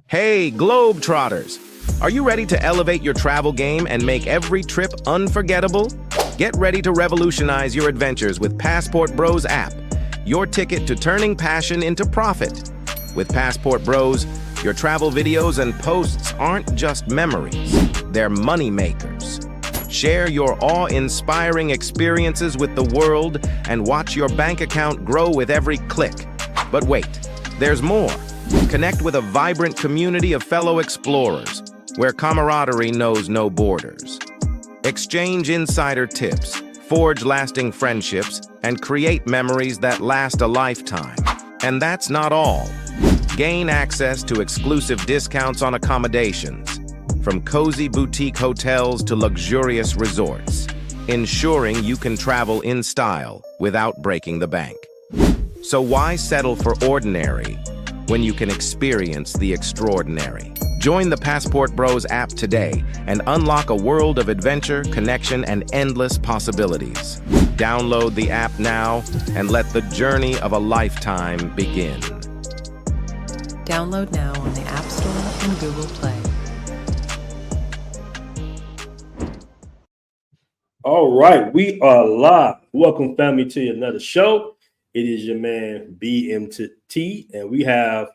Hey, Globetrotters! Are you ready to elevate your travel game and make every trip unforgettable? Get ready to revolutionize your adventures with Passportbros app, your ticket to turning passion into profit. With Passportbros, your travel videos and posts aren't just memories, they're money makers. Share your awe-inspiring experiences with the world and watch your bank account grow with every click. But wait, there's more. Connect with a vibrant community of fellow explorers, where camaraderie knows no borders. Exchange insider tips, forge lasting friendships, and create memories that last a lifetime. And that's not all. Gain access to exclusive discounts on accommodations, from cozy boutique hotels to luxurious resorts, ensuring you can travel in style without breaking the bank. So why settle for ordinary when you can experience the extraordinary? Join the Passportbros app today and unlock a world of adventure, connection, and endless possibilities. Download the app now and let the journey of a lifetime begin. Download now on the App Store and Google Play. All right, we are live. Welcome, family, to another show. It is your man BMT, and we have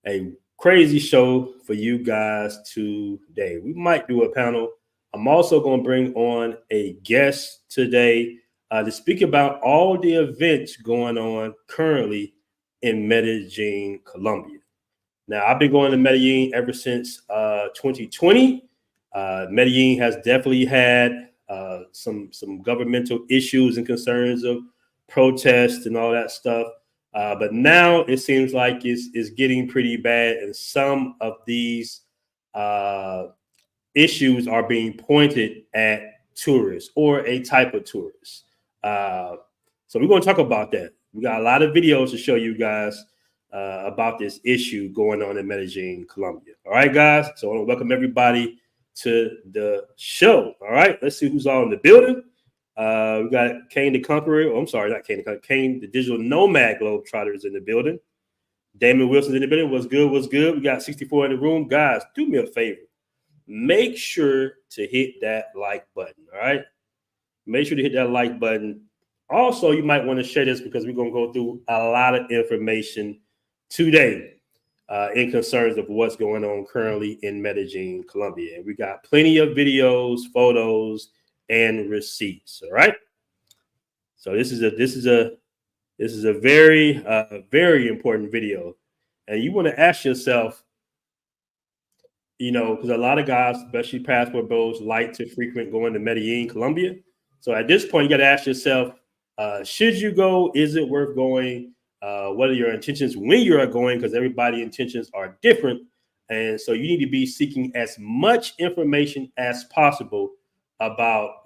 a crazy show for you guys today. We might do a panel. I'm also going to bring on a guest today to speak about all the events going on currently in Medellin, Colombia. Now, I've been going to Medellin ever since 2020. Medellin has definitely had some governmental issues and concerns of protests and all that stuff. But now it seems like it's getting pretty bad, and some of these issues are being pointed at tourists or a type of tourists. So we're going to talk about that. We got a lot of videos to show you guys about this issue going on in Medellin, Colombia. All right, guys. So I want to welcome everybody to the show. All right, let's see who's all in the building. We got Kane the Conqueror. Oh, I'm sorry, not Kane the Conqueror. Kane the Digital Nomad Globetrotters in the building. Damon Wilson's in the building. What's good? What's good? We got 64 in the room. Guys, do me a favor. Make sure to hit that like button. All right. Make sure to hit that like button. Also, you might want to share this because we're going to go through a lot of information today in concerns of what's going on currently in Medellin, Colombia. And we got plenty of videos, photos, and receipts. All right. So this is a very important video, and you want to ask yourself, because a lot of guys, especially Passport Bros, like to frequent going to Medellin, Colombia. So at this point, you got to ask yourself, should you go? Is it worth going? What are your intentions when you are going? Because everybody's intentions are different. And so you need to be seeking as much information as possible about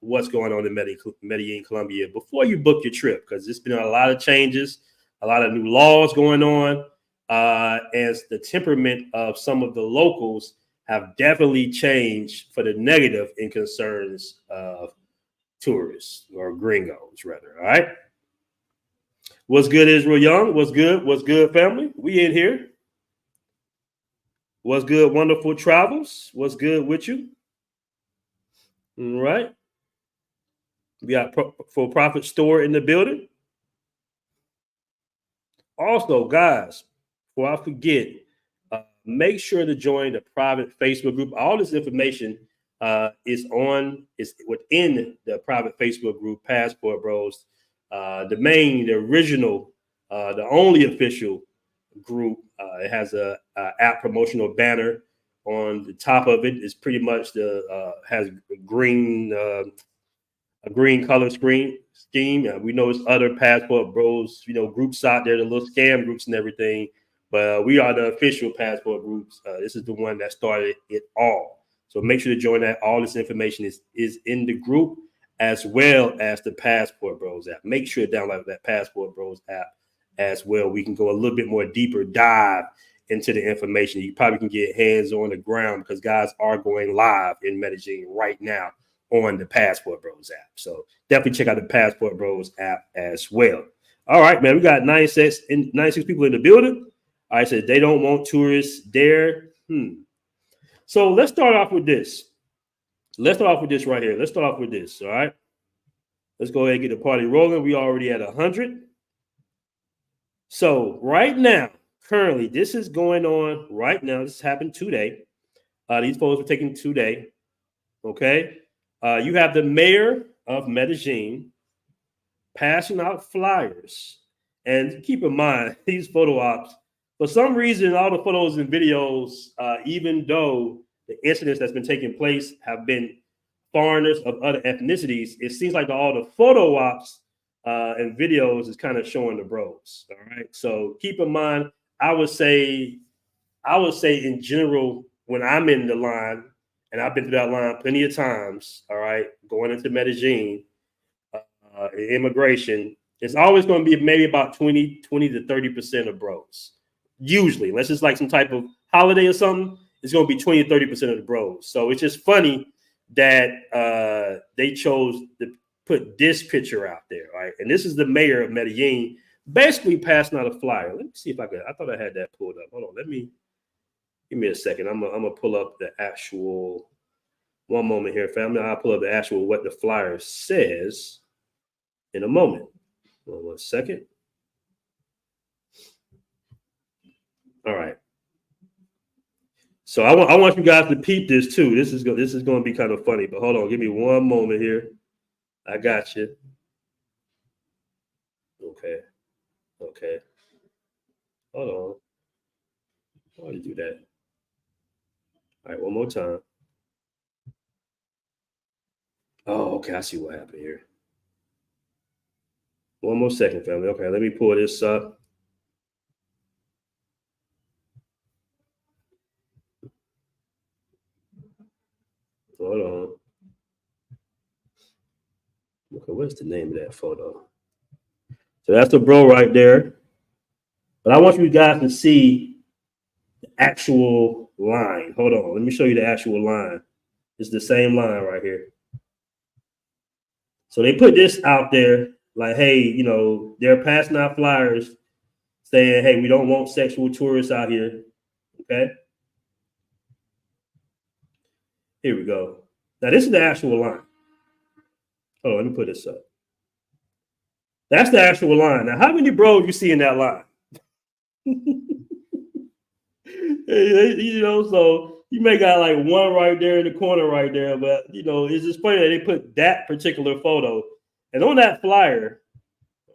what's going on in Medellin, Colombia before you book your trip, because there's been a lot of changes, a lot of new laws going on, as the temperament of some of the locals have definitely changed for the negative in concerns of tourists, or gringos rather. All right. What's good, Israel Young? What's good? What's good, family? We in here. What's good, Wonderful Travels? What's good with you? All right. We got For Profit Store in the building. Also, guys, before I forget, make sure to join the private Facebook group. All this information is within the private Facebook group, Passport Bros. The original, the only official group. It has a app promotional banner on the top of it. Is pretty much has a green color scheme. We know there's other Passport Bros, groups out there, the little scam groups and everything. But we are the official Passport groups. This is the one that started it all. So make sure to join that. All this information is in the group, as well as the Passport Bros app. Make sure to download that Passport Bros app as well. We can go a little bit more deeper dive into the information. You probably can get hands on the ground, because guys are going live in Medellin right now on the Passport Bros app. So definitely check out the Passport Bros app as well. All right, man. We got 96 people in the building. I said they don't want tourists there. So let's start off with this. Let's start off with this right here. Let's start off with this. All right. Let's go ahead and get the party rolling. We already at 100. So right now, currently, this is going on right now. This happened today. These photos were taken today. Okay. You have the mayor of Medellin passing out flyers. And keep in mind, these photo ops, for some reason, all the photos and videos, even though the incidents that's been taking place have been foreigners of other ethnicities, it seems like all the photo ops and videos is kind of showing the bros. All right. So keep in mind, I would say in general, when I'm in the line, and I've been through that line plenty of times, all right, going into Medellin, immigration, it's always going to be maybe about 20 to 30% of bros. Usually, unless it's like some type of holiday or something, it's going to be 20 to 30% of the bros. So it's just funny that they chose to put this picture out there, right? And this is the mayor of Medellin basically passing out a flyer. Let me see if I could. I thought I had that pulled up. Hold on. Give me a second. I'm gonna pull up the actual. One moment here, family. I'll pull up the actual what the flyer says in a moment. One second. All right. So I want you guys to peep this too. This is going to be kind of funny, but hold on. Give me one moment here. I got you. Okay. Hold on. Why do you do that? All right, one more time. Oh, okay. I see what happened here. One more second, family. Okay, let me pull this up. Hold on. Okay, what's the name of that photo? So that's the bro right there. But I want you guys to see the actual line. Hold on. Let me show you the actual line. It's the same line right here. So they put this out there like, hey, you know, they're passing out flyers saying, hey, we don't want sexual tourists out here. Okay. Here we go. Now, this is the actual line. Hold on, let me put this up. That's the actual line. Now, how many bros you see in that line? You know, so you may got like one right there in the corner right there, but, you know, it's just funny that they put that particular photo. And on that flyer,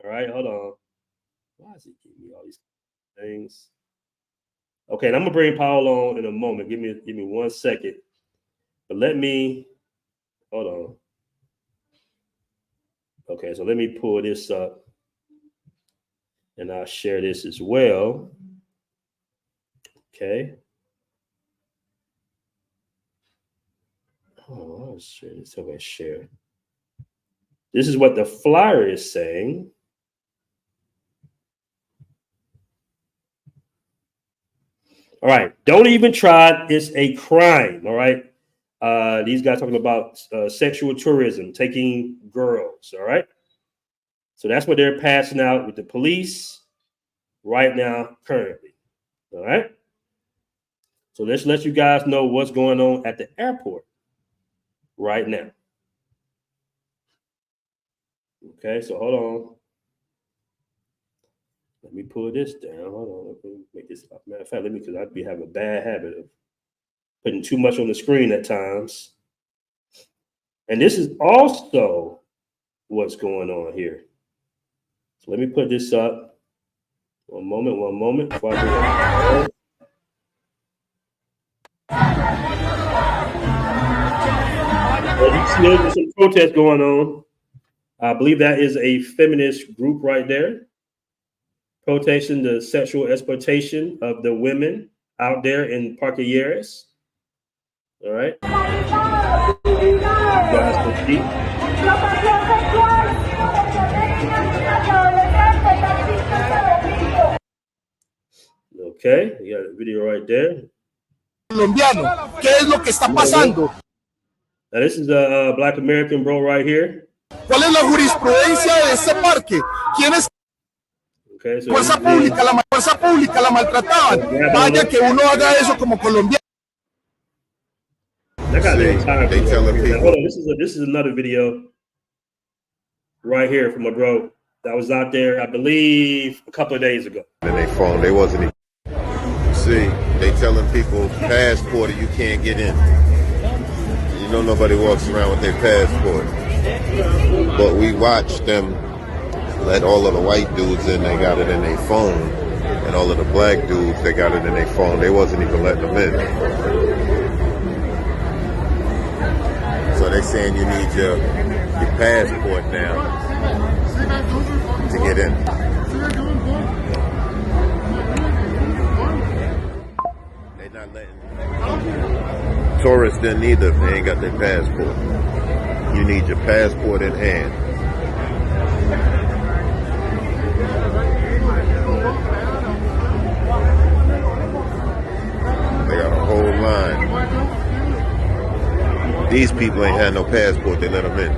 all right, hold on. Why is it giving me all these things? Okay, and I'm going to bring Paul on in a moment. Give me 1 second. But let me, hold on. Okay, so let me pull this up and I'll share this as well. Okay. Oh, I'll share this. Okay, share. This is what the flyer is saying. All right, don't even try. It's a crime. All right. These guys talking about sexual tourism, taking girls. All right. So that's what they're passing out with the police right now, currently. All right. So let's let you guys know what's going on at the airport right now. Okay. So hold on. Let me pull this down. Hold on. Let me make this up. Matter of fact, because I'd be having a bad habit of putting too much on the screen at times. And this is also what's going on here. So let me put this up. One moment. Before I do you see there's some protests going on. I believe that is a feminist group right there. Protesting the sexual exploitation of the women out there in Parquilleres. All right. Okay, you got a video right there. Colombiano, ¿qué es lo que está pasando? Now this is a Black American bro right here. ¿Cuál es la jurisprudencia de este parque? ¿Quién es? Okay, so fuerza pública la maltrataban. Vaya que uno haga eso como colombiano. I got a little time. They telling people. Hold on, this is another video right here from a bro that was out there, I believe, a couple of days ago. And they phone, they wasn't even. See, they telling people passport you can't get in. You know nobody walks around with their passport. But we watched them let all of the white dudes in, they got it in their phone. And all of the black dudes, they got it in their phone. They wasn't even letting them in. So they saying you need your passport now to get in. They not letting tourists didn't either if they ain't got their passport. You need your passport in hand. They got a whole line. These people ain't had no passport, they let them in.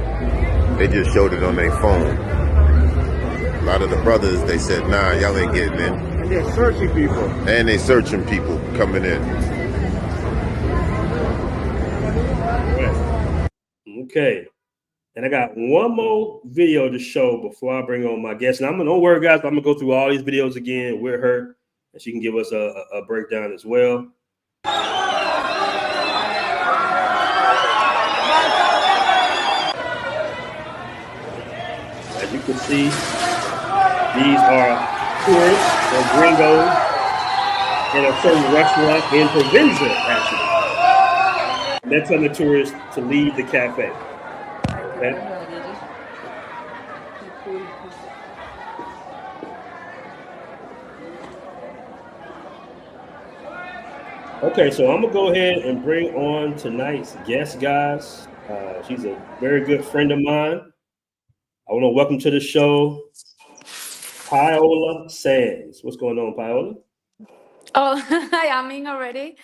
They just showed it on their phone. A lot of the brothers, they said, nah, y'all ain't getting in. And they're searching people. And they searching people coming in. Okay. And I got one more video to show before I bring on my guest. And don't worry, guys, I'm going to go through all these videos again with her, and she can give us a breakdown as well. As you can see, these are tourists or gringos in a certain restaurant in Provenza, actually. And they're telling the tourists to leave the cafe. Okay. Okay, so I'm gonna go ahead and bring on tonight's guest, guys. She's a very good friend of mine. I want to welcome to the show, Paola Sands. What's going on, Paola? Oh, I'm in already.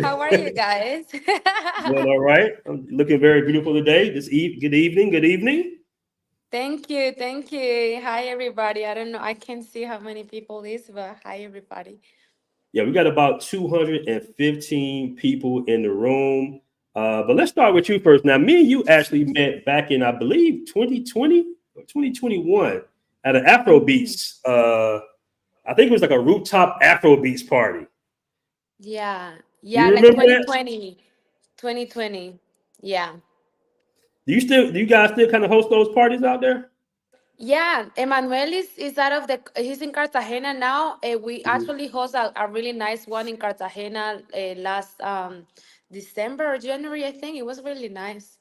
How are you guys? Doing all right. I'm looking very beautiful today. Good evening. Good evening. Thank you. Thank you. Hi, everybody. I don't know. I can't see how many people is, but hi, everybody. Yeah, we got about 215 people in the room. But let's start with you first. Now, me and you actually met back in, I believe, 2020 or 2021 at an Afrobeats. I think it was like a rooftop Afrobeats party. Yeah. Do Yeah, you like remember 2020. 2020. Yeah. Do you guys still kind of host those parties out there? Yeah, Emmanuel is out of he's in Cartagena now. We actually host a really nice one in Cartagena last December or January, I think. It was really nice.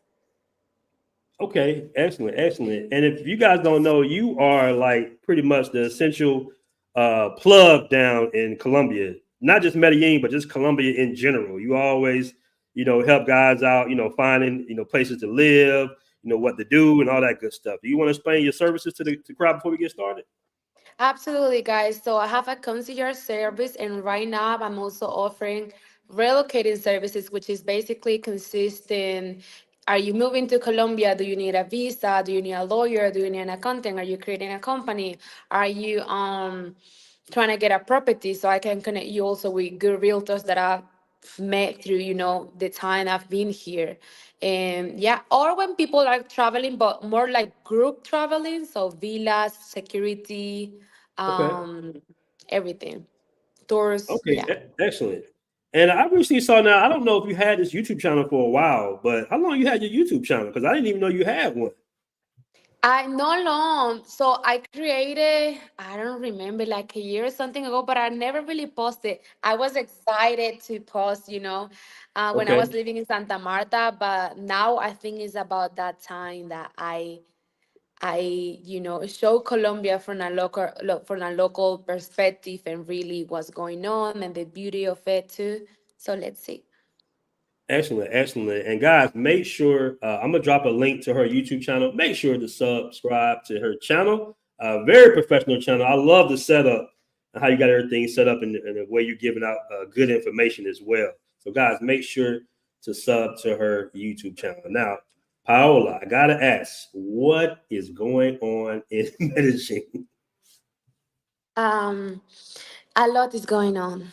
Okay, excellent. And if you guys don't know, you are like pretty much the essential plug down in Colombia, not just Medellin, but just Colombia in general. You always, help guys out, finding, places to live, what to do and all that good stuff. Do you want to explain your services to the crowd before we get started? Absolutely, guys. So I have a concierge service, and right now I'm also offering relocating services, which is basically consisting. Are you moving to Colombia? Do you need a visa? Do you need a lawyer? Do you need an accountant? Are you creating a company? Are you trying to get a property? So I can connect you also with good realtors that I've met through, the time I've been here. And yeah, or when people are traveling, but more like group traveling, so villas, security, Okay. everything, tours. Okay, Yeah, excellent. And I recently saw now, I don't know if you had this YouTube channel for a while, but how long you had your YouTube channel? Because I didn't even know you had one. I know long. So I created, I don't remember, like a year or something ago, but I never really posted. I was excited to post, when I was Okay. living in Santa Marta, but now I think it's about that time that I show Colombia from a local perspective and really what's going on and the beauty of it too. So let's see. Excellent. And guys, make sure I'm gonna drop a link to her YouTube channel. Make sure to subscribe to her channel. Very professional channel. I love the setup and how you got everything set up and the way you're giving out good information as well. So guys, make sure to sub to her YouTube channel. Now, Paola, I gotta ask, what is going on in Medellin? Um, a lot is going on.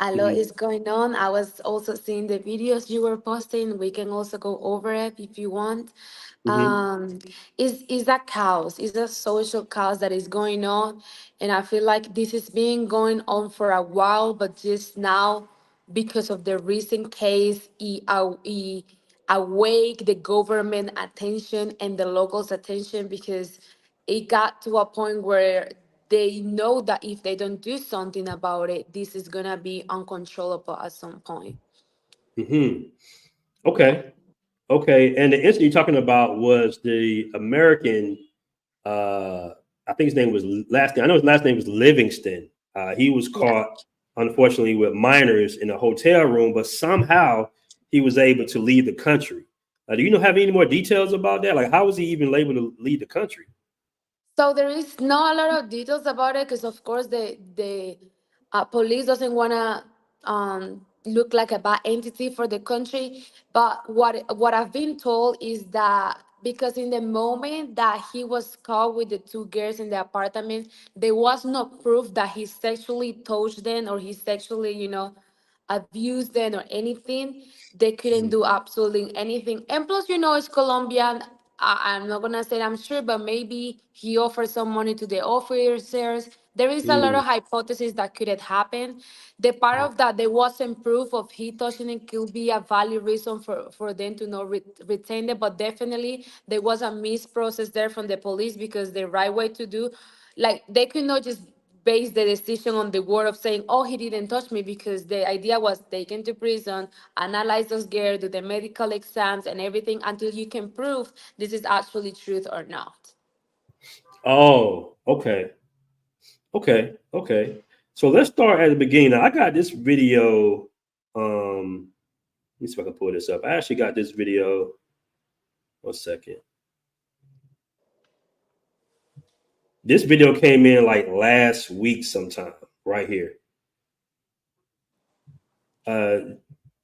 A lot Hmm. is going on. I was also seeing the videos you were posting. We can also go over it if you want. Hmm. Is a chaos. It's a social chaos that is going on, and I feel like this has been going on for a while, but just now, because of the recent case, it awake the government attention and the locals' attention because it got to a point where they know that if they don't do something about it, this is gonna be uncontrollable at some point. Hmm. Okay. Okay. And the incident you're talking about was the American. Uh, I think his name was last. I know his last name was Livingston. He was Yeah. caught, unfortunately, with minors in a hotel room, but somehow he was able to leave the country. Do you know have any more details about that? Like, how was he even able to leave the country? So there is not a lot of details about it because, of course, the police doesn't want to look like a bad entity for the country. But what I've been told is that because in the moment that he was caught with the two girls in the apartment, there was no proof that he sexually touched them or he sexually, abused them or anything. They couldn't do absolutely anything. And plus, it's Colombian. I'm not gonna say I'm sure, but maybe he offered some money to the officers. There is a lot Mm. of hypotheses that could have happened. The part of that there wasn't proof of he touching it could be a valid reason for them to not retain it, but definitely there was a misprocess there from the police because the right way to do, like they could not just base the decision on the word of saying, "Oh, he didn't touch me," because the idea was taken to prison, analyze those gear, do the medical exams and everything until you can prove this is actually truth or not. Oh, okay. Okay. Okay. So let's start at the beginning. Now, I got this video. Let me see if I can pull this up. I actually got this video. 1 second. This video came in like last week sometime, right here. Uh,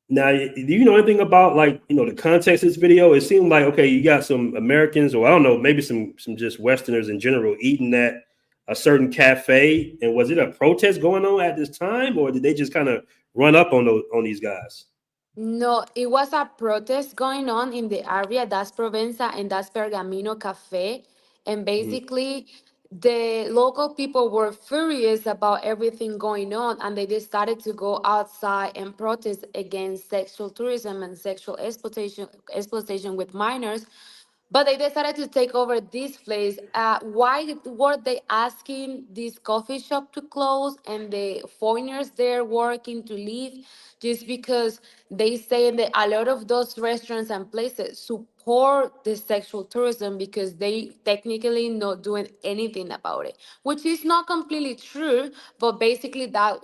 Now, do you know anything about like the context of this video? It seemed like okay, you got some Americans, or I don't know, maybe some just Westerners in general eating at a certain cafe. And was it a protest going on at this time, or did they just kind of run up on these guys? No, it was a protest going on in the area. That's Provenza and that's Pergamino Cafe. And Hmm. basically, the local people were furious about everything going on, and they decided to go outside and protest against sexual tourism and sexual exploitation with minors. But they decided to take over this place. Why were they asking this coffee shop to close and the foreigners there working to leave? Just because they say that a lot of those restaurants and places support the sexual tourism because they technically not doing anything about it, which is not completely true. But basically, that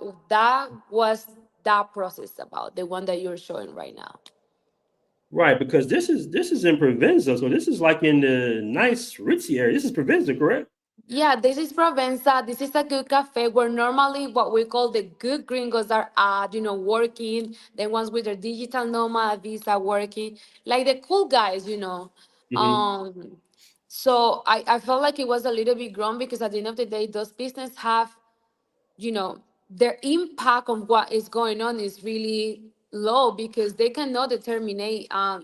was that process about the one that you're showing right now. Right, because this is in Provenza, so this is like in the nice ritzy area. This is Provenza, correct? Yeah, this is Provenza. This is a good cafe where normally what we call the good gringos are working. The ones with their digital nomad visa working, like the cool guys. Hmm. Um, so I felt like it was a little bit grown because at the end of the day, those business have their impact on what is going on is really low because they cannot determine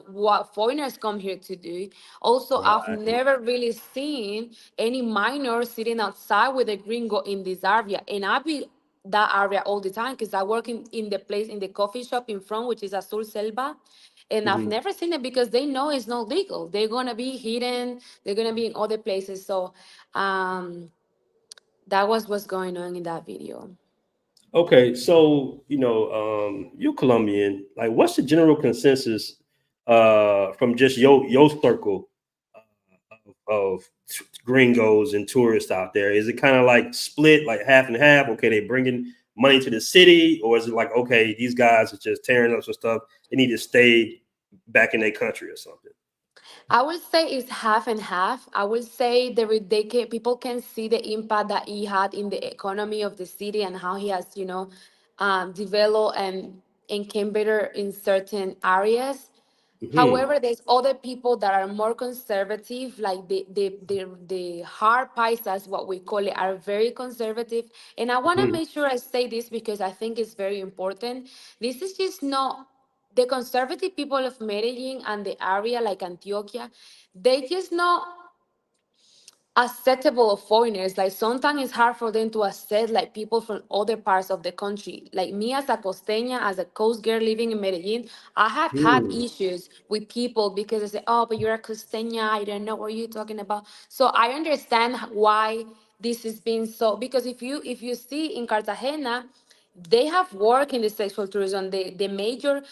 what foreigners come here to do. Also, I've Right. never really seen any minors sitting outside with a gringo in this area, and I be that area all the time because I work in the place in the coffee shop in front, which is Azul Selva. And I've Hmm. never seen it because they know it's not legal. They're gonna be hidden. They're gonna be in other places. So, that was what's going on in that video. Okay, so you're Colombian. Like, what's the general consensus from just your circle of gringos and tourists out there? Is it kind of like split, like half and half? Okay, they bringing money to the city, or is it like okay, these guys are just tearing up some stuff? They need to stay back in their country or something. I would say it's half and half. I would say people can see the impact that he had in the economy of the city and how he has, developed and came better in certain areas. However, there's other people that are more conservative, like the hard paisas, what we call it, are very conservative. And I want to make sure I say this because I think it's very important. This is just not the conservative people of Medellin and the area like Antioquia. They just not acceptable of foreigners. Like sometimes it's hard for them to accept like people from other parts of the country. Like me as a costeña, as a coast girl living in Medellin, I have had issues with people because they say, "Oh, but you're a costeña. I don't know what you're talking about." So I understand why this is being so. Because if you see in Cartagena, they have work in the sexual tourism. The major,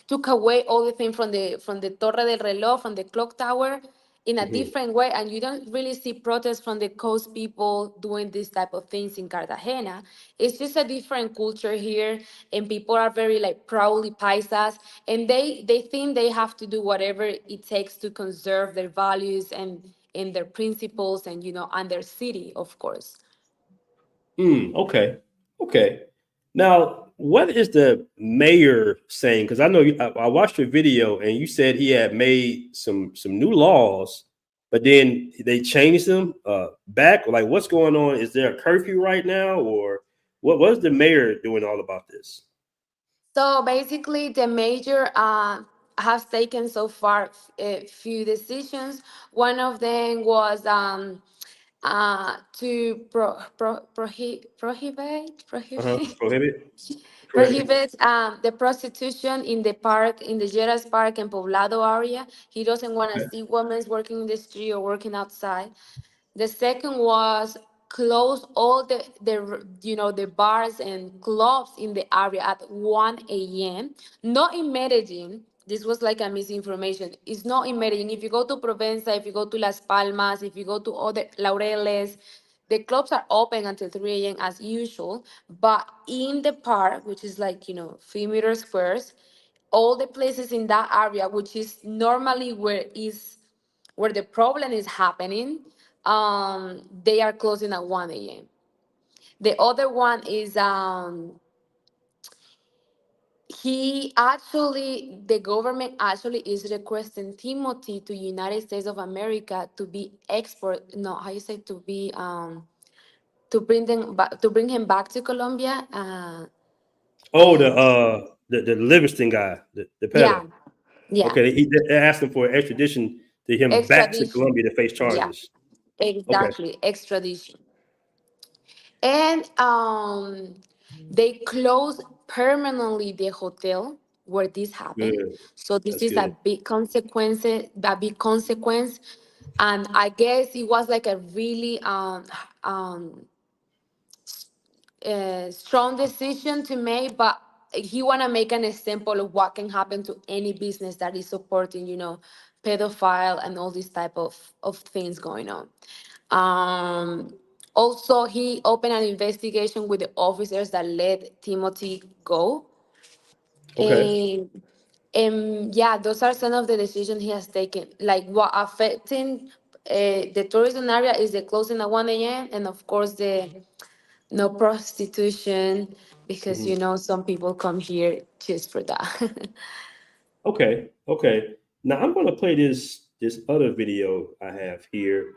took away all the thing from the Torre del Reloj, from the clock tower, in a different way, and you don't really see protests from the coast people doing this type of things in Cartagena. It's just a different culture here, and people are very like proudly paisas, and they think they have to do whatever it takes to conserve their values and their principles, and their city, of course. Okay. Okay. Now, what is the mayor saying? Because I know I watched your video and you said he had made some new laws, but then they changed them back. Like, what's going on? Is there a curfew right now, or what is the mayor doing all about this? So basically, the major has taken so far a few decisions. One of them was to prohibit Prohibit. Correct. prohibits the prostitution in the park, in the Lleras Park and Poblado area. He doesn't want to Okay. see women working in the street or working outside. The second was close all the bars and clubs in the area at 1 a.m. Not in Medellin. This was like a misinformation. It's not in Medellin. If you go to Provenza, if you go to Las Palmas, if you go to other Laureles, the clubs are open until 3 a.m. as usual. But in the park, which is like, few meter squares, all the places in that area, which is normally where the problem is happening, they are closing at 1 a.m. The other one is the government actually is requesting Timothy to United States of America to be export, no, how you say, to be to bring him back to Colombia. Oh, And the Livingston guy, the yeah, pedo. yeah, Okay, they're asking for extradition to him back to extradition. Colombia to face Yeah, charges. Okay. exactly, extradition. And they closed permanently the hotel where this happened. Good. So this That's is good. a big consequence. And I guess it was like a really um, strong decision to make, but he want to make an example of what can happen to any business that is supporting, pedophile and all these type of things going on. Um, Also, he opened an investigation with the officers that let Timothy go. Okay. And yeah, those are some of the decisions he has taken. Like what affecting the tourism area is the closing at 1 a.m. and of course the no prostitution because Mhm. some people come here just for that. Okay. Okay. Now I'm going to play this other video I have here,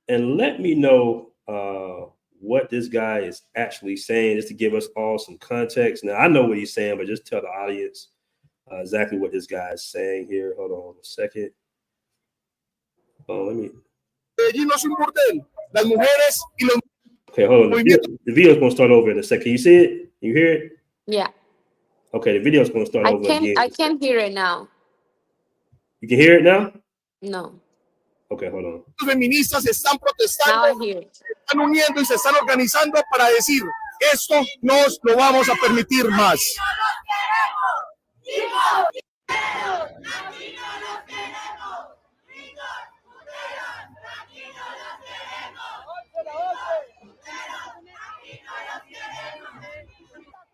and let me know what this guy is actually saying, just to give us all some context. Now I know what he's saying, but just tell the audience exactly what this guy is saying here. Hold on a second. Oh, let me. Allí no es un burdel. Las mujeres y los Okay, hold on. movimientos. The video's going to start over in a second. Can you see it? You hear it? Yeah, Okay, the video's going to start I over can't again. I can't hear it now. You can hear it now? No, Okay, hold on. Los feministas están now protestando, I hear it. están uniendo y se están organizando para decir, esto no lo vamos a permitir más.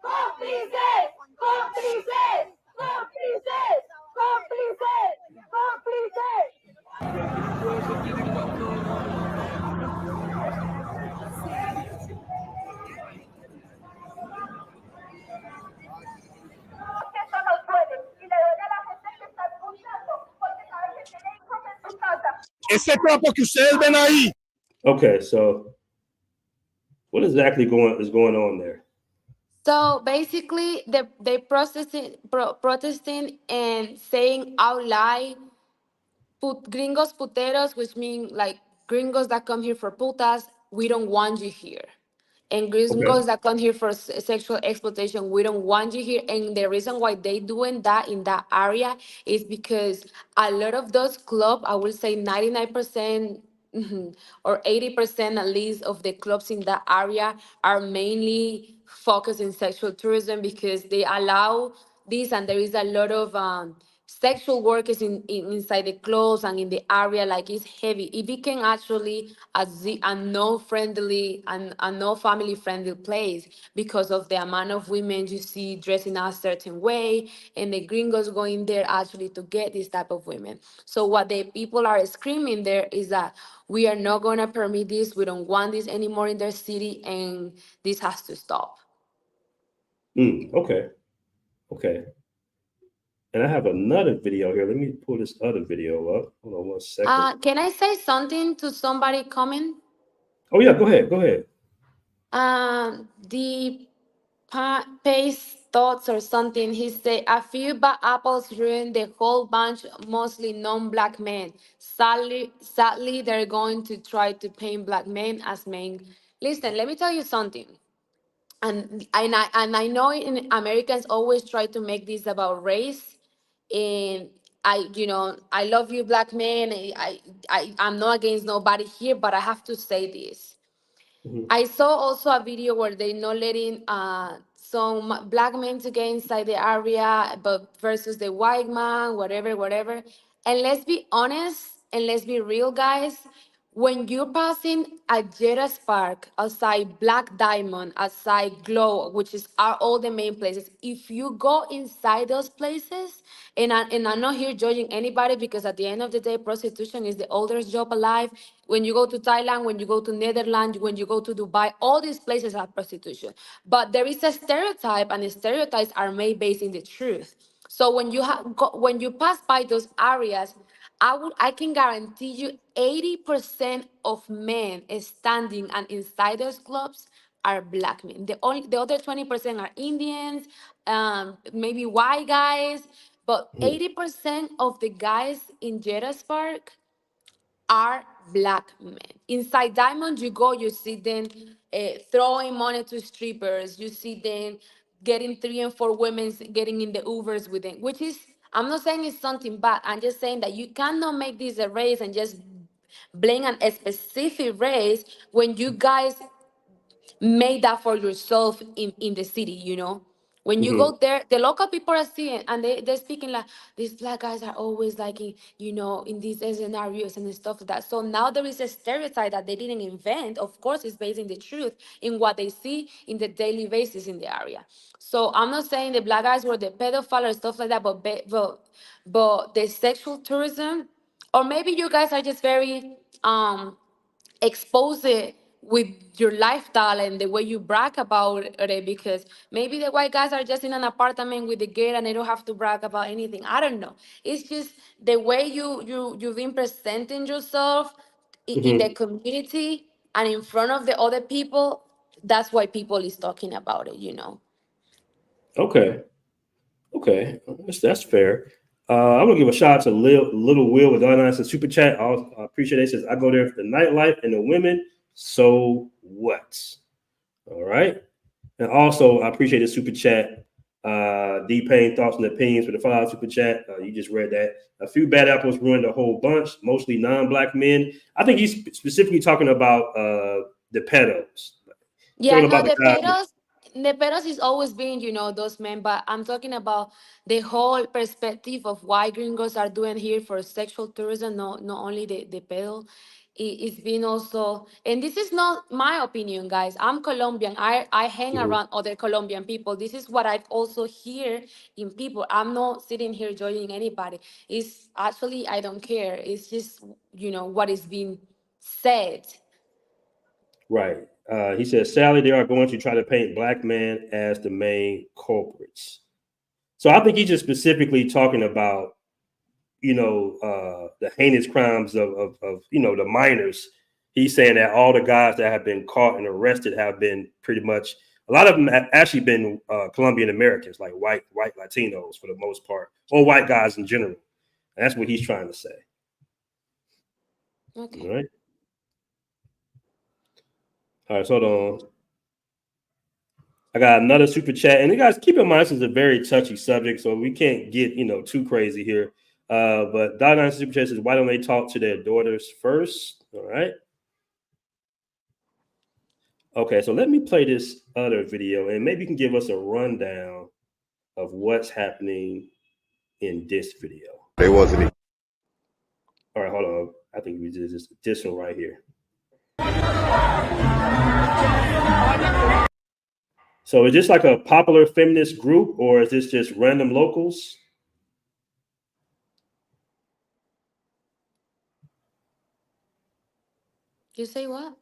¡Cómplices! ¡Cómplices! ¡Cómplices! ¡Cómplices! ¡Cómplices! Que esto no puede. Y le doy a la gente que Ese trapo que ustedes ven ahí. Okay, so what exactly is going on there? So basically, they protesting and saying out loud, gringos puteros, which mean like gringos that come here for putas, we don't want you here. And Okay. gringos that come here for sexual exploitation, we don't want you here. And the reason why they doing that in that area is because a lot of those clubs, I will say 99%, or 80% at least of the clubs in that area are mainly focused in sexual tourism because they allow this, and there is a lot of sexual workers inside the clothes and in the area. Like, it's heavy. It became actually a no friendly and a no family friendly place because of the amount of women you see dressing a certain way, and the gringos going there actually to get this type of women. So what the people are screaming there is that we are not going to permit this, we don't want this anymore in their city, and this has to stop. Okay. And I have another video here. Let me pull this other video up. Hold on 1 second. Can I say something to somebody coming? Oh yeah, go ahead. The Pace thoughts or something. He said a few bad apples ruined the whole bunch, mostly non-black men. Sadly, they're going to try to paint black men as men. Listen, let me tell you something. And I know in Americans always try to make this about race. And I love you, black men. I'm not against nobody here, but I have to say this. Mhm. I saw also a video where they're not letting some black men to get inside the area, but versus the white man, whatever. And let's be honest and let's be real, guys. When you're passing at Jettas Park, outside Black Diamond, outside Glow, which are all the main places, if you go inside those places, and I'm not here judging anybody because at the end of the day, prostitution is the oldest job alive. When you go to Thailand, when you go to Netherlands, when you go to Dubai, all these places are prostitution. But there is a stereotype, and the stereotypes are made based in the truth. So when you pass by those areas, I can guarantee you 80% of men standing and inside those clubs are black men. The other 20% are Indians, maybe white guys, but Mhm. 80% of the guys in Jettas Park are black men. Inside Diamond, you go, you see them throwing money to strippers. You see them getting 3 and 4 women getting in the Ubers with them, which is, I'm not saying it's something bad. I'm just saying that you cannot make this a race and just blame a specific race when you guys make that for yourself in the city. When you Mhm. go there, the local people are seeing, and they're speaking like, these black guys are always like in these scenarios and stuff like that. So now there is a stereotype that they didn't invent. Of course, it's based in the truth, in what they see in the daily basis in the area. So I'm not saying the black guys were the pedophile or stuff like that, but the sexual tourism, or maybe you guys are just very expose it with your lifestyle and the way you brag about it, because maybe the white guys are just in an apartment with the gate and they don't have to brag about anything. I don't know. It's just the way you've been presenting yourself in the Mhm. community and in front of the other people. That's why people is talking about it. Okay. That's fair. I'm gonna give a shout out to Little Will with $9 super chat. I appreciate it. It says I go there for the nightlife and the women. So what? All right. And also, I appreciate the super chat. D Payne thoughts and opinions for the $5 super chat. You just read that. A few bad apples ruined a whole bunch, mostly non-black men. I think he's specifically talking about the pedos. Yeah, Talking no, about the guys. the pedos is always been, those men, but I'm talking about the whole perspective of why gringos are doing here for sexual tourism, not only the pedo. It's been also, and this is not my opinion, guys. I'm Colombian. I hang Mhm. around other Colombian people. This is what I've also hear in people. I'm not sitting here judging anybody. It's actually, I don't care. It's just, what is being said. Right. He says, sadly, they are going to try to paint black men as the main culprits. So I think he's just specifically talking about the heinous crimes of the minors. He's saying that all the guys that have been caught and arrested have been pretty much, a lot of them have actually been Colombian Americans, like white Latinos for the most part, or white guys in general. And that's what he's trying to say. Okay. All right. All right, so hold on. I got another super chat, and you guys keep in mind this is a very touchy subject, so we can't get too crazy here. But $9 super chat says, why don't they talk to their daughters first? All right. Okay, so let me play this other video, and maybe you can give us a rundown of what's happening in this video. They wasn't. All right, hold on. I think we did this one right here. So is this like a popular feminist group, or is this just random locals? You say what?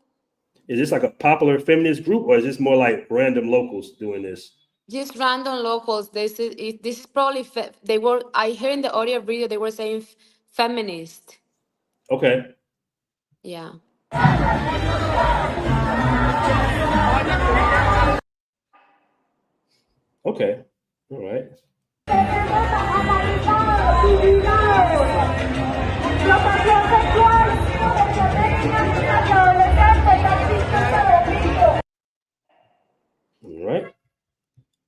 Is this like a popular feminist group, or is this more like random locals doing this? Just random locals. This is probably they were. I hear in the audio video they were saying feminist. Okay. Yeah. Okay. All right. All right.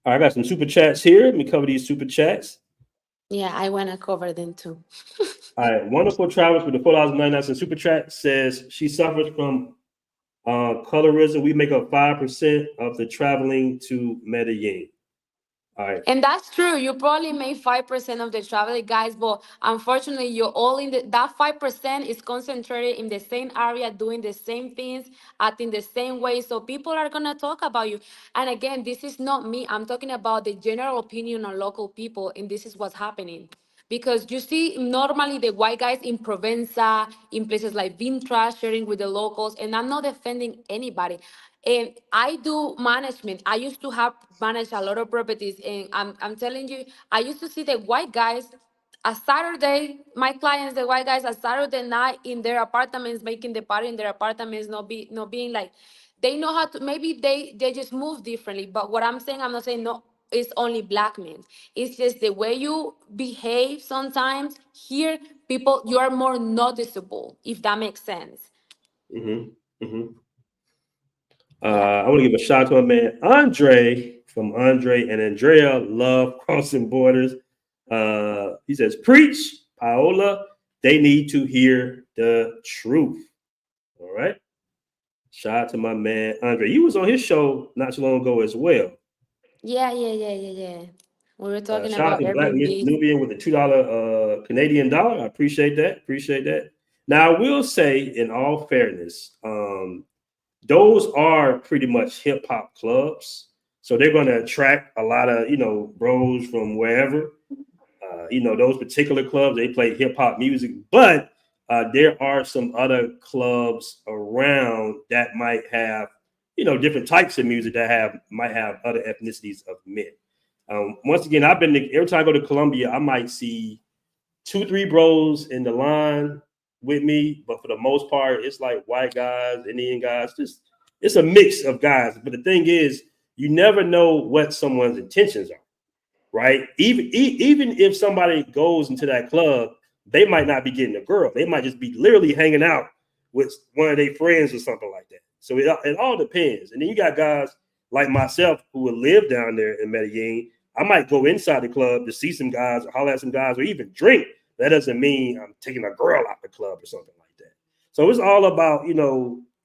All right, I got some super chats here. Let me cover these super chats. Yeah, I want to cover them too. All right. Wonderful Travels with the $4.99 super chat says she suffers from colorism. We make up 5% of the traveling to Medellin. All right. And that's true. You probably made 5% of the traveling, guys, but unfortunately, you're all in that 5% is concentrated in the same area, doing the same things, acting the same way. So people are gonna talk about you. And again, this is not me. I'm talking about the general opinion on local people, and this is what's happening. Because you see, normally the white guys in Provenza, in places like Vintra, sharing with the locals, and I'm not defending anybody. And I do management. I used to have managed a lot of properties, and I'm telling you, I used to see the white guys a Saturday, my clients, the white guys, a Saturday night in their apartments, making the party in their apartments, not being like, they know how to. Maybe they just move differently. But what I'm saying, I'm not saying no. It's only black men. It's just the way you behave. Sometimes here, people, you are more noticeable. If that makes sense. Mm-hmm. Mm-hmm. Yeah. I want to give a shout out to my man Andre from Andre and Andrea Love Crossing Borders. He says, preach, Paola. They need to hear the truth. All right. Shout out to my man Andre. You was on his show not too long ago as well. Yeah. We were talking Shout out about to Black Airbnb. Nubian with the $2 Canadian dollar. I appreciate that. Now, I will say, in all fairness, those are pretty much hip hop clubs. So they're going to attract a lot of, bros from wherever. Those particular clubs, they play hip hop music, but there are some other clubs around that might have, different types of music that might have other ethnicities of men. Once again, every time I go to Colombia, I might see 2-3 bros in the line with me, but for the most part, it's like white guys, Indian guys, it's a mix of guys. But the thing is, you never know what someone's intentions are, right? Even if somebody goes into that club, they might not be getting a girl. They might just be literally hanging out with one of their friends or something like that. So it all depends. And then you got guys like myself who will live down there in Medellin. I might go inside the club to see some guys or holler at some guys or even drink. That doesn't mean I'm taking a girl out the club or something like that. So it's all about,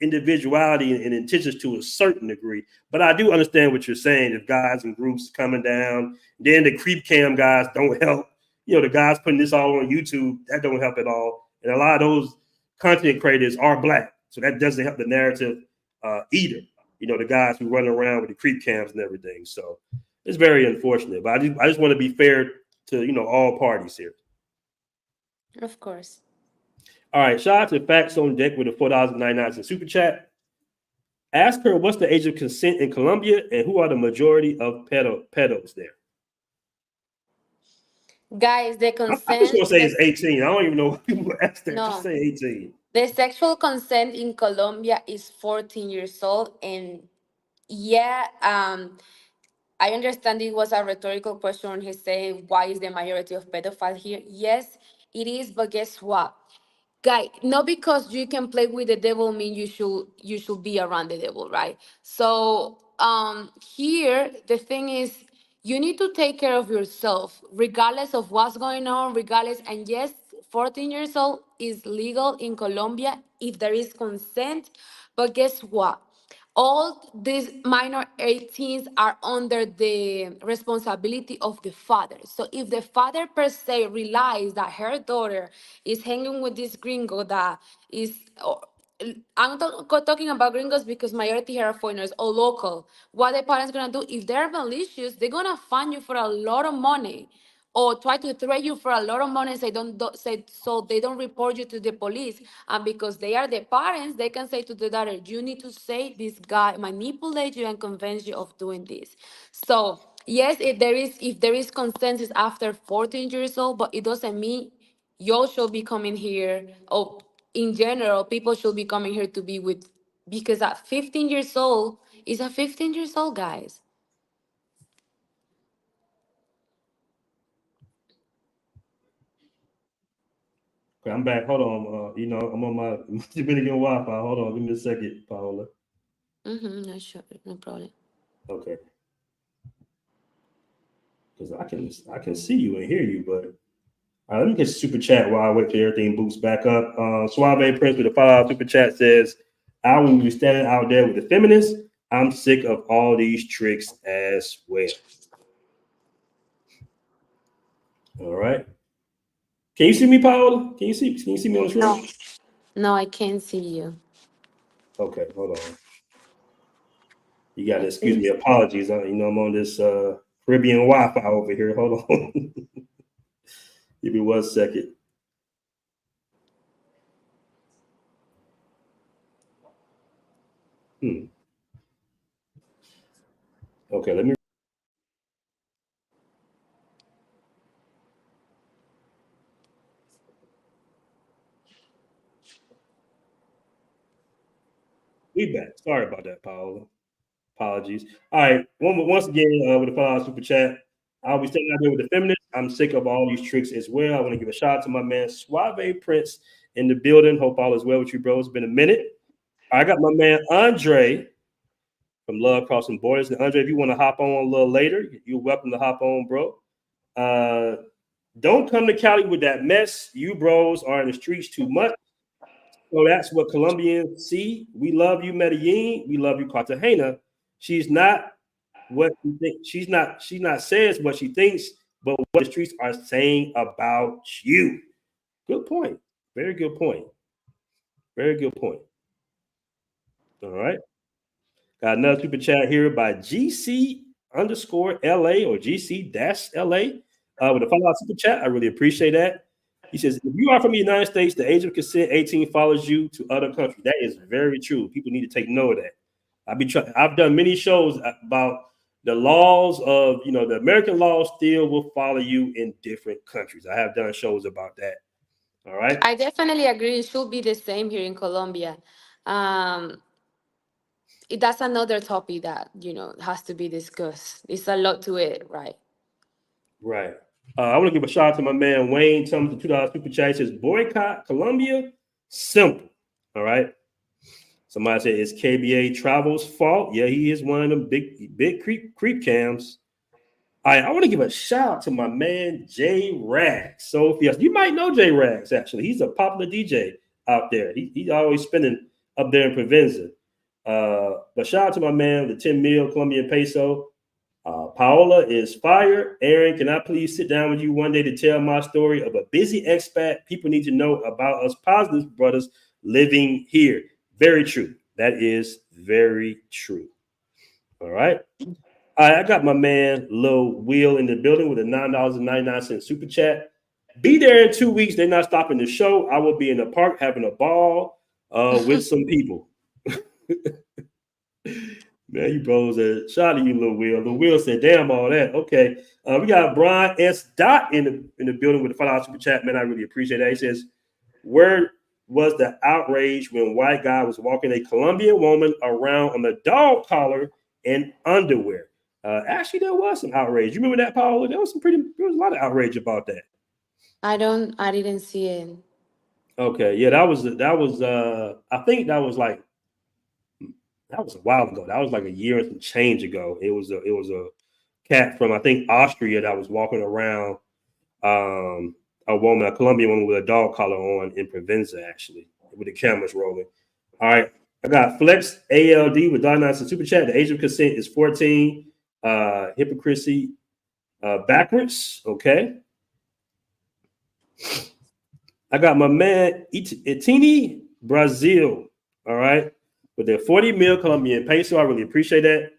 individuality and intentions to a certain degree. But I do understand what you're saying. If guys in groups coming down, then the creep cam guys don't help. The guys putting this all on YouTube, that don't help at all. And a lot of those content creators are black. So that doesn't help the narrative either. The guys who run around with the creep cams and everything. So it's very unfortunate. But I just want to be fair to, all parties here. Of course. All right. Shout out to Facts on Deck with the $4.99 in super chat. Ask her what's the age of consent in Colombia and who are the majority of pedos there. Guys, the I just want consent, to say it's 18. I don't even know what people ask there. Just no, say 18. the sexual consent in Colombia is 14 years old. And yeah, I understand it was a rhetorical question. He said, why is the majority of pedophiles here? Yes, it is, but guess what? Guy, not because you can play with the devil mean you should be around the devil, right? So here the thing is you need to take care of yourself regardless of what's going on, regardless. And yes, 14 years old is legal in Colombia if there is consent. But guess what? All these minor 18s are under the responsibility of the father. So if the father per se realizes that her daughter is hanging with this gringo that is, I'm talking about gringos because majority here are foreigners or local. What the parents gonna do if they're malicious? They're gonna fine you for a lot of money, or try to threat you for a lot of money. Say don't say so they don't report you to the police. And because they are the parents, they can say to the daughter, you need to say this guy manipulate you and convince you of doing this. So yes, if there is consensus after 14 years old, but it doesn't mean y'all should be coming here, or in general people should be coming here to be with, because at 15 years old is a 15 years old, guys. Okay, I'm back. Hold on. I'm on my Dominican Wi-Fi. Hold on. Give me a second, Paola. No, sure, no problem. Okay. Because I can see you and hear you, but let me get super chat while I wait till everything boots back up. Suave Prince with a $5 super chat says, I will be standing out there with the feminists. I'm sick of all these tricks as well. All right. Can you see me, Paola? Can you see me on the screen? No, I can't see you. Okay, hold on. You got to excuse me. Apologies. I'm on this Caribbean Wi-Fi over here. Hold on. Give me 1 second. Okay, let me. We back. Sorry about that, Paola. Apologies. All right. Once again, with a $5 super chat, I'll be standing out there with the feminists. I'm sick of all these tricks as well. I want to give a shout out to my man Suave Prince in the building. Hope all is well with you, bro. It's been a minute. I got my man Andre from Love Crossing Borders. And Andre, if you want to hop on a little later, you're welcome to hop on, bro. Don't come to Cali with that mess. You bros are in the streets too much. So that's what Colombians see. We love you, Medellin. We love you, Cartagena. She's not what you think. She's not says what she thinks, but what the streets are saying about you. Good point. Very good point. Very good point. All right. Got another super chat here by GC_LA or GC-LA with a $5 super chat. I really appreciate that. He says, if you are from the United States, the age of consent 18 follows you to other countries. That is very true. People need to take note of that. I've done many shows about the laws of, the American laws still will follow you in different countries. I have done shows about that. All right. I definitely agree. It should be the same here in Colombia. That's another topic that has to be discussed. It's a lot to it, right? Right. I want to give a shout out to my man Wayne. Tell me the $2 super chat. He says boycott Colombia. Simple. All right. Somebody said it's KBA Travel's fault. Yeah, he is one of them big creep cams. All right, I want to give a shout out to my man J Rags. So yes, you might know J Rags. Actually, he's a popular DJ out there. He's always spinning up there in Provenza. But shout out to my man with the 10 mil Colombian peso. Paola is fire. Aaron, can I please sit down with you one day to tell my story of a busy expat? People need to know about us positive brothers living here. Very true. That is very true. All right. I got my man Lil Will in the building with a $9.99 super chat. Be there in 2 weeks. They're not stopping the show. I will be in the park having a ball with some people. Man, you bros. Shout out to you, Lil Will. Lil Will said, "Damn all that." Okay, we got Brian S. Dot in the building with the $5 super chat. Man, I really appreciate that. He says, "Where was the outrage when white guy was walking a Colombian woman around on the dog collar and underwear?" Actually, there was some outrage. You remember that, Paula? There was a lot of outrage about that. I didn't see it. Okay, yeah, that was I think that was a while ago. That was like a year and some change ago. It was a cat from I think Austria that was walking around a Colombian woman with a dog collar on in Provenza, actually, with the cameras rolling. All right. I got Flex ALD with $9 and super chat. The age of consent is 14. Hypocrisy backwards. Okay. I got my man Itini Brazil. All right. With their 40 mil Colombian peso. I really appreciate that.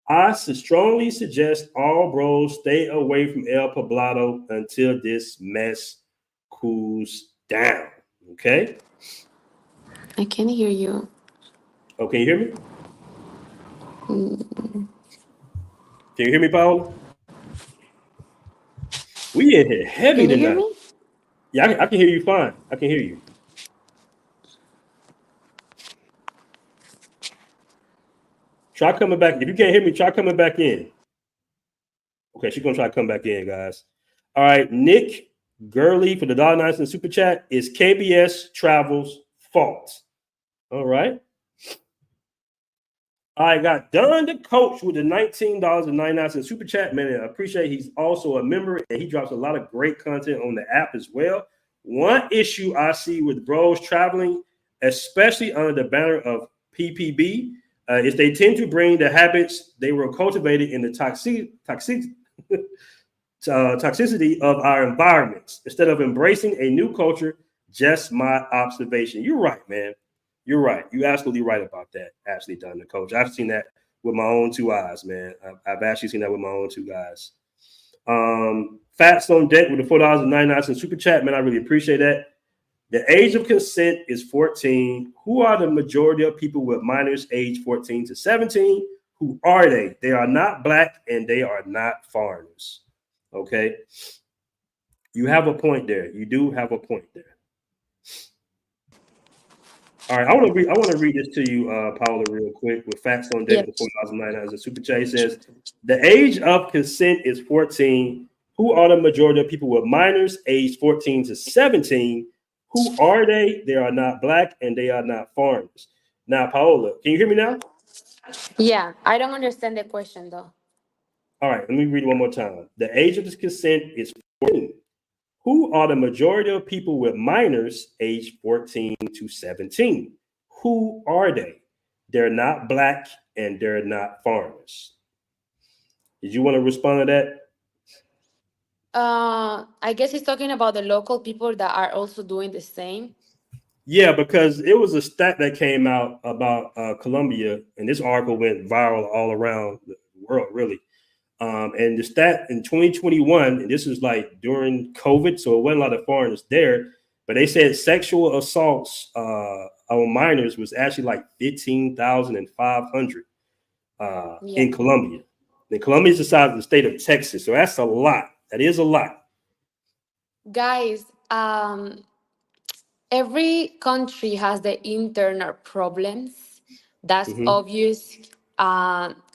I strongly suggest all bros stay away from El Poblado until this mess cools down. Okay? I can't hear you. Oh, can you hear me? Can you hear me, Paula? We in here heavy Can you hear tonight. me? Yeah, I can hear you fine. I can hear you. Try coming back. If you can't hear me, try coming back in. Okay, she's gonna try to come back in, guys. All right, Nick Gurley for the $9 in super chat is KBS Travel's fault. All right. I got Don the coach with the $19.99 in super chat. Man, I appreciate he's also a member and he drops a lot of great content on the app as well. One issue I see with bros traveling, especially under the banner of PPB, is they tend to bring the habits they were cultivated in the toxicity of our environments instead of embracing a new culture. Just my observation. You're right, man. You're right. You're absolutely right about that. Actually, done the coach. I've seen that with my own two eyes, man. I've actually seen that with my own two guys. Fats on deck with the $4.99 in super chat, man. I really appreciate that. The age of consent is 14. Who are the majority of people with minors age 14 to 17? Who are they? They are not black and they are not foreigners. Okay. You have a point there. You do have a point there. All right, I want to read this to you, Paula, real quick. With facts on deck, the $4.99 as a super chat says, the age of consent is 14. Who are the majority of people with minors aged 14 to 17? Who are they? They are not black and they are not foreigners. Now, Paola, can you hear me now? Yeah, I don't understand the question though. All right, let me read it one more time. The age of consent is 14. Who are the majority of people with minors aged 14 to 17? Who are they? They're not black and they're not foreigners. Did you want to respond to that? I guess he's talking about the local people that are also doing the same. Yeah, because it was a stat that came out about Colombia, and this article went viral all around the world, really. And the stat in 2021, and this was like during COVID, so it wasn't a lot of foreigners there, but they said sexual assaults on minors was actually like 15,500 in Colombia. And Colombia is the size of the state of Texas, so that's a lot. That is a lot. Guys, every country has their internal problems. That's obvious.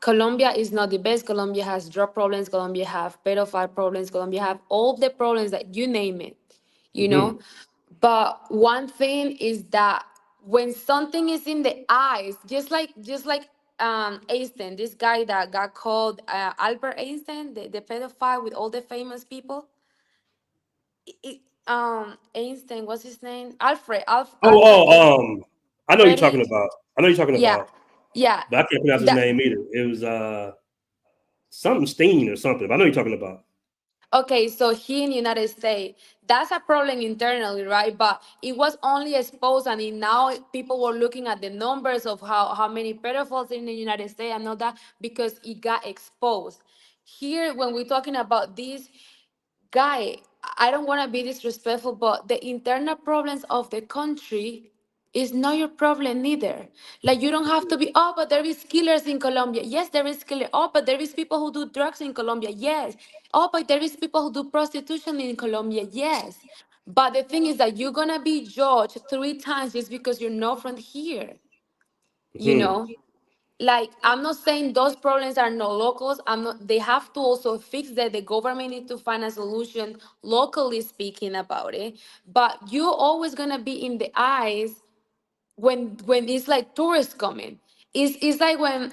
Colombia is not the best. Colombia has drug problems. Colombia have pedophile problems. Colombia have all the problems that you name it, you know. But one thing is that when something is in the eyes, just like Einstein, this guy that got called Albert Einstein, the pedophile with all the famous people. Einstein, what's his name? Alfred. I know you're talking Friedrich. about. I know you're talking Yeah, about. yeah. But I can't pronounce his name either. It was something Steen or something. But I know you're talking about. Okay, so here in the United States, that's a problem internally, right? But it was only exposed, and now people were looking at the numbers of how many pedophiles in the United States and all that because it got exposed. Here, when we're talking about this guy, I don't want to be disrespectful, but the internal problems of the country It's not your problem neither. Like you don't have to be, oh, but there is killers in Colombia. Yes, there is killer. Oh, but there is people who do drugs in Colombia. Yes. Oh, but there is people who do prostitution in Colombia. Yes. But the thing is that you're gonna be judged 3 times just because you're not from here. You Hmm. know? Like I'm not saying those problems are no locals. I'm not they have to also fix that. The government need to find a solution locally speaking about it. But you're always gonna be in the eyes when it's like tourists coming. It's like when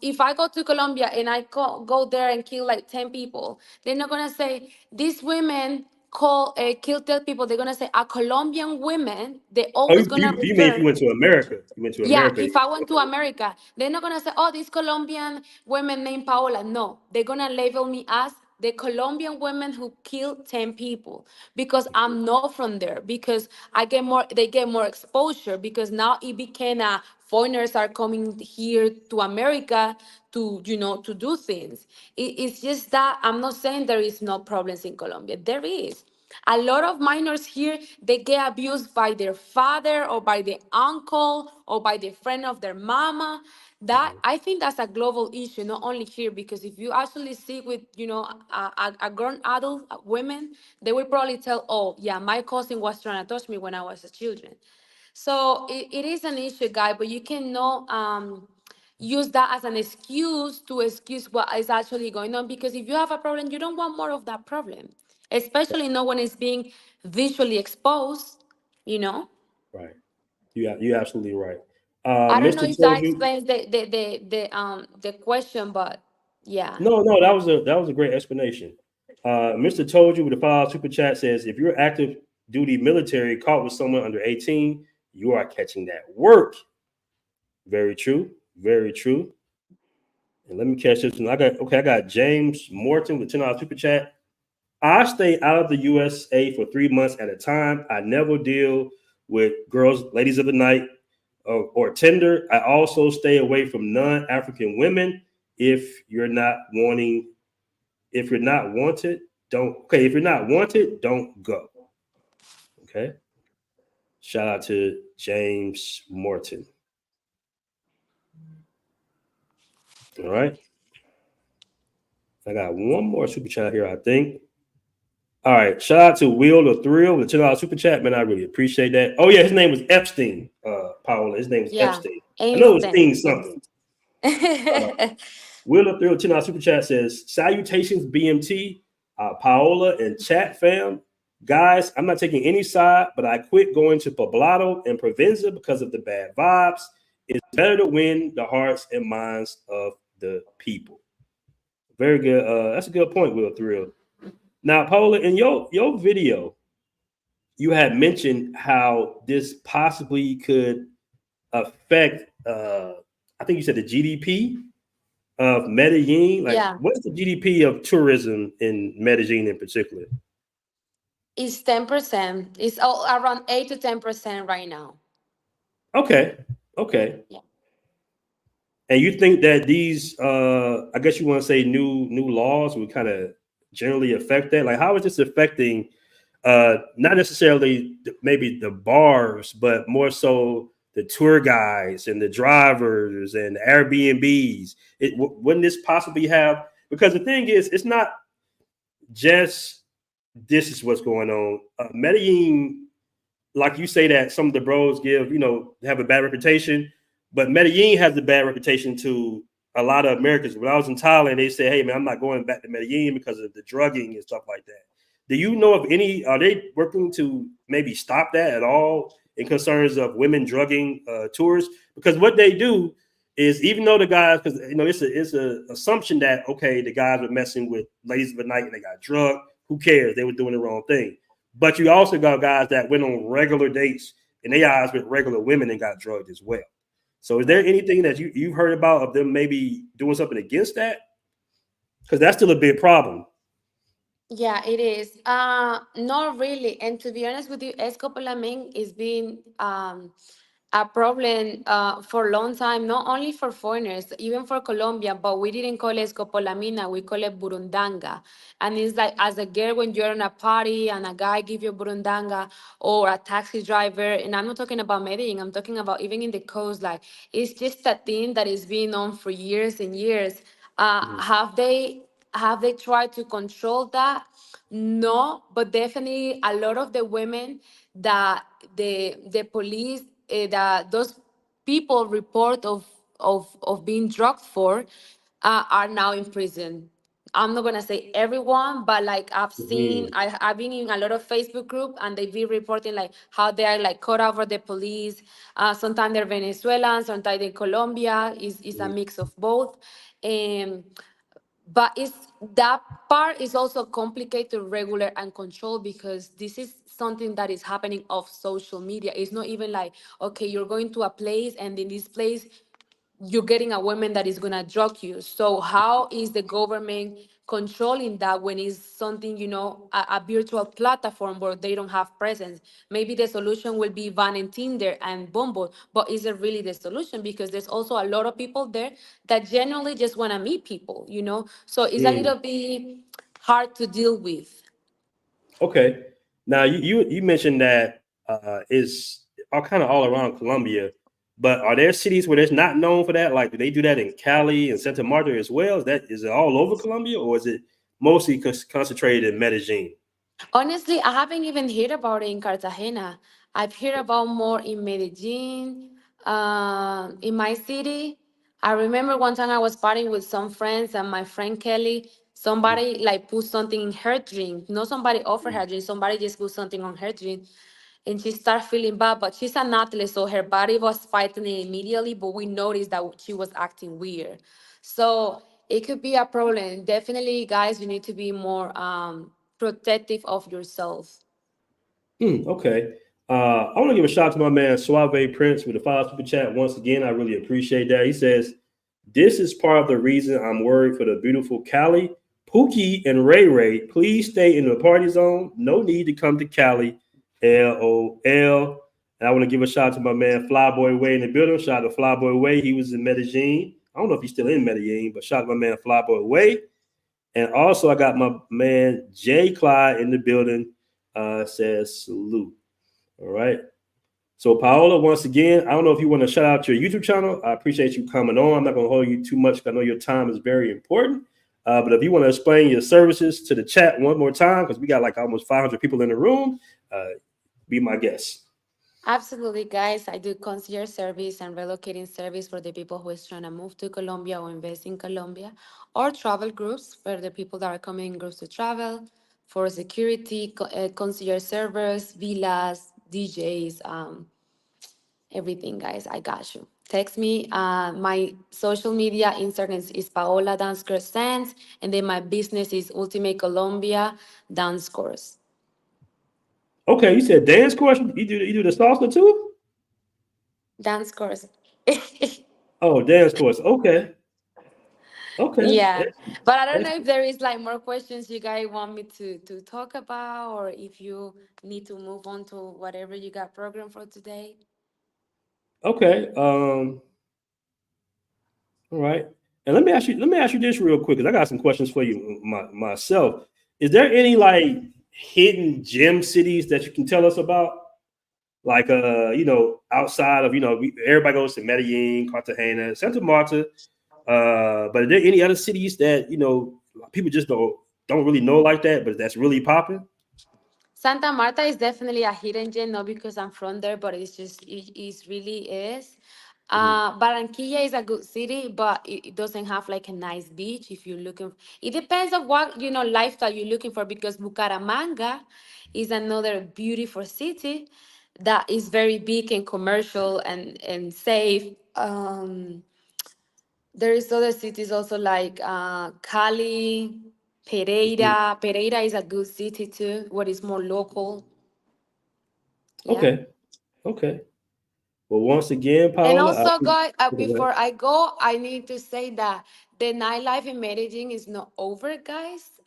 if I go to Colombia and I go there and kill like 10 people, they're not gonna say these women kill 10 people. They're gonna say a Colombian women. They're Oh, always gonna you mean if refer. you went to America? You went to Yeah, America. if I went to America, they're not gonna say, "Oh, this Colombian woman named Paola." No, they're gonna label me as the Colombian woman who killed 10 people because I'm not from there. Because they get more exposure. Because now it became a foreigners are coming here to America to to do things. It's just that I'm not saying there is no problems in Colombia. There is. A lot of minors here, they get abused by their father or by the uncle or by the friend of their mama. That I think that's a global issue, not only here. Because if you actually see with a grown adult women, they will probably tell, "Oh, yeah, my cousin was trying to touch me when I was a children." So it is an issue, guy, but you cannot use that as an excuse to excuse what is actually going on. Because if you have a problem, you don't want more of that problem, especially not when it's being visually exposed, you know? Right. You're absolutely right. I don't know Mr. if that Told you. explains the question, but yeah. No, that was a great explanation. Mr. Told you with a super chat says, if you're active duty military caught with someone under 18, you are catching that work. Very true. Very true. And let me catch this one. I got James Morton with $10 super chat. I stay out of the USA for 3 months at a time. I never deal with girls, ladies of the night, or Tinder. I also stay away from non-African women. If you're not wanting, if you're not wanted, don't. Okay, if you're not wanted, don't go. Okay. Shout out to James Morton. All right. I got one more super chat here, I think. All right. Shout out to Will the Thrill with $10 super chat. Man, I really appreciate that. Oh, yeah, his name was Epstein, Paola. His name was Yeah. Epstein. I know it was Instant. Steen something. Will the Thrill $10 super chat says, salutations, BMT, Paola and chat fam. Guys, I'm not taking any side, but I quit going to Poblado and Provenza because of the bad vibes. It's better to win the hearts and minds of the people. Very good. That's a good point, Will Thrill. Now, Paola, in your video, you had mentioned how this possibly could affect, I think you said the GDP of Medellin. Like, Yeah. what's the GDP of tourism in Medellin in particular? It's 10%. It's all around 8 to 10% right now. Okay. Yeah. And you think that these, I guess you want to say new laws would kind of generally affect that? Like, how is this affecting, not necessarily maybe the bars, but more so the tour guides and the drivers and the Airbnbs? Wouldn't this possibly have? Because the thing is, it's not just this is what's going on. Medellin, like you say, that some of the bros have a bad reputation. But Medellin has a bad reputation to a lot of Americans. When I was in Thailand, they said, hey, man, I'm not going back to Medellin because of the drugging and stuff like that. Do you know of any, are they working to maybe stop that at all in concerns of women drugging tourists? Because what they do is, even though the guys, because, it's an assumption that, okay, the guys were messing with ladies of the night and they got drugged. Who cares? They were doing the wrong thing. But you also got guys that went on regular dates and they eyes with regular women and got drugged as well. So is there anything that you've heard about of them maybe doing something against that? Because that's still a big problem. Yeah, it is. Not really. And to be honest with you, Escopolamin is being a problem for a long time, not only for foreigners, even for Colombia, but we didn't call it Scopolamina, we call it Burundanga. And it's like as a girl when you're in a party and a guy give you Burundanga or a taxi driver, and I'm not talking about Medellin, I'm talking about even in the coast, like it's just a thing that is being on for years and years. Mhm. Have they tried to control that? No, but definitely a lot of the women that the police that those people report of being drugged for are now in prison. I'm not gonna say everyone, but like Mhm. I've been in a lot of Facebook group and they be reporting like how they are like caught over the police. Sometimes they're Venezuelan, sometimes they're Colombia. Is a Mhm. mix of both. And but it's that part is also complicated to regulate and control because this is something that is happening off social media. It's not even like, okay, you're going to a place and in this place you're getting a woman that is gonna drug you. So how is the government controlling that when it's something, a virtual platform where they don't have presence? Maybe the solution will be banning Tinder and Bumble, but is it really the solution? Because there's also a lot of people there that generally just wanna meet people. So it's a Mm. little bit hard to deal with. Okay. Now you mentioned that is all kind of all around Colombia, but are there cities where it's not known for that? Like, do they do that in Cali and Santa Marta as well? Is it all over Colombia, or is it mostly concentrated in Medellin? Honestly, I haven't even heard about it in Cartagena. I've heard about more in Medellin, in my city. I remember one time I was partying with some friends, and my friend Kelly, somebody like put something in her drink. Not somebody offered her drink, somebody just put something on her drink. And she started feeling bad, but she's an athlete, so her body was fighting it immediately. But we noticed that she was acting weird. So it could be a problem. Definitely, guys, you need to be more protective of yourself. Okay. I want to give a shout out to my man Suave Prince with the five super chat once again. I really appreciate that. He says, "This is part of the reason I'm worried for the beautiful Cali, Pookie, and Ray Ray. Please stay in the party zone. No need to come to Cali. LOL." And I want to give a shout out to my man Flyboy Way in the building. Shout out to Flyboy Way. He was in Medellin. I don't know if he's still in Medellin, but shout out to my man Flyboy Way. And also, I got my man Jay Clyde in the building. Says salute. All right. So, Paola, once again, I don't know if you want to shout out your YouTube channel. I appreciate you coming on. I'm not going to hold you too much because I know your time is very important. But if you want to explain your services to the chat one more time, because we got like almost 500 people in the room, be my guest. Absolutely, guys. I do concierge service and relocating service for the people who is trying to move to Colombia or invest in Colombia, or travel groups for the people that are coming in groups to travel, for security, concierge servers, villas, DJs, everything, guys. I got you. Text me. My social media Instagram is Paola Dance Course Sands, and then my business is Ultimate Colombia Dance Course. Okay, you said dance course. You do the salsa too? Dance Course. Oh, dance course. Okay. Okay. Yeah, but I don't know if Excellent. there is like more questions you guys want me to talk about, or if you need to move on to whatever you got programmed for today. Okay. All right. And let me ask you this real quick because I got some questions for you myself. Is there any like hidden gem cities that you can tell us about? Like outside of everybody goes to Medellin, Cartagena, Santa Marta. But are there any other cities that people just don't really know like that, but that's really popping? Santa Marta is definitely a hidden gem, not because I'm from there, but it really is. Mhm. Barranquilla is a good city, but it doesn't have like a nice beach. If you're looking, it depends on what lifestyle you're looking for. Because Bucaramanga is another beautiful city that is very big and commercial and safe. There is other cities also like Cali, Mhm. Pereira. Pereira is a good city too, what is more local. Yeah. Okay. Okay. Well, once again, And Paola, also, guys, I before I go, I need to say that the nightlife in Medellin is not over, guys.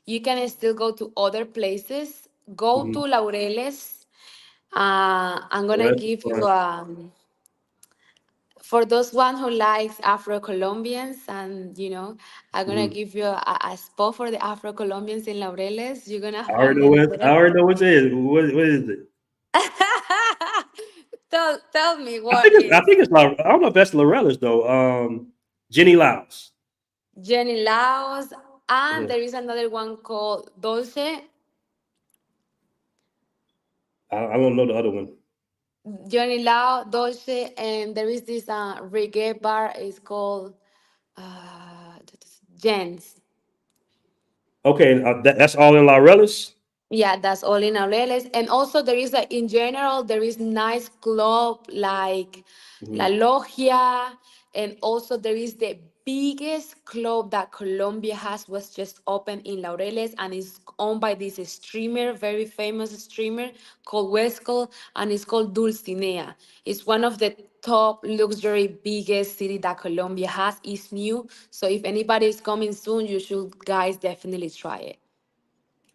You can still go to other places. Go to Mhm. Laureles. I'm gonna give you for those one who likes Afro-Colombians, and I'm gonna give you a spot for the Afro-Colombians in Laureles. You're gonna I find already know them what I there. already know what it is. What is it? Tell me I what think it's I is. think it's I don't know if that's Lorella's though. Jenny Laos. Jenny Laos, and Mhm. there is another one called Dulce. I don't know the other one. Johnny Lao, Dolce, and there is this reggae bar. It's called Jens. Okay, that's all in Lorella's. Yeah, that's all in Aureles. And also there is in general, there is nice club like La Mhm. Logia. And also there is the biggest club that Colombia has was just opened in Laureles and is owned by this streamer, very famous streamer called Wesco, and it's called Dulcinea. It's one of the top luxury biggest city that Colombia has. It's new. So if anybody is coming soon, you should guys definitely try it.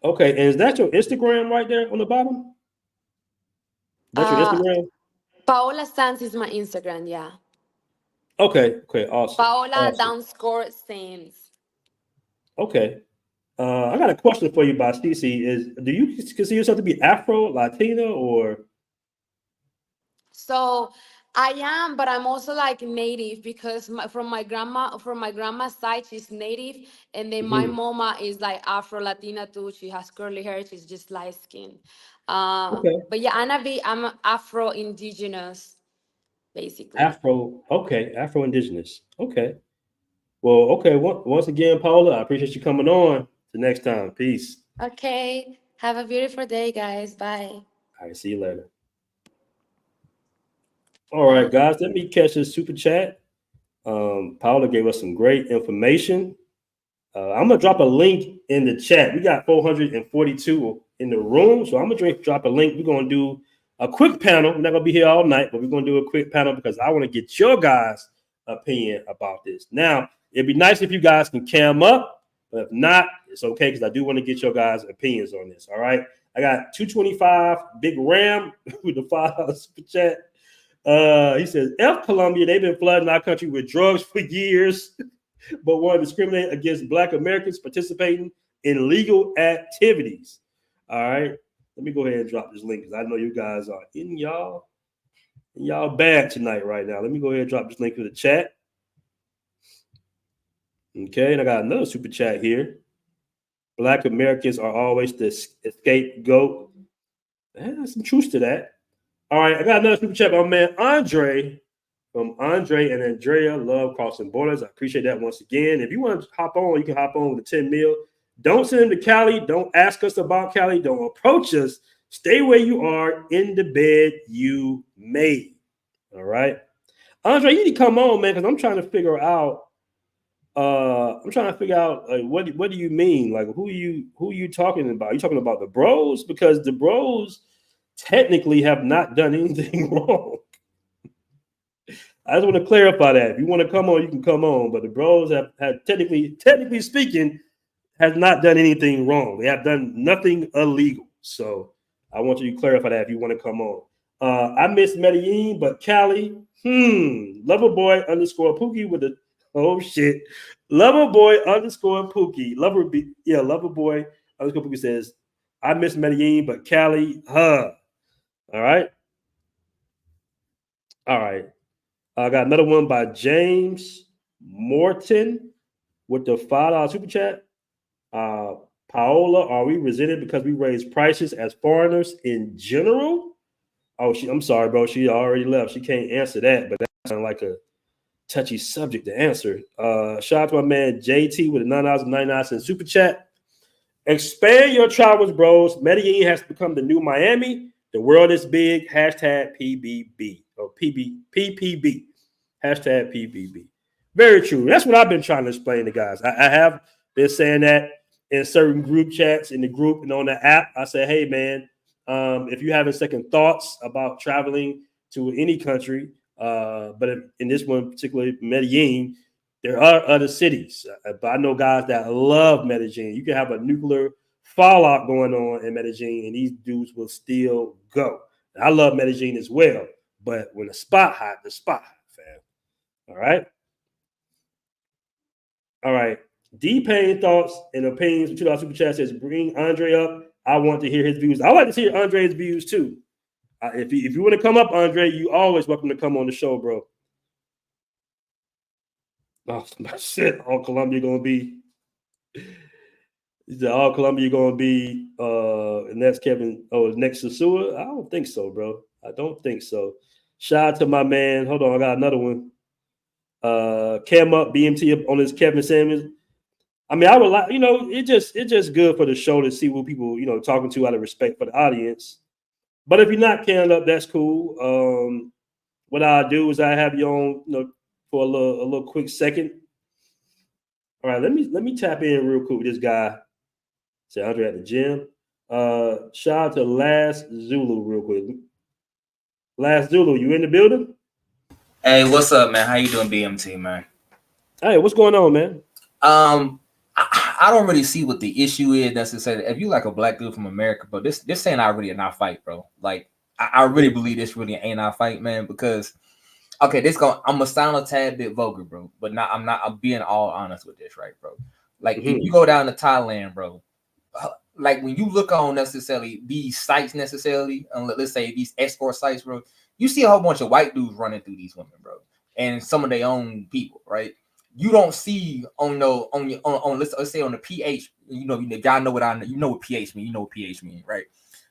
Okay, and is that your Instagram right there on the bottom? That's your Uh, Instagram? Paola Sanz is my Instagram, yeah. Okay, awesome. Paola Awesome. downscore Sanz. Okay. I got a question for you about Cece. Do you consider yourself to be Afro, Latina, or So I am, but I'm also like native because from my grandma's side, she's native, and then my Mhm. mama is like Afro Latina too. She has curly hair. She's just light skin. Okay. But yeah, I'm Afro indigenous basically. Afro? Okay, Afro Indigenous. Okay. Well, okay. Once again, Paula, I appreciate you coming on. The next time. Peace. Okay, have a beautiful day, guys. Bye. All right, see you later. All right, guys, let me catch this super chat. Paula gave us some great information. I'm gonna drop a link in the chat. We got 442 in the room, so I'm gonna drop a link. We're gonna do a quick panel. We're not gonna be here all night, but we're gonna do a quick panel because I want to get your guys' opinion about this. Now, it'd be nice if you guys can cam up, but if not, it's okay because I do want to get your guys' opinions on this. All right, I got 225 Big Ram with the $5 super chat. He says, F Colombia, they've been flooding our country with drugs for years, but want to discriminate against Black Americans participating in legal activities. All right. Let me go ahead and drop this link because I know you guys are in y'all bag tonight right now. Let me go ahead and drop this link in the chat. Okay, and I got another super chat here. Black Americans are always the scapegoat. There's some truth to that. All right, I got another super chat by my man Andre from Andre and Andrea. Love Crossing Borders. I appreciate that once again. If you want to hop on, you can hop on with the 10 mil. Don't send them to Cali. Don't ask us about Cali. Don't approach us. Stay where you are in the bed you made. All right. Andre, you need to come on, man, because I'm trying to figure out. What do you mean? Like who you talking about? You talking about the bros? Because the bros technically have not done anything wrong. I just want to clarify that. If you want to come on, you can come on. But the bros have technically speaking, has not done anything wrong. They have done nothing illegal. So I want you to clarify that if you want to come on. I miss Medellin, but Cali, Loverboy underscore Pookie with the Loverboy underscore Pookie. Loverboy underscore Pookie says, I miss Medellin, but Cali, huh? All right. All right. I got another one by James Morton with the $5 super chat. Paola, are we resented because we raise prices as foreigners in general? Oh, I'm sorry, bro. She already left. She can't answer that, but that sounds like a touchy subject to answer. Shout out to my man JT with the $9.99 super chat. Expand your travels, bros. Medellin has become the new Miami. The world is big. Hashtag PBB or PPB. Hashtag PBB. Very true. That's what I've been trying to explain to guys. I have been saying that in certain group chats, in the group and on the app. I say, hey, man, if you're having second thoughts about traveling to any country, but in this one, particularly Medellin, there are other cities. But I know guys that love Medellin. You can have a nuclear fallout going on in Medellin, and these dudes will still go. I love Medellin as well. But when the spot hot, fam. All right. All right. D-Pain thoughts and opinions. $2 super chat says, bring Andre up. I want to hear his views. I like to hear Andre's views too. If you want to come up, Andre, you always welcome to come on the show, bro. Oh, shit. All Columbia going to be. Is that all Columbia going to be? And that's Kevin. Oh, next to Sua? I don't think so, bro. I don't think so. Shout out to my man. Hold on. I got another one. Cam up, BMT up on his Kevin Samuels. I mean, I would like, it's just good for the show to see what people, talking to out of respect for the audience. But if you're not cammed up, that's cool. What I'll do is I have you on, for a little quick second. All right, let me tap in real quick with this guy. Say Andre at the gym. Shout out to Last Zulu real quick. Last Zulu, you in the building? Hey, what's up, man? How you doing, BMT, man? Hey, what's going on, man? I don't really see what the issue is necessarily. If you like a black dude from America, bro, this ain't not really our fight, bro. Like, I really believe this really ain't our fight, man. Because, okay, I'm gonna sound a tad bit vulgar, bro, but I'm being all honest with this, right, bro? Like, if you go down to Thailand, bro, like when you look on necessarily these sites necessarily, let's say these escort sites, bro, you see a whole bunch of white dudes running through these women, bro, and some of their own people, right? You don't see let's say on the PH, y'all know what PH mean, what PH mean, right?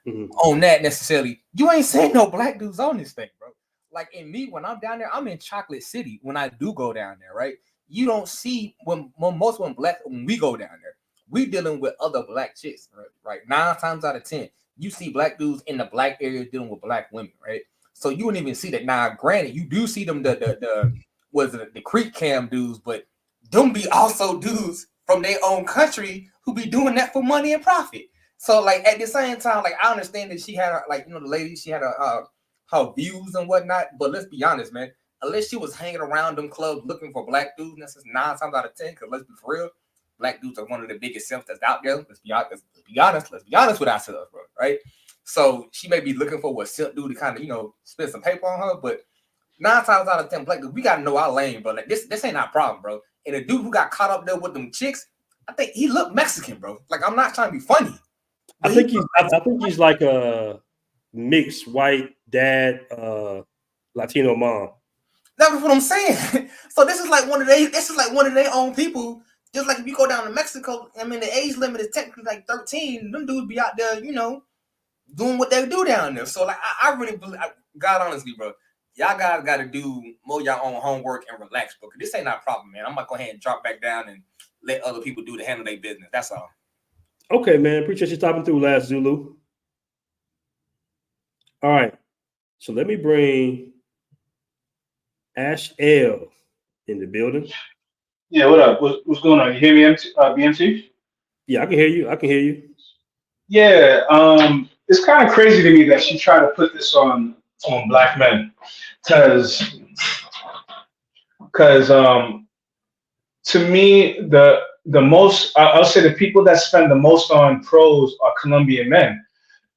Mm-hmm. On that necessarily, you ain't saying no black dudes on this thing, bro. Like in me, when I'm down there, I'm in Chocolate City. When I do go down there, right? You don't see when we go down there, we dealing with other black chicks, right? 9 times out of 10, you see black dudes in the black area dealing with black women, right? So you wouldn't even see that. Now, granted, you do see them the creek cam dudes, but them be also dudes from their own country who be doing that for money and profit. So like at the same time, like I understand that she had the lady, she had her views and whatnot, but let's be honest, man. Unless she was hanging around them clubs looking for black dudes, that's 9 times out of 10. Because let's be for real, black dudes are one of the biggest simps that's out there. Let's be honest with ourselves, bro. Right? So she may be looking for what simp dude to kind of spend some paper on her, but 9 times out of 10, black dudes, we gotta know our lane, bro. Like this ain't our problem, bro. And the dude who got caught up there with them chicks, I think he looked Mexican, bro. Like I'm not trying to be funny. I think he's like a mixed white dad, Latino mom. That's what I'm saying. So this is like one of their own people. Just like if you go down to Mexico, I mean the age limit is technically like 13. Them dudes be out there, doing what they do down there. So like I really believe, God honestly, bro, y'all guys got to do more y'all own homework and relax, bro. This ain't our problem, man. I'm gonna go ahead and drop back down and let other people handle their business. That's all. Okay, man. Appreciate you stopping through, Last Zulu. All right. So let me bring Ash L in the building. Yeah, what up? What's going on? You hear me, BMT? Yeah, I can hear you. Yeah, it's kind of crazy to me that she tried to put this on black men, because to me the most, I'll say the people that spend the most on pros are Colombian men,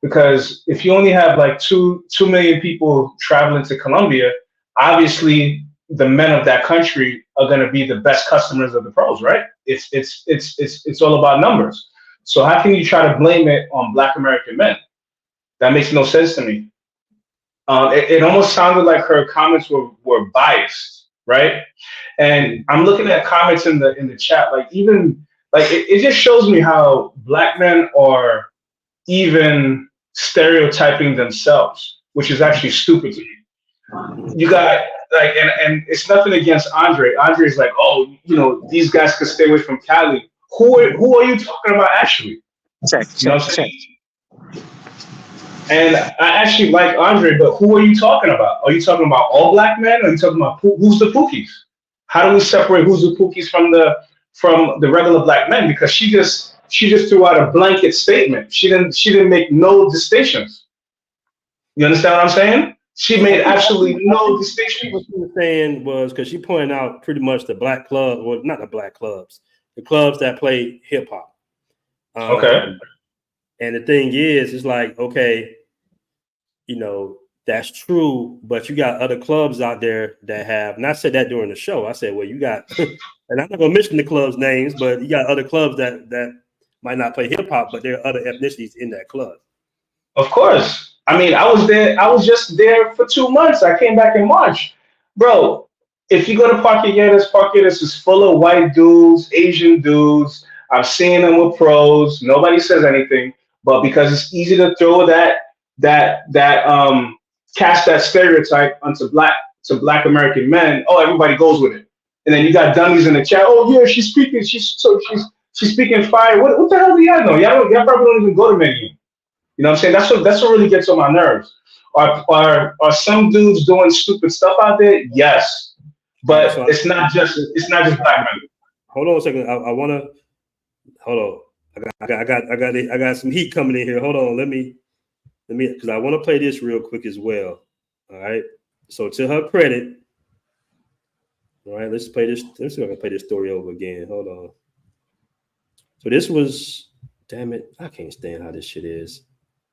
because if you only have like 2 million people traveling to Colombia, obviously the men of that country are going to be the best customers of the pros, right? It's all about numbers. So how can you try to blame it on Black American men? That makes no sense to me. It almost sounded like her comments were biased, right? And I'm looking at comments in the chat, like even like it just shows me how Black men are even stereotyping themselves, which is actually stupid to me. You got like, and it's nothing against Andre. Andre's like, oh, these guys could stay away from Cali. Who are you talking about actually? Check. And I actually like Andre, but who are you talking about? Are you talking about all Black men? Or are you talking about who's the Pookies? How do we separate who's the Pookies from the regular Black men? Because she just threw out a blanket statement. She didn't make no distinctions. You understand what I'm saying? She made absolutely no distinction. What she was saying was, because she pointed out pretty much the black club, or not the black clubs, the clubs that play hip hop. Okay. And the thing is, it's like, okay, that's true, but you got other clubs out there that have, and I said that during the show. I said, well, you got, and I'm not gonna mention the clubs' names, but you got other clubs that might not play hip hop, but there are other ethnicities in that club. Of course. I mean, I was there. I was just there for 2 months. I came back in March, bro. If you go to Parquetas is full of white dudes, Asian dudes. I've seen them with pros. Nobody says anything, but because it's easy to throw cast that stereotype onto black American men. Oh, everybody goes with it, and then you got dummies in the chat. Oh yeah, she's speaking speaking fire. What the hell do y'all know? Y'all probably don't even go to Medellin. You know what I'm saying? That's what really gets on my nerves. Are some dudes doing stupid stuff out there? Yes, but it's not just black men. Hold on a second. I want to hold on. I got some heat coming in here. Hold on. Let me because I want to play this real quick as well. All right. So to her credit, all right. Let's play this. Let's see if I can play this story over again. Hold on. So this was, damn it, I can't stand how this shit is.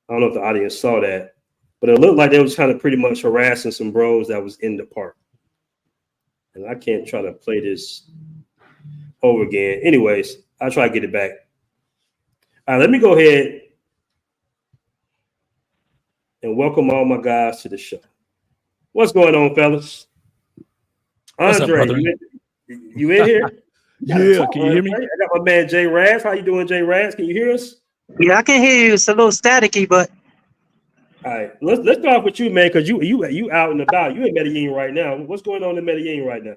I don't know if the audience saw that, but it looked like they was kind of pretty much harassing some bros that was in the park. And I can't try to play this over again. Anyways, I'll try to get it back. All right, let me go ahead and welcome all my guys to the show. What's going on, fellas? Andre, up, you in here? Yeah, can you hear me? I got my man Jay Raz. How you doing, Jay Raz? Can you hear us? Yeah, I can hear you. It's a little staticky, but all right. Let's start with you, man, because you out and about. You in Medellin right now. What's going on in Medellin right now?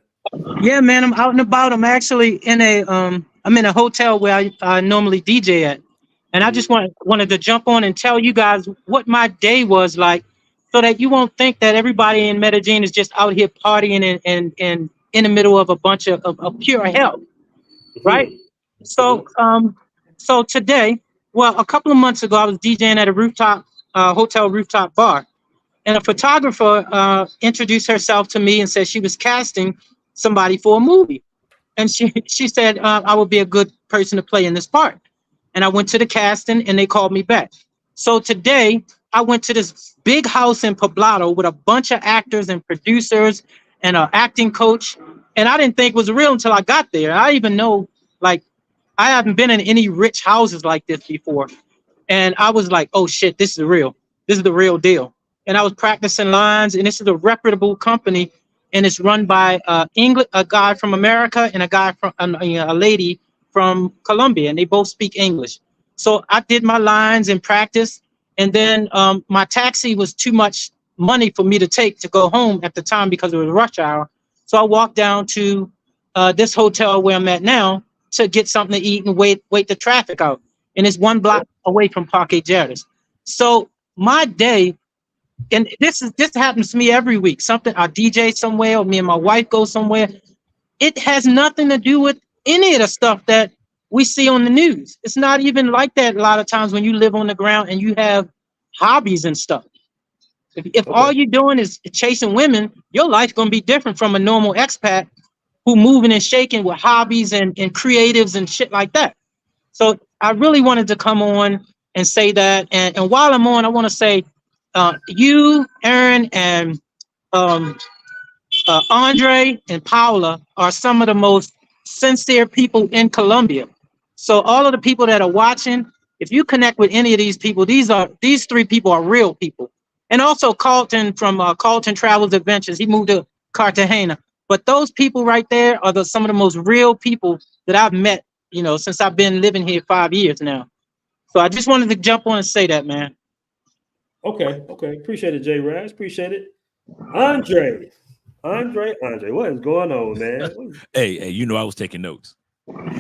yeah, man, I'm out and about. I'm actually in a hotel where I normally DJ at, and I just wanted to jump on and tell you guys what my day was like, so that you won't think that everybody in Medellin is just out here partying and in the middle of a bunch of pure hell, right? So so today. Well, a couple of months ago, I was DJing at a hotel rooftop bar, and a photographer introduced herself to me and said she was casting somebody for a movie, and she said I would be a good person to play in this part. And I went to the casting, and they called me back. So today, I went to this big house in Poblado with a bunch of actors and producers and an acting coach, and I didn't think it was real until I got there. I even know, like, I haven't been in any rich houses like this before. And I was like, oh shit, this is real. This is the real deal. And I was practicing lines, and this is a reputable company, and it's run by a guy from America and a guy from a lady from Colombia, and they both speak English. So I did my lines in practice, and then my taxi was too much money for me to take to go home at the time because it was rush hour. So I walked down to this hotel where I'm at now to get something to eat and wait the traffic out. And it's 1 block away from Parque Jarvis. So my day, and this happens to me every week. Something I DJ somewhere, or me and my wife go somewhere. It has nothing to do with any of the stuff that we see on the news. It's not even like that a lot of times when you live on the ground and you have hobbies and stuff. If all you're doing is chasing women, your life's gonna be different from a normal expat who moving and shaking with hobbies and creatives and shit like that. So I really wanted to come on and say that. And while I'm on, I want to say you, Aaron, and Andre and Paula are some of the most sincere people in Colombia. So all of the people that are watching, if you connect with any of these people, these 3 people are real people. And also Carlton from Carlton Travels Adventures, he moved to Cartagena. But those people right there are some of the most real people that I've met, since I've been living here 5 years now. So I just wanted to jump on and say that, man. Okay. Appreciate it, Jay Raz. Appreciate it. Andre, what is going on, man? Hey, I was taking notes.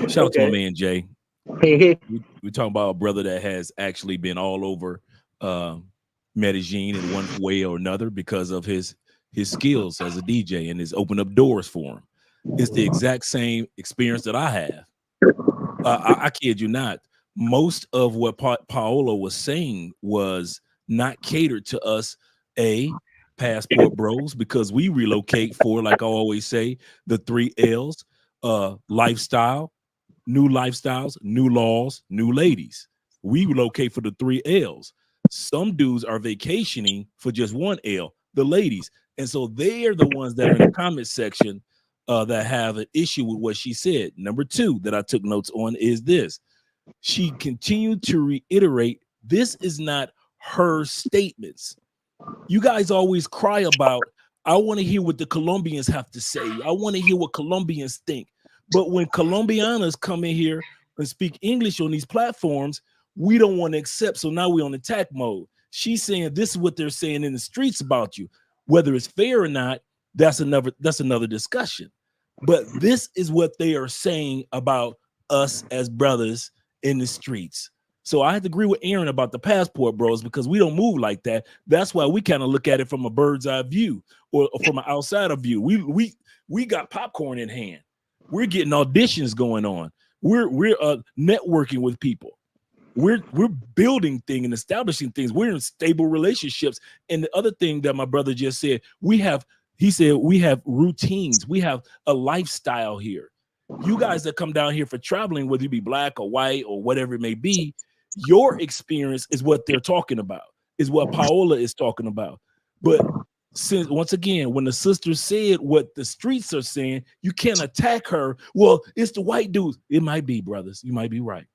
Shout out to my man Jay. Hey. We're talking about a brother that has actually been all over Medellin in one way or another because of his skills as a DJ, and it's opened up doors for him. It's the exact same experience that I have. I kid you not. Most of what Paola was saying was not catered to us, Passport Bros, because we relocate for, like I always say, the 3 L's, lifestyle, new lifestyles, new laws, new ladies. We relocate for the 3 L's. Some dudes are vacationing for just one L, the ladies. And so they are the ones that are in the comment section that have an issue with what she said. Number 2 that I took notes on is this. She continued to reiterate, this is not her statements. You guys always cry about, I want to hear what the Colombians have to say. I want to hear what Colombians think. But when Colombianas come in here and speak English on these platforms, we don't want to accept. So now we're on attack mode. She's saying this is what they're saying in the streets about you. Whether it's fair or not, that's another discussion. But this is what they are saying about us as brothers in the streets. So I have to agree with Aaron about the passport bros, because we don't move like that. That's why we kind of look at it from a bird's eye view or from an outsider view. We got popcorn in hand. We're getting auditions going on. We're networking with people. We're building things and establishing things. We're in stable relationships. And the other thing that my brother just said, he said we have routines. We have a lifestyle here. You guys that come down here for traveling, whether you be black or white or whatever it may be, your experience is what they're talking about, is what Paola is talking about. But since, once again, when the sister said what the streets are saying, you can't attack her. Well, it's the white dudes. It might be, brothers. You might be right.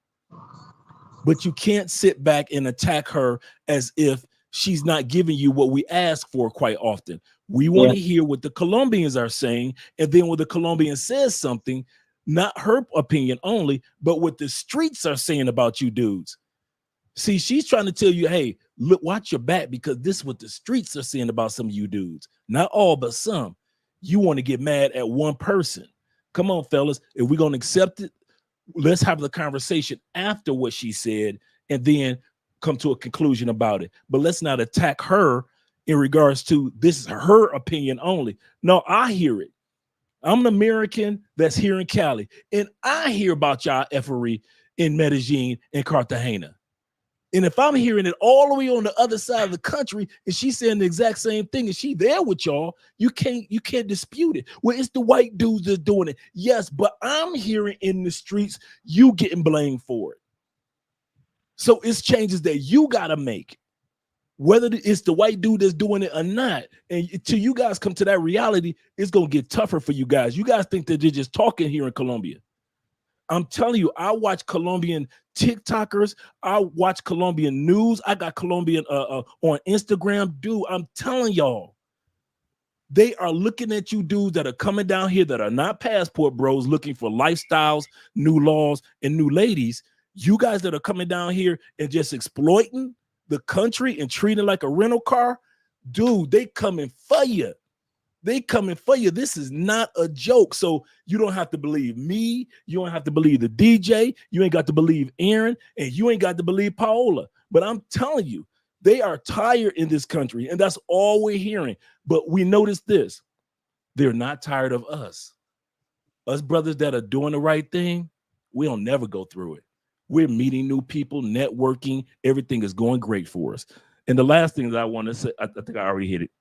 But you can't sit back and attack her as if she's not giving you what we ask for quite often. We want to hear what the Colombians are saying. And then when the Colombian says something, not her opinion only, but what the streets are saying about you dudes. See, she's trying to tell you, hey, look, watch your back, because this is what the streets are saying about some of you dudes. Not all, but some. You want to get mad at one person. Come on, fellas. If we're going to accept it, let's have the conversation after what she said and then come to a conclusion about it. But let's not attack her in regards to this is her opinion only. No, I hear it. I'm an American that's here in Cali, and I hear about y'all effery in Medellin and Cartagena. And if I'm hearing it all the way on the other side of the country, and she's saying the exact same thing, and she there with y'all, you can't dispute it. Well, it's the white dudes that's doing it. Yes, but I'm hearing in the streets, you getting blamed for it. So it's changes that you got to make, whether it's the white dude that's doing it or not. And until you guys come to that reality, it's going to get tougher for you guys. You guys think that they're just talking here in Colombia. I'm telling you, I watch Colombian TikTokers. I watch Colombian news. I got Colombian on Instagram. Dude, I'm telling y'all, they are looking at you dudes that are coming down here that are not passport bros, looking for lifestyles, new laws, and new ladies. You guys that are coming down here and just exploiting the country and treating it like a rental car, dude, they coming for you. They coming for you. This is not a joke. So you don't have to believe me. You don't have to believe the DJ. You ain't got to believe Aaron, and you ain't got to believe Paola. But I'm telling you, they are tired in this country, and that's all we're hearing. But we notice this. They're not tired of us. Us brothers that are doing the right thing, we don't never go through it. We're meeting new people, networking. Everything is going great for us. And the last thing that I want to say, I think I already hit it.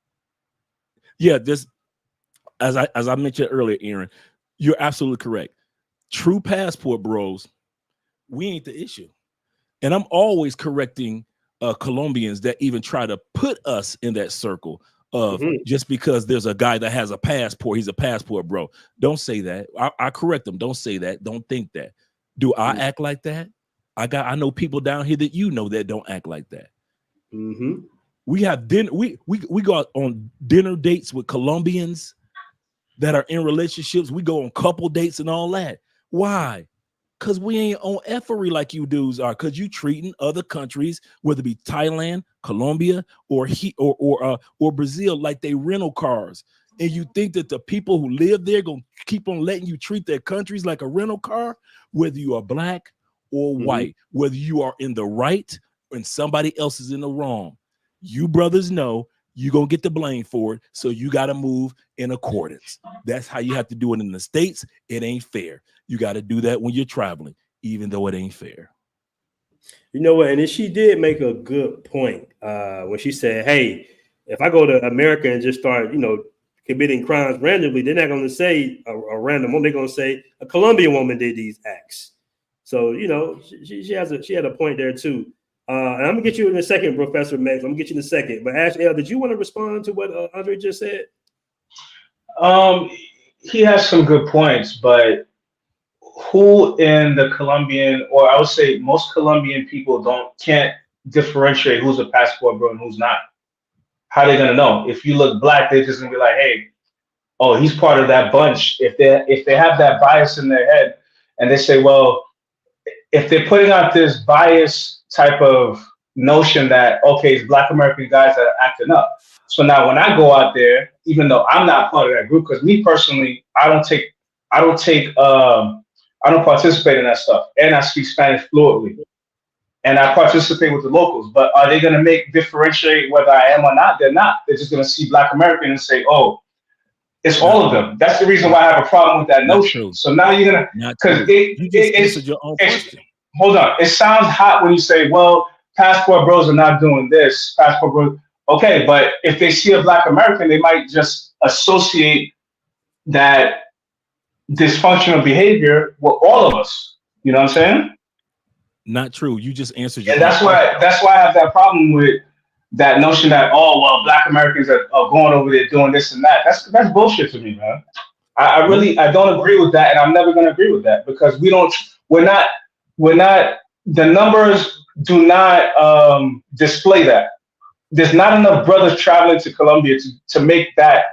Yeah, this, as I mentioned earlier, Aaron, you're absolutely correct. True passport bros, we ain't the issue. And I'm always correcting Colombians that even try to put us in that circle of just because there's a guy that has a passport, he's a passport bro. Don't say that. I correct them. Don't say that. Don't think that. Do I act like that? I know people down here that you know that don't act like that. We have dinner. We go out on dinner dates with Colombians that are in relationships. We go on couple dates and all that. Why? Because we ain't on effery like you dudes are. Because you treating other countries, whether it be Thailand, Colombia, or Brazil, like they rental cars. And you think that the people who live there gonna keep on letting you treat their countries like a rental car, whether you are black or white, whether you are in the right and somebody else is in the wrong. You brothers know you're going to get the blame for it, so you got to move in accordance. That's how you have to do it in the States. It ain't fair. You got to do that when you're traveling, even though it ain't fair. You know what? And then she did make a good point when she said, hey, if I go to America and just start, committing crimes randomly, they're not going to say a random woman. They're going to say a Colombian woman did these acts. So, she had a point there too. And I'm gonna get you in a second, Professor Max. I'm gonna get you in a second. But Ash L, did you want to respond to what Andre just said? He has some good points, but who in the Colombian, or I would say most Colombian people can't differentiate who's a passport bro and who's not. How are they gonna know? If you look black, they're just gonna be like, hey, oh, he's part of that bunch. If they have that bias in their head and they say, well, if they're putting out this bias type of notion that, okay, it's Black American guys that are acting up. So now when I go out there, even though I'm not part of that group, because me personally, I don't participate in that stuff. And I speak Spanish fluently. And I participate with the locals. But are they going to differentiate whether I am or not? They're not. They're just going to see Black American and say, oh, it's all of them. That's the reason why I have a problem with that notion. So now you're going to, because it's your own question. Hold on. It sounds hot when you say, well, passport bros are not doing this. Passport bros. Okay, but if they see a Black American, they might just associate that dysfunctional behavior with all of us. You know what I'm saying? Not true. You just answered. And that's why I have that problem with that notion that, oh, well, Black Americans are going over there doing this and that. That's bullshit to me, man. I don't agree with that, and I'm never going to agree with that because we're not. The numbers do not display that. There's not enough brothers traveling to Colombia to make that.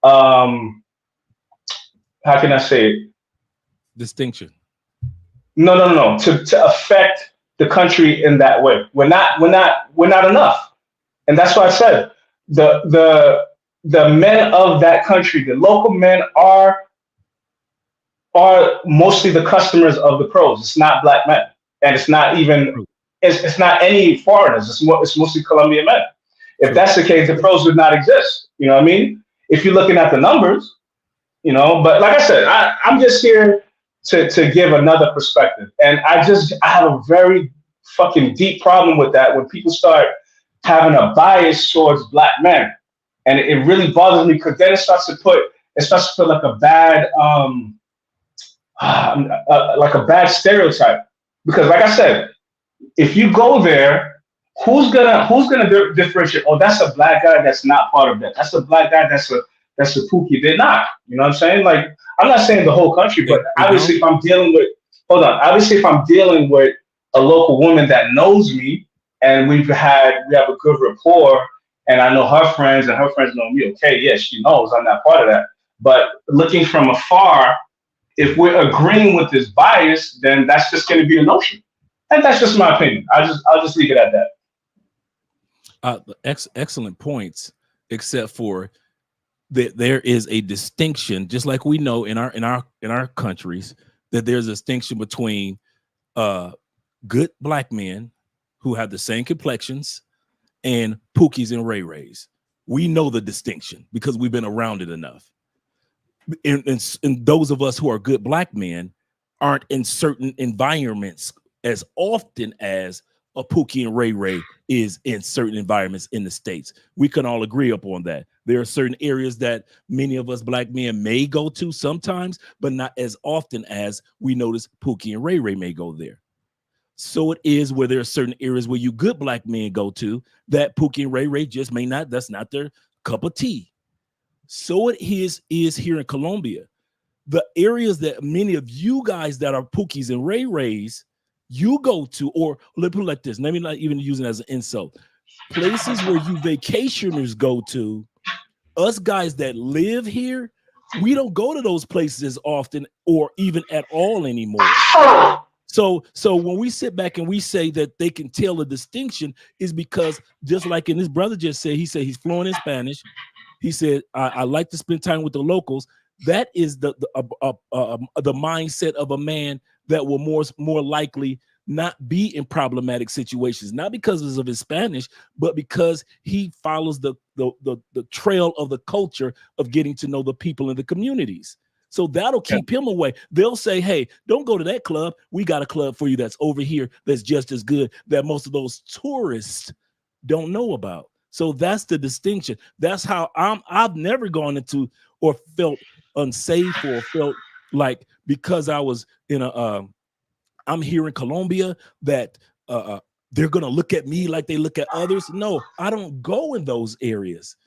How can I say it? Distinction. No. To affect the country in that way, we're not enough, and that's why I said the men of that country, the local men are mostly the customers of the pros. It's not Black men, and it's not even it's not any foreigners. It's mostly Colombian men. If that's the case, the pros would not exist. You know what I mean? If you're looking at the numbers, you know. But like I said, I'm just here to give another perspective. And I have a very fucking deep problem with that when people start having a bias towards Black men. And it really bothers me because then it starts to feel like a bad stereotype. Because like I said, if you go there, who's gonna differentiate? Oh, that's a Black guy that's not part of that. That's a Black guy that's a Pookie. They're not. You know what I'm saying? Like, I'm not saying the whole country, but obviously if I'm dealing with a local woman that knows me and we have a good rapport and I know her friends and her friends know me, okay, yes, she knows I'm not part of that. But looking from afar, if we're agreeing with this bias, then that's just going to be a notion. And that's just my opinion. I'll just leave it at that. Excellent points, except for that there is a distinction, just like we know in our countries, that there's a distinction between good Black men who have the same complexions and Pookies and Ray Rays. We know the distinction because we've been around it enough. And those of us who are good Black men aren't in certain environments as often as a Pookie and Ray is in certain environments in the States. We can all agree upon that. There are certain areas that many of us Black men may go to sometimes, but not as often as we notice Pookie and Ray may go there. So it is where there are certain areas where you good Black men go to that Pookie and Ray just may not, that's not their cup of tea. So it is here in Colombia. The areas that many of you guys that are Pookies and Rays you go to, or let me put it like this, let me not even use it as an insult. Places where you vacationers go to, us guys that live here, we don't go to those places often or even at all anymore. So when we sit back and we say that they can tell the distinction is because just like in his brother just said, he said he's fluent in Spanish. He said, I like to spend time with the locals. That is the mindset of a man that will more likely not be in problematic situations, not because of his Spanish, but because he follows the trail of the culture of getting to know the people in the communities. So that'll keep him away. They'll say, hey, don't go to that club. We got a club for you that's over here that's just as good that most of those tourists don't know about. So that's the distinction. That's how I've never gone into or felt unsafe or felt like because I was in I'm here in Colombia that they're gonna look at me like they look at others. No, I don't go in those areas.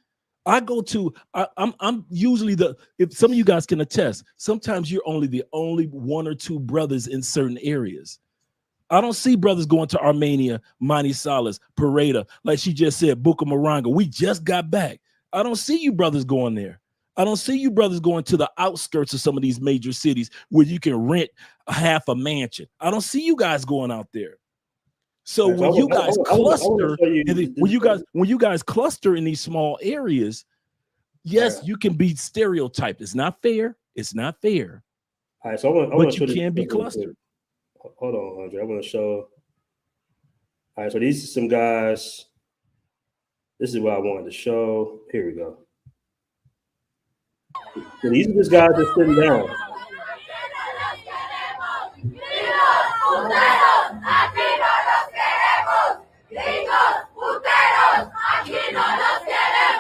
I go to, I'm usually if some of you guys can attest, sometimes you're only the only one or two brothers in certain areas. I don't see brothers going to Armenia, Manisalas, Pareda, like she just said, Bucaramanga. We just got back. I don't see you brothers going there. I don't see you brothers going to the outskirts of some of these major cities where you can rent half a mansion. I don't see you guys going out there. So when you guys cluster, when you guys cluster in these small areas, yes, you can be stereotyped. It's not fair. It's not fair. All right, so but you can be clustered. Hold on, Andre. I want to show. All right, so these are some guys. This is what I wanted to show. Here we go. So these are just guys that's sitting down.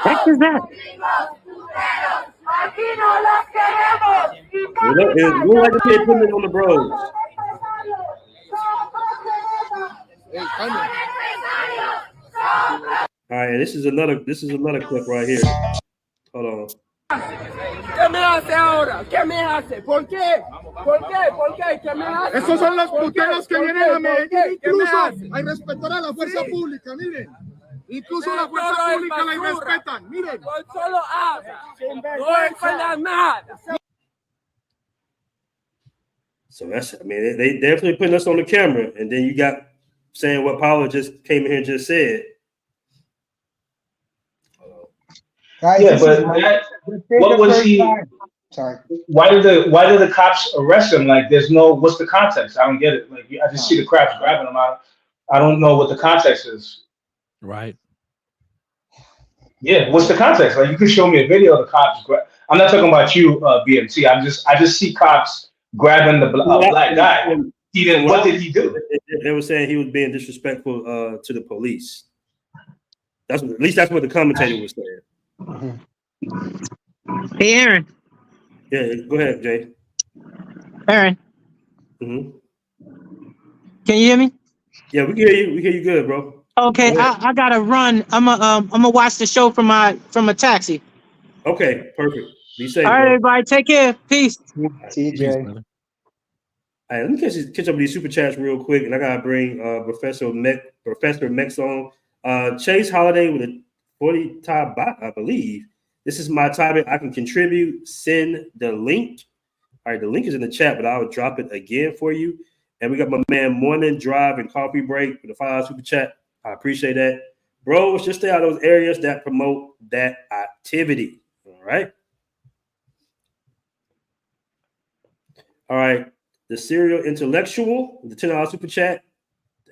What is that? We don't like to pay putting it on the bros. All right, this is another clip right here. Hold on. ¿Qué me hace ahora? ¿Qué me hace? ¿Por qué? ¿Por qué? ¿Por qué? ¿Qué me hace? Esos son los puteros que vienen a Medellín, incluso a irrespetar a la fuerza pública, miren. Incluso la fuerza pública la irrespetan, miren. Solo habla. No enseña nada. So that's, I mean, they definitely putting us on the camera, and then you got saying what Paolo just came in here and just said. Guys, yeah, but what was he? Sorry. Why did the cops arrest him? Like, there's no. What's the context? I don't get it. Like, I just see the cops grabbing him out. I don't know what the context is. Right. Yeah. What's the context? Like, you can show me a video of the cops. I'm not talking about you, BMT. I just see cops grabbing the black guy. He didn't. What did he do? They were saying he was being disrespectful to the police. At least that's what the commentator was saying. Hey, Aaron. Yeah, go ahead, Jay. Aaron. Mm-hmm. Can you hear me? Yeah, we can hear you. We hear you good, bro. Okay, I gotta run. I'm gonna watch the show from a taxi. Okay, perfect. Be safe. All right, bro. everybody, take care. Peace. See you, Jay. All right, let me catch up with these super chats real quick, and I gotta bring Professor Mex on. Chase Holiday with a 40 top bot, I believe. This is my topic. I can contribute. Send the link. All right, the link is in the chat, but I'll drop it again for you. And we got my man Morning Drive and Coffee Break with the $5 super chat. I appreciate that. Bros, just stay out of those areas that promote that activity. All right. All right. The Serial Intellectual with the $10 super chat.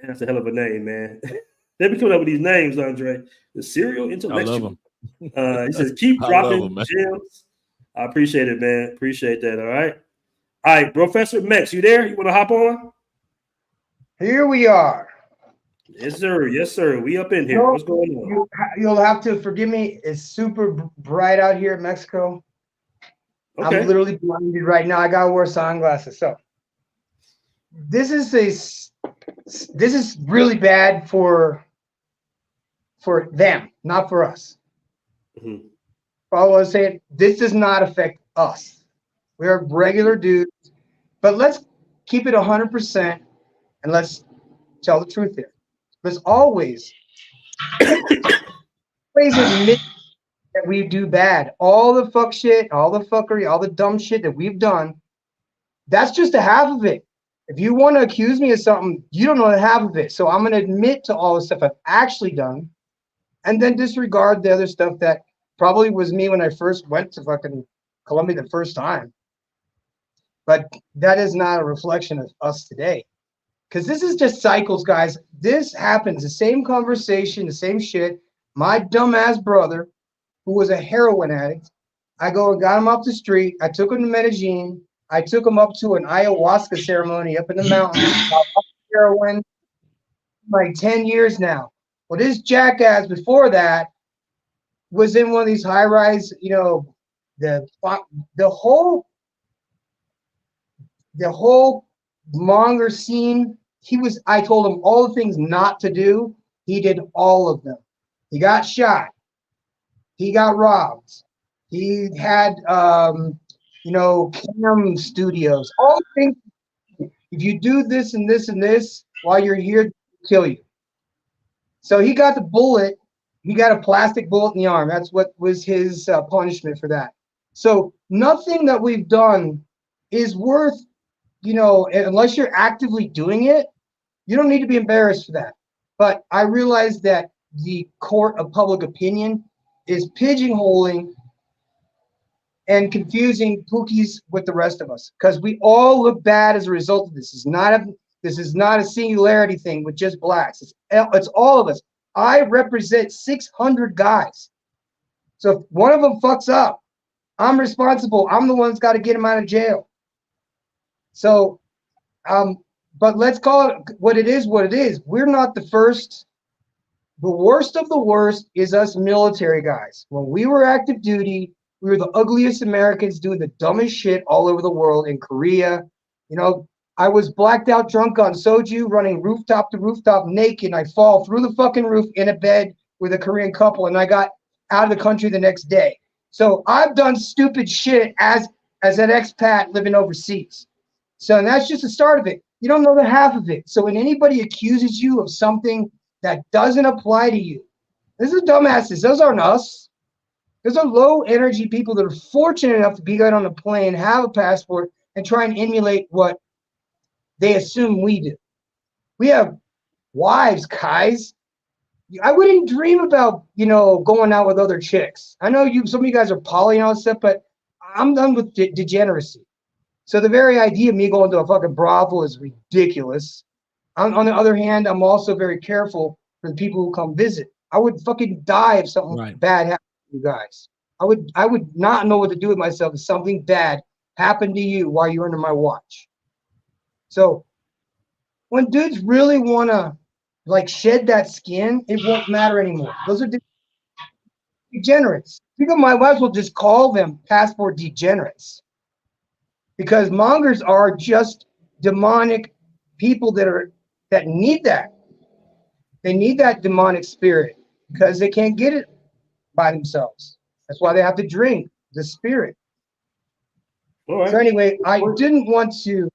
That's a hell of a name, man. They be coming up with these names, Andre. The Serial Intellectual. I love He says, keep dropping gems. I appreciate it, man. Appreciate that. All right. All right, Professor Mex, you there? You want to hop on? Here we are. Yes, sir. Yes, sir. We up in here. What's going on? You'll have to forgive me. It's super bright out here in Mexico. Okay. I'm literally blinded right now. I gotta wear sunglasses. So this is really bad for them, not for us. Mm-hmm. All I was saying, this does not affect us. We're regular dudes, but let's keep it 100% and let's tell the truth here. Let's always admit that we do bad. All the fuck shit, all the fuckery, all the dumb shit that we've done, that's just a half of it. If you want to accuse me of something, you don't know the half of it. So I'm going to admit to all the stuff I've actually done and then disregard the other stuff that probably was me when I first went to fucking Colombia the first time. But that is not a reflection of us today. Because this is just cycles, guys. This happens. The same conversation, the same shit. My dumbass brother, who was a heroin addict, I go and got him off the street. I took him to Medellin. I took him up to an ayahuasca ceremony up in the mountains. Heroin, like 10 years now. Well, this jackass before that was in one of these high-rise, you know, the whole monger scene I told him all the things not to do. He did all of them. He got shot. He got robbed. He had, cam studios, all the things. If you do this and this and this while you're here, they'll kill you. So he got the bullet. He got a plastic bullet in the arm. That's what was his punishment for that. So nothing that we've done is worth, unless you're actively doing it, you don't need to be embarrassed for that. But I realize that the court of public opinion is pigeonholing and confusing Pookies with the rest of us, because we all look bad as a result of this. This is not a singularity thing with just blacks. It's all of us. I represent 600 guys. So if one of them fucks up, I'm responsible. I'm the one that's got to get him out of jail. So, but let's call it what it is, what it is. We're not the first. The worst of the worst is us military guys. When we were active duty, we were the ugliest Americans doing the dumbest shit all over the world. In Korea, I was blacked out drunk on soju, running rooftop to rooftop naked. And I fall through the fucking roof in a bed with a Korean couple, and I got out of the country the next day. So I've done stupid shit as an expat living overseas. So that's just the start of it. You don't know the half of it. So when anybody accuses you of something that doesn't apply to you, this is dumbasses. Those aren't us. Those are low energy people that are fortunate enough to be out on a plane, have a passport, and try and emulate what they assume we do. We have wives, guys. I wouldn't dream about, going out with other chicks. I know some of you guys are poly and all that stuff, but I'm done with degeneracy. So the very idea of me going to a fucking brothel is ridiculous. On the other hand, I'm also very careful for the people who come visit. I would fucking die if something bad happened to you guys. I would not know what to do with myself if something bad happened to you while you're under my watch. So when dudes really want to shed that skin, it won't matter anymore. Those are degenerates. People might as well just call them passport degenerates, because mongers are just demonic people that need that. They need that demonic spirit because they can't get it by themselves. That's why they have to drink the spirit. All right. So anyway, I didn't want to.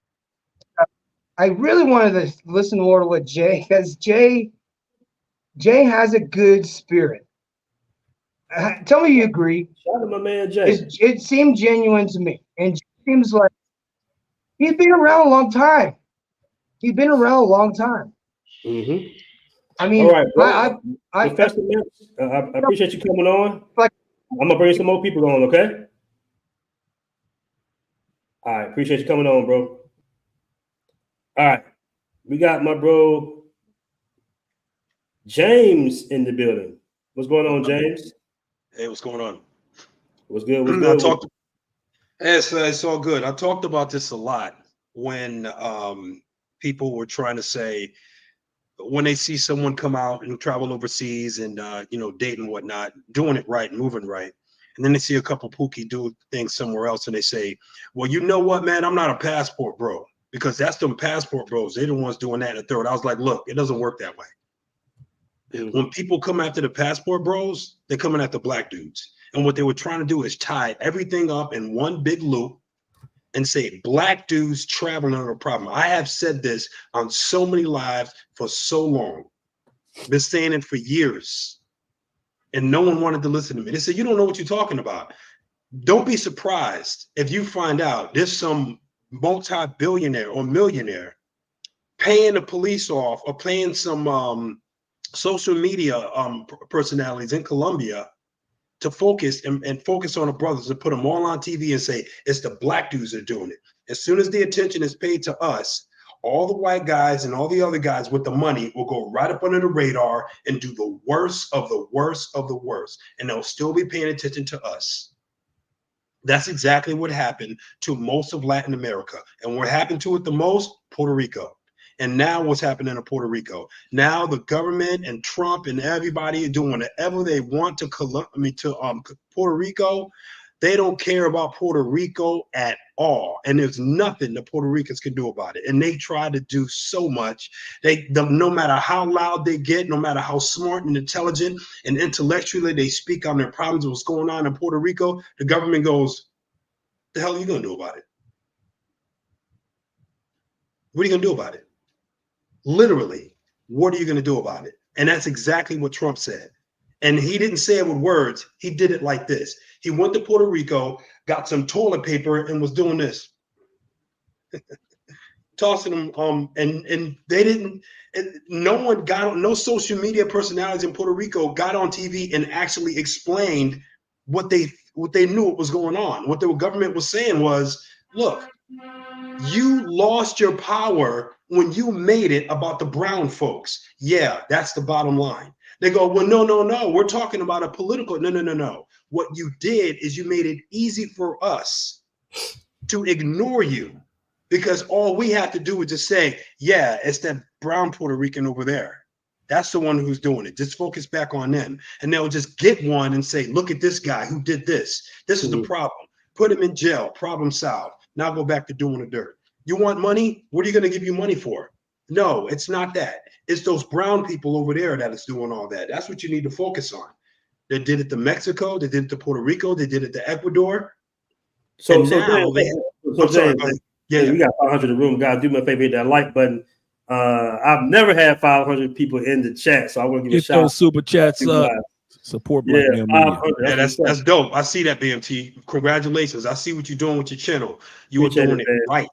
I really wanted to listen more to what Jay, because Jay has a good spirit. Tell me you agree. Shout out to my man Jay. It seemed genuine to me, and it seems like he's been around a long time. He's been around a long time. Mm-hmm. I mean, all right, bro. I appreciate you coming on. I'm gonna bring some more people on, okay? All right, appreciate you coming on, bro. All right, we got my bro James in the building. What's going on, James? Hey, what's going on? What's good? What's good? It's all good. I talked about this a lot when people were trying to say, when they see someone come out and travel overseas and date and whatnot, doing it right, moving right, and then they see a couple Pookie do things somewhere else, and they say, "Well, you know what, man? I'm not a passport bro," because that's them passport bros. They're the ones doing that in the third. I was like, look, it doesn't work that way. When people come after the passport bros, they're coming after black dudes, and what they were trying to do is tie everything up in one big loop and say black dudes traveling are a problem. I have said this on so many lives for so long. Been saying it for years. And no one wanted to listen to me. They said, you don't know what you're talking about. Don't be surprised if you find out there's some multi-billionaire or millionaire paying the police off or paying some social media personalities in Colombia to focus and focus on the brothers and put them all on TV and say, it's the black dudes that are doing it. As soon as the attention is paid to us, all the white guys and all the other guys with the money will go right up under the radar and do the worst of the worst of the worst. And they'll still be paying attention to us. That's exactly what happened to most of Latin America. And what happened to it the most? Puerto Rico. And now what's happening in Puerto Rico? Now the government and Trump and everybody are doing whatever they want to Puerto Rico. They don't care about Puerto Rico at all. And there's nothing the Puerto Ricans can do about it. And they try to do so much. No matter how loud they get, no matter how smart and intelligent and intellectually they speak on their problems of what's going on in Puerto Rico, the government goes, the hell are you going to do about it? What are you going to do about it? Literally, what are you going to do about it? And that's exactly what Trump said. And he didn't say it with words. He did it like this. He went to Puerto Rico, got some toilet paper, and was doing this. Tossing them, and they didn't, and no social media personalities in Puerto Rico got on TV and actually explained what they knew what was going on. What the government was saying was, look, you lost your power when you made it about the brown folks. Yeah, that's the bottom line. They go, well, no. We're talking about a political. No. What you did is you made it easy for us to ignore you because all we have to do is just say, yeah, it's that brown Puerto Rican over there. That's the one who's doing it. Just focus back on them. And they'll just get one and say, look at this guy who did this. This is the problem. Put him in jail. Problem solved. Now go back to doing the dirt. You want money? What are you going to give you money for? No, it's not that. It's those brown people over there that is doing all that. That's what you need to focus on. They did it to Mexico. They did it to Puerto Rico. They did it to Ecuador. So we got 500 in the room. Guys, do me a favor, hit that like button. I've never had 500 people in the chat, so I want to give a shout out. Those super chats up. Support Black Male Media. Yeah, that's dope. I see that, BMT. Congratulations. I see what you're doing with your channel. You are doing it right.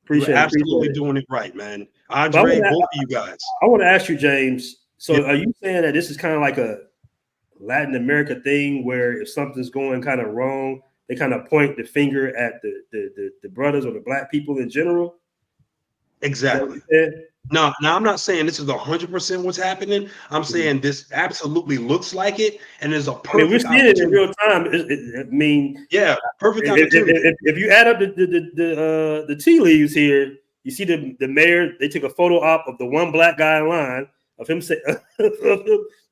You're absolutely doing it right, man. Andre, both of you guys. I want to ask you, James. So are you saying that this is kind of like a Latin America thing where if something's going kind of wrong, they kind of point the finger at the brothers or the black people in general? Exactly. No, now I'm not saying this is 100% what's happening. I'm saying this absolutely looks like it, and there's a perfect. We're seeing it in real time. Yeah, perfect. If you add up the tea leaves here, you see the mayor. They took a photo op of the one black guy in line of him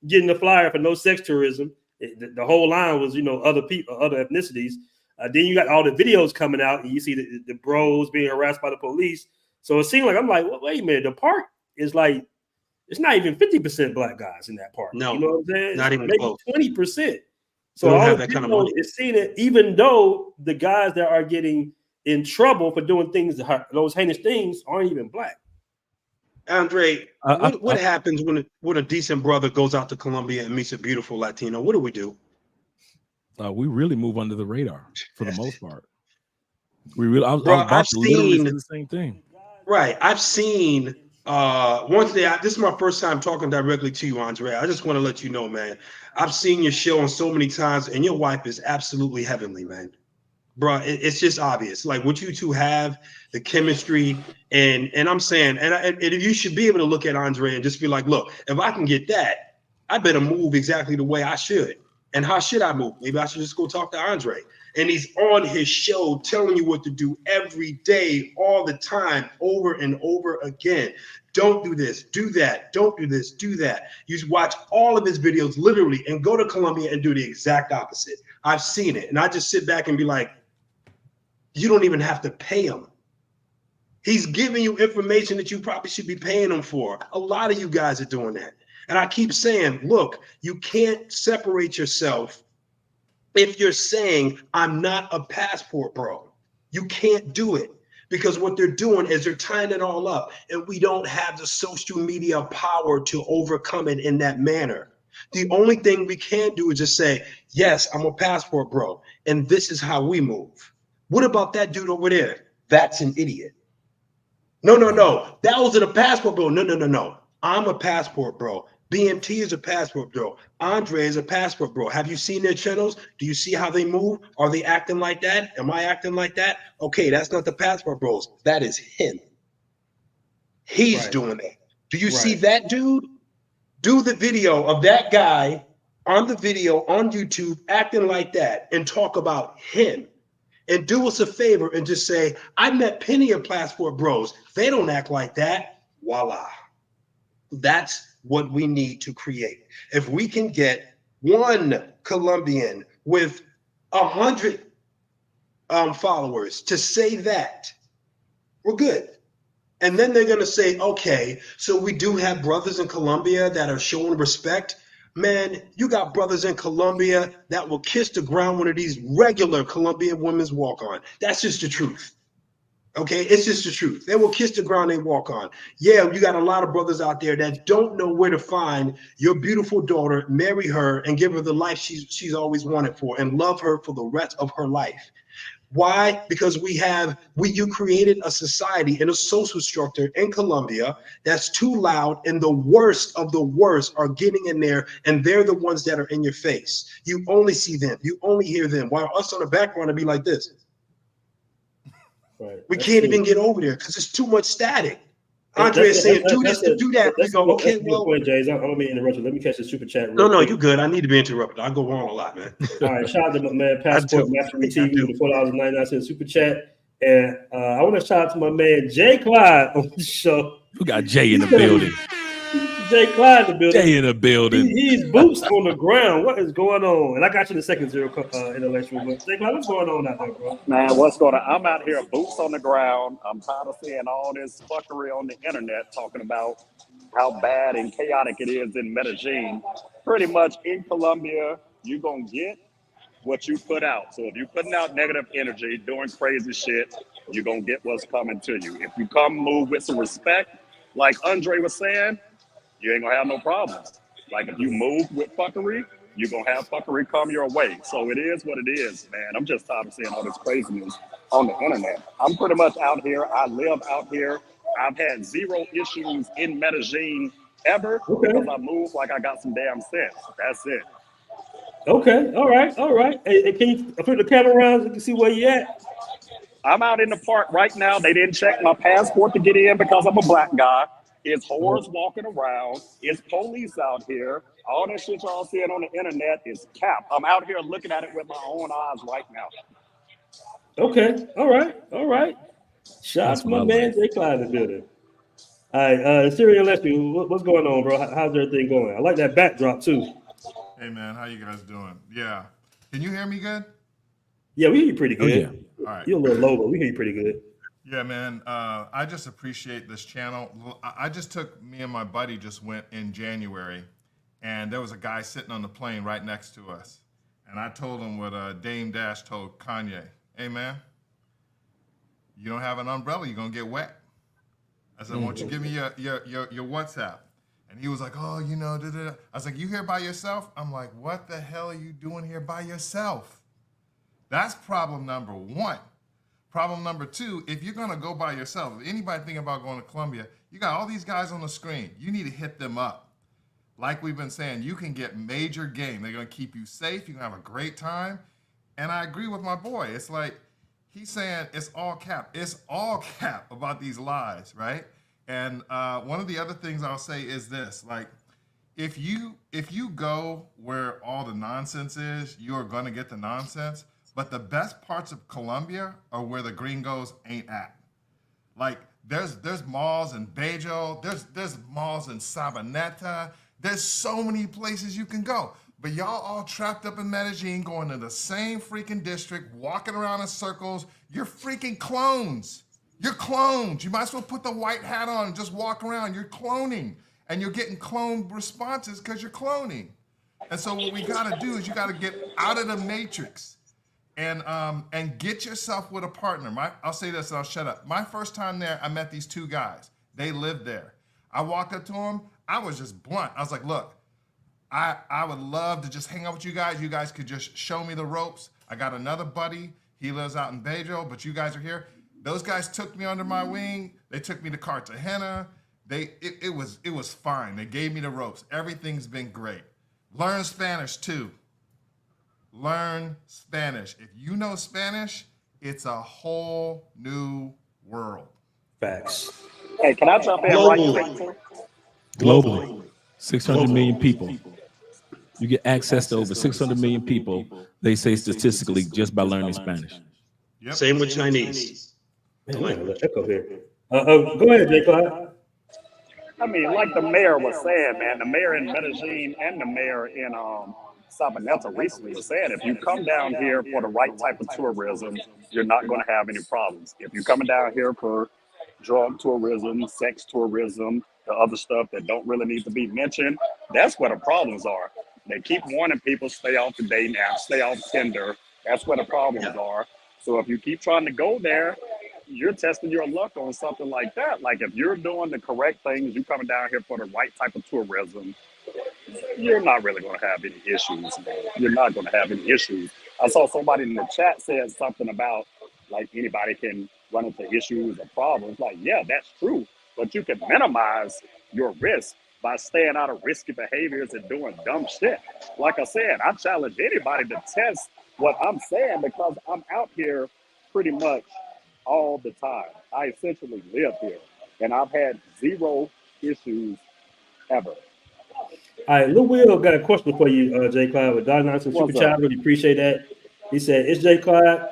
getting the flyer for no sex tourism. The whole line was, other people, other ethnicities. Then you got all the videos coming out, and you see the bros being harassed by the police. So it seemed like, I'm like, well, wait a minute. The park is like, it's not even 50% black guys in that park. No, you know what I'm saying? Not even maybe close. 20%. So don't all have that kind of money. Is seeing it, even though the guys that are getting in trouble for doing things, those heinous things, aren't even black. Andre, what happens when a decent brother goes out to Colombia and meets a beautiful Latino? What do? We really move under the radar for the most part. We really. I was Bro, about to literally say the same thing. Right. I've seen one day. This is my first time talking directly to you, Andre. I just want to let you know, man. I've seen your show on so many times, and your wife is absolutely heavenly, man. Bro, it's just obvious. Like what you two have, the chemistry, and I'm saying, and you should be able to look at Andre and just be like, look, if I can get that, I better move exactly the way I should. And how should I move? Maybe I should just go talk to Andre. And he's on his show telling you what to do every day, all the time, over and over again. Don't do this, do that. Don't do this, do that. You watch all of his videos literally and go to Colombia and do the exact opposite. I've seen it. And I just sit back and be like, you don't even have to pay him. He's giving you information that you probably should be paying him for. A lot of you guys are doing that. And I keep saying, look, you can't separate yourself if you're saying, I'm not a passport bro. You can't do it because what they're doing is they're tying it all up, and we don't have the social media power to overcome it in that manner. The only thing we can do is just say, yes, I'm a passport bro, and this is how we move. What about that dude over there? That's an idiot. No. That wasn't a passport bro. No. I'm a passport bro. BMT is a passport bro. Andre is a passport bro. Have you seen their channels? Do you see how they move? Are they acting like that? Am I acting like that? Okay, that's not the passport bros. That is him. He's doing that. Do you see that dude? Do the video of that guy on the video on YouTube acting like that and talk about him. And do us a favor and just say, I met plenty of passport bros. They don't act like that. Voila. That's what we need to create. If we can get one Colombian with 100 followers to say that, we're good. And then they're going to say, okay, so we do have brothers in Colombia that are showing respect. Man, you got brothers in Colombia that will kiss the ground one of these regular Colombian women's walk on. That's just the truth. Okay, it's just the truth. They will kiss the ground they walk on. Yeah, you got a lot of brothers out there that don't know where to find your beautiful daughter, marry her, and give her the life she's always wanted for, and love her for the rest of her life. Why? Because you created a society and a social structure in Colombia that's too loud, and the worst of the worst are getting in there, and they're the ones that are in your face. You only see them, you only hear them, while us on the background to be like this. Right. We can't even get over there because it's too much static. Andre is saying, do this to do that. We go, okay, well. Point, Jays. I'm going to be interrupted. Let me catch the super chat. No, you good. I need to be interrupted. I go on a lot, man. All right. Shout out to my man, Passport Mastery TV, with the $4.99 super chat. And I want to shout out to my man, Jay Clyde, on the show. We got Jay in the building. Jay Clyde in the building. Jay in the building. He's boots on the ground. What is going on? And I got you the second zero intellectual. But Jay Clyde, what's going on out there, bro? Man, what's going on? I'm out here, boots on the ground. I'm tired of seeing all this fuckery on the internet talking about how bad and chaotic it is in Medellin. Pretty much in Colombia, you're going to get what you put out. So if you're putting out negative energy, doing crazy shit, you're going to get what's coming to you. If you come move with some respect, like Andre was saying, you ain't gonna have no problems. Like if you move with fuckery, you're gonna have fuckery come your way. So it is what it is, man. I'm just tired of seeing all this craziness on the internet. I'm pretty much out here. I live out here. I've had zero issues in Medellin ever because I move like I got some damn sense. That's it. Okay, all right. Hey, can you put the camera around so you can see where you at? I'm out in the park right now. They didn't check my passport to get in because I'm a black guy. It's whores walking around. It's police out here. All that shit y'all seeing on the internet is cap. I'm out here looking at it with my own eyes right now. Okay. All right. Shout out to my man, Jay Clyde in the building. All right. Serial Leslie, what's going on, bro? How's everything going? I like that backdrop, too. Hey, man. How you guys doing? Yeah. Can you hear me good? Yeah, we hear you pretty good. Oh, yeah. All right. You're a little low, but we hear you pretty good. Yeah, man. I just appreciate this channel. Me and my buddy just went in January, and there was a guy sitting on the plane right next to us. And I told him what Dame Dash told Kanye. Hey, man, you don't have an umbrella, you're going to get wet. I said, won't you give me your WhatsApp? And he was like, oh, I was like, you here by yourself? I'm like, what the hell are you doing here by yourself? That's problem number one. Problem number two, if you're going to go by yourself, if anybody thinking about going to Colombia, you got all these guys on the screen. You need to hit them up. Like we've been saying, you can get major game. They're going to keep you safe. You're going to have a great time. And I agree with my boy. It's like he's saying it's all cap. It's all cap about these lies, right? And one of the other things I'll say is this. Like, if you go where all the nonsense is, you're going to get the nonsense. But the best parts of Colombia are where the gringos ain't at. Like there's malls in Bejo, there's malls in Sabaneta. There's so many places you can go. But y'all all trapped up in Medellin, going to the same freaking district, walking around in circles. You're freaking clones. You're clones. You might as well put the white hat on and just walk around. You're cloning, and you're getting clone responses because you're cloning. And so what we got to do is you got to get out of the matrix. And get yourself with a partner. I'll say this and I'll shut up. My first time there, I met these two guys. They lived there. I walked up to them. I was just blunt. I was like, look, I would love to just hang out with you guys. You guys could just show me the ropes. I got another buddy. He lives out in Bejo, but you guys are here. Those guys took me under my wing. They took me to Cartagena. It was fine. They gave me the ropes. Everything's been great. Learn Spanish too. Learn Spanish. If you know Spanish, it's a whole new world. Facts. Hey, can I jump in right quick? Globally, 600 million people. You get access to over 600 million people, they say statistically, just by learning Spanish. Yep. Same with Chinese. Man, echo here. Go ahead, Jay Clyde. I mean, like the mayor was saying, man, the mayor in Medellin and the mayor in Sabaneta recently was saying, if you come down here for the right type of tourism, you're not going to have any problems. If you're coming down here for drug tourism, sex tourism, the other stuff that don't really need to be mentioned, that's where the problems are. They keep warning people, stay off the dating app, stay off Tinder. That's where the problems are. So if you keep trying to go there, you're testing your luck on something like that. Like if you're doing the correct things, you're coming down here for the right type of tourism, you're not really going to have any issues, man. You're not going to have any issues. I saw somebody in the chat said something about like anybody can run into issues or problems. Like, yeah, that's true. But you can minimize your risk by staying out of risky behaviors and doing dumb shit. Like I said, I challenge anybody to test what I'm saying because I'm out here pretty much all the time. I essentially live here and I've had zero issues ever. All right, Lil Will got a question for you, J. Clyde, with $9 super chat. I really appreciate that. He said, "Is J. Clyde,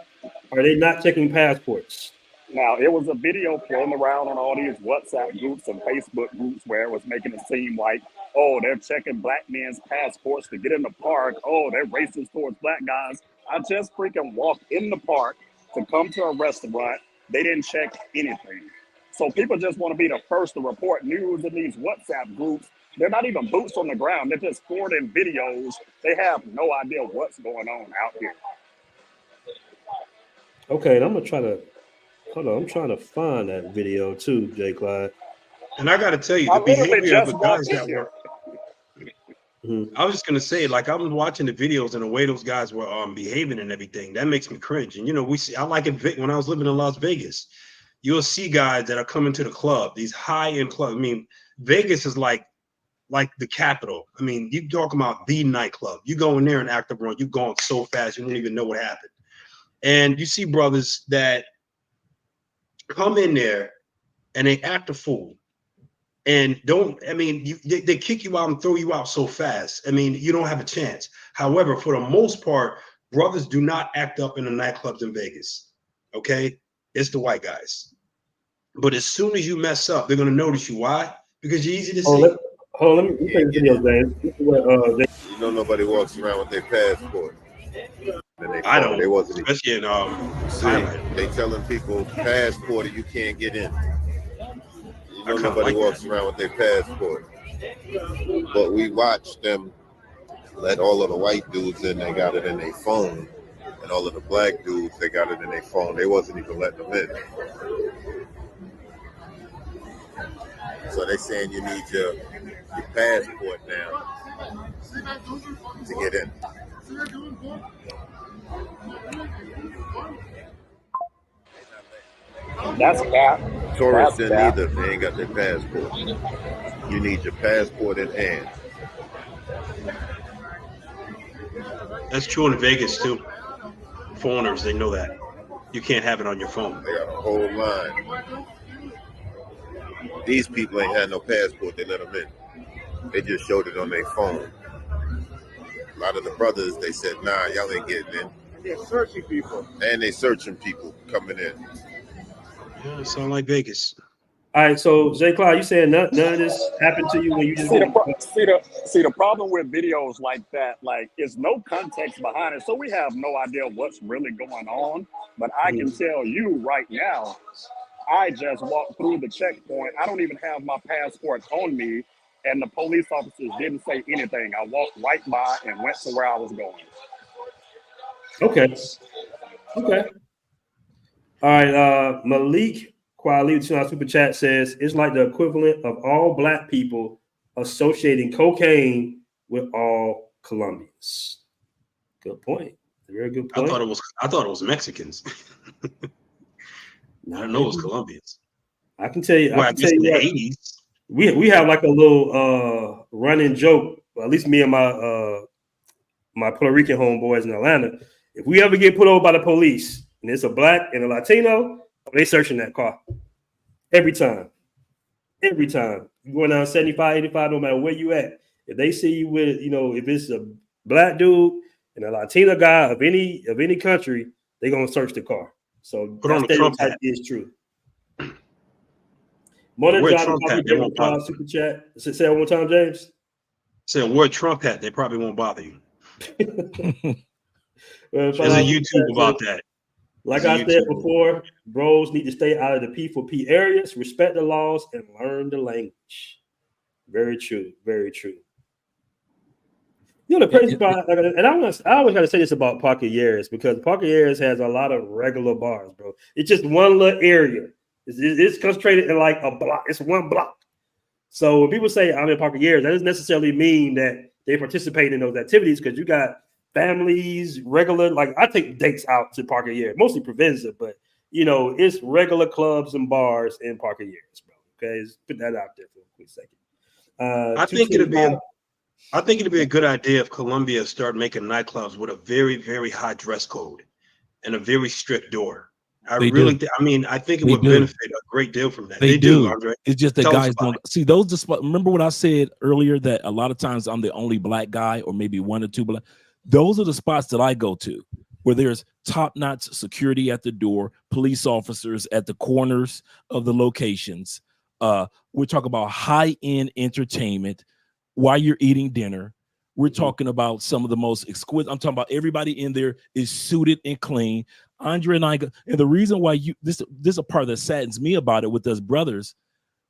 are they not checking passports?" Now, it was a video floating around on all these WhatsApp groups and Facebook groups where it was making it seem like, oh, they're checking black men's passports to get in the park. Oh, they're racist towards black guys. I just freaking walked in the park to come to a restaurant. They didn't check anything. So people just want to be the first to report news in these WhatsApp groups. They're not even boots on the ground. They're just forwarding videos. They have no idea what's going on out here. Okay, and I'm gonna try to hold on. I'm trying to find that video too, J. Clyde. And I got to tell you, the behavior of the guys that were. I was just gonna say, like, I was watching the videos and the way those guys were behaving and everything. That makes me cringe. And you know, I like it when I was living in Las Vegas. You'll see guys that are coming to the club, these high-end clubs. I mean, Vegas is like the capital. I mean, you talk about the nightclub. You go in there and act up wrong. You're going so fast, you don't even know what happened. And you see brothers that come in there and they act a fool and they kick you out and throw you out so fast. I mean, you don't have a chance. However, for the most part, brothers do not act up in the nightclubs in Vegas. Okay? It's the white guys. But as soon as you mess up, they're going to notice you. Why? Because you're easy to see. Hold on, let me take the video, James. You know, nobody walks around with their passport. I don't. They wasn't especially in they telling people passport or you can't get in. You know, nobody walks around with their passport. But we watched them let all of the white dudes in. They got it in their phone, and all of the black dudes, they got it in their phone. They wasn't even letting them in. So they saying you need your passport now to get in. That's cap. Tourists didn't either. They ain't got their passport. You need your passport in hand. That's true in Vegas too. Foreigners, they know that. You can't have it on your phone. They got a whole line. These people ain't had no passport. They let them in. They just showed it on their phone. A lot of the brothers, they said, nah, y'all ain't getting in. They're searching people. And they searching people coming in. Yeah, it sounds like Vegas. All right, so J. Clyde, you saying none of this happened to you when you just see the problem with videos like that, like there's no context behind it, so we have no idea what's really going on. But I can tell you right now, I just walked through the checkpoint. I don't even have my passport on me, and the police officers didn't say anything. I walked right by and went to where I was going. Okay. All right, Malik Kwali, super chat says it's like the equivalent of all black people associating cocaine with all Colombians. Good point. Very good point. I thought it was Mexicans. I don't know it was Colombians. I can tell you. Well, I guess in the 80s. We have like a little running joke. Well, at least me and my Puerto Rican homeboys in Atlanta. If we ever get put over by the police and it's a black and a Latino, they searching that car every time. Every time you going down 75, 85, no matter where you at. If they see you with, if it's a black dude and a Latino guy of any country, they're gonna search the car. So put on the Trump hat. Is true. More than John, super chat. Say it one more time, James. Say wear a Trump hat, they probably won't bother you. Well, There's a YouTube about that. Like There's a I said YouTube. before, bros need to stay out of the P4P areas, respect the laws, and learn the language. Very true. Very true. You know the crazy part, and I always got to say this about Parque Years, because Parque Years has a lot of regular bars, bro. It's just one little area. It's concentrated in like a block. It's one block. So when people say I'm in Parque Years, that doesn't necessarily mean that they participate in those activities, because you got families, regular, like I take dates out to Parque Years, mostly Provenza, but you know, it's regular clubs and bars in Parque Years, bro. Okay, let's put that out there for a quick second. I think it'd be a good idea if Colombia start making nightclubs with a very, very high dress code and a very strict door. I think it would benefit a great deal from that. They do, Andre. It's just that Tell us guys about don't see those. Remember what I said earlier, that a lot of times I'm the only black guy, or maybe one or two black. Those are the spots that I go to, where there's top-notch security at the door, police officers at the corners of the locations. We're talking about high-end entertainment while you're eating dinner. We're talking about some of the most exquisite. I'm talking about everybody in there is suited and clean. Andre and I, and the reason why this is a part that saddens me about it with us brothers,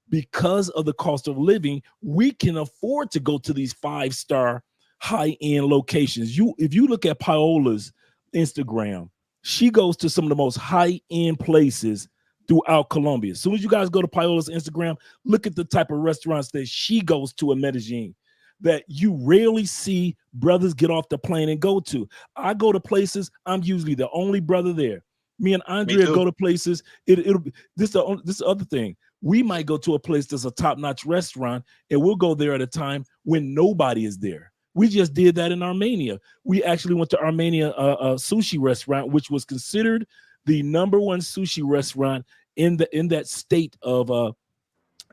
because of the cost of living, we can afford to go to these 5-star high-end locations. If you look at Paola's Instagram, she goes to some of the most high-end places throughout Colombia. As soon as you guys go to Paola's Instagram, look at the type of restaurants that she goes to in Medellin that you rarely see brothers get off the plane and go to. I go to places, I'm usually the only brother there. Me and Andrea go to places. It'll be this the other thing. We might go to a place that's a top-notch restaurant, and we'll go there at a time when nobody is there. We just did that in Armenia. We actually went to Armenia, a sushi restaurant, which was considered the #1 sushi restaurant in that state of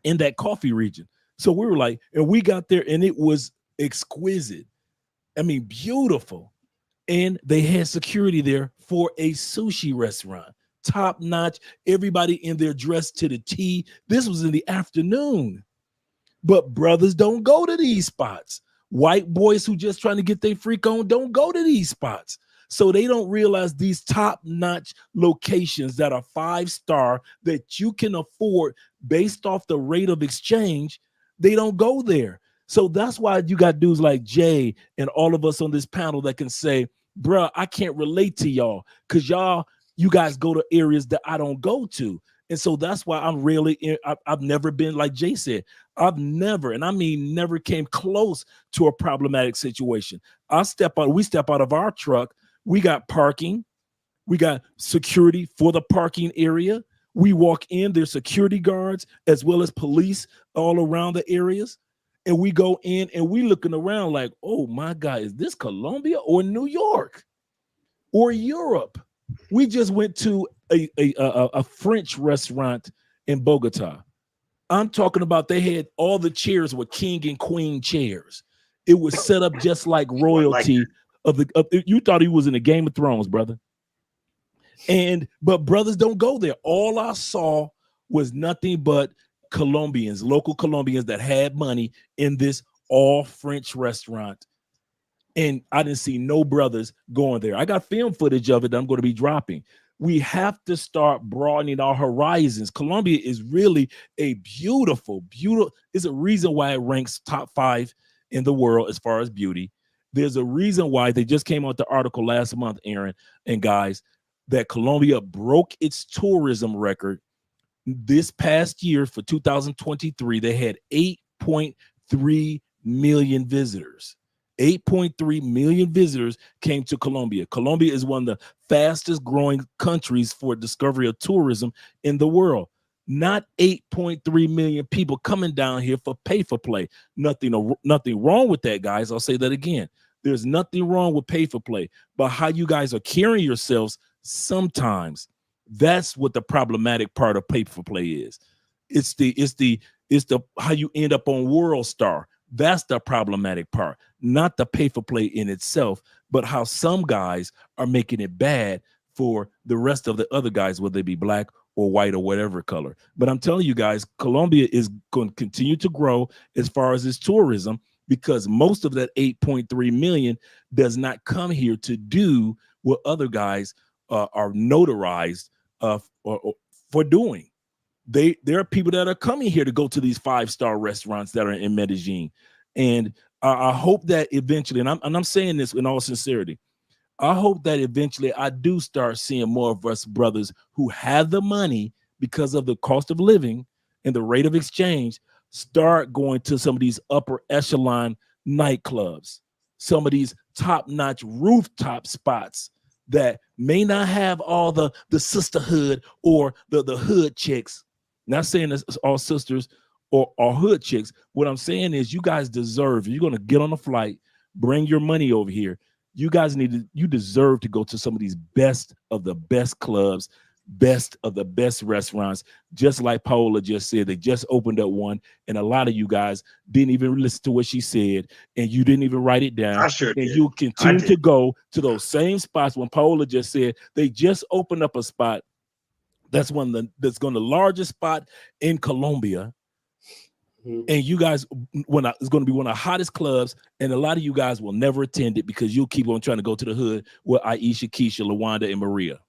in that coffee region. So we were like, and we got there, and it was exquisite. I mean, beautiful. And they had security there for a sushi restaurant, top notch. Everybody in there dressed to the T. This was in the afternoon, but brothers don't go to these spots. White boys who just trying to get their freak on don't go to these spots. So they don't realize these top-notch locations that are 5-star that you can afford based off the rate of exchange, they don't go there. So that's why you got dudes like Jay and all of us on this panel that can say, bruh, I can't relate to y'all because you guys go to areas that I don't go to. And so that's why I'm really, I've never been, like Jay said, I've never, and I mean never came close to a problematic situation. We step out of our truck. We got parking. We got security for the parking area. We walk in, there's security guards as well as police all around the areas. And we go in and we looking around like, oh my God, is this Colombia or New York or Europe? We just went to a French restaurant in Bogota. I'm talking about they had all the chairs were king and queen chairs. It was set up just like royalty you thought he was in the Game of Thrones, brother. But brothers don't go there. All I saw was nothing but Colombians, local Colombians that had money in this all French restaurant. And I didn't see no brothers going there. I got film footage of it that I'm going to be dropping. We have to start broadening our horizons. Colombia is really a beautiful, it's a reason why it ranks top 5 in the world as far as beauty. There's a reason why they just came out the article last month, Aaron and guys, that Colombia broke its tourism record this past year for 2023. They had 8.3 million visitors. 8.3 million visitors came to Colombia. Colombia is one of the fastest growing countries for discovery of tourism in the world. Not 8.3 million people coming down here for pay for play. Nothing wrong with that, guys. I'll say that again. There's nothing wrong with pay for play, but how you guys are carrying yourselves sometimes, that's what the problematic part of pay for play is. It's the how you end up on World Star. That's the problematic part, not the pay for play in itself, but how some guys are making it bad for the rest of the other guys, whether they be black or white or whatever color. But I'm telling you guys, Colombia is going to continue to grow as far as its tourism. because most of that 8.3 million does not come here to do what other guys are notarized for doing. There are people that are coming here to go to these 5-star restaurants that are in Medellin, and I hope that eventually, and I'm saying this in all sincerity, I hope that eventually I do start seeing more of us brothers who have the money because of the cost of living and the rate of exchange start going to some of these upper echelon nightclubs, some of these top-notch rooftop spots that may not have all the sisterhood or the hood chicks. Not saying it's all sisters or hood chicks. What I'm saying is you guys deserve, you're going to get on a flight, bring your money over here. You guys you deserve to go to some of these best of the best clubs, best of the best restaurants. Just like Paola just said, they just opened up one, and a lot of you guys didn't even listen to what she said, and you didn't even write it down. I sure and did. You continue to go to those same spots. When Paola just said they just opened up a spot that's going the largest spot in Colombia. And you guys, it's going to be one of the hottest clubs, and a lot of you guys will never attend it because you'll keep on trying to go to the hood with Aisha, Keisha, Lawanda, and Maria.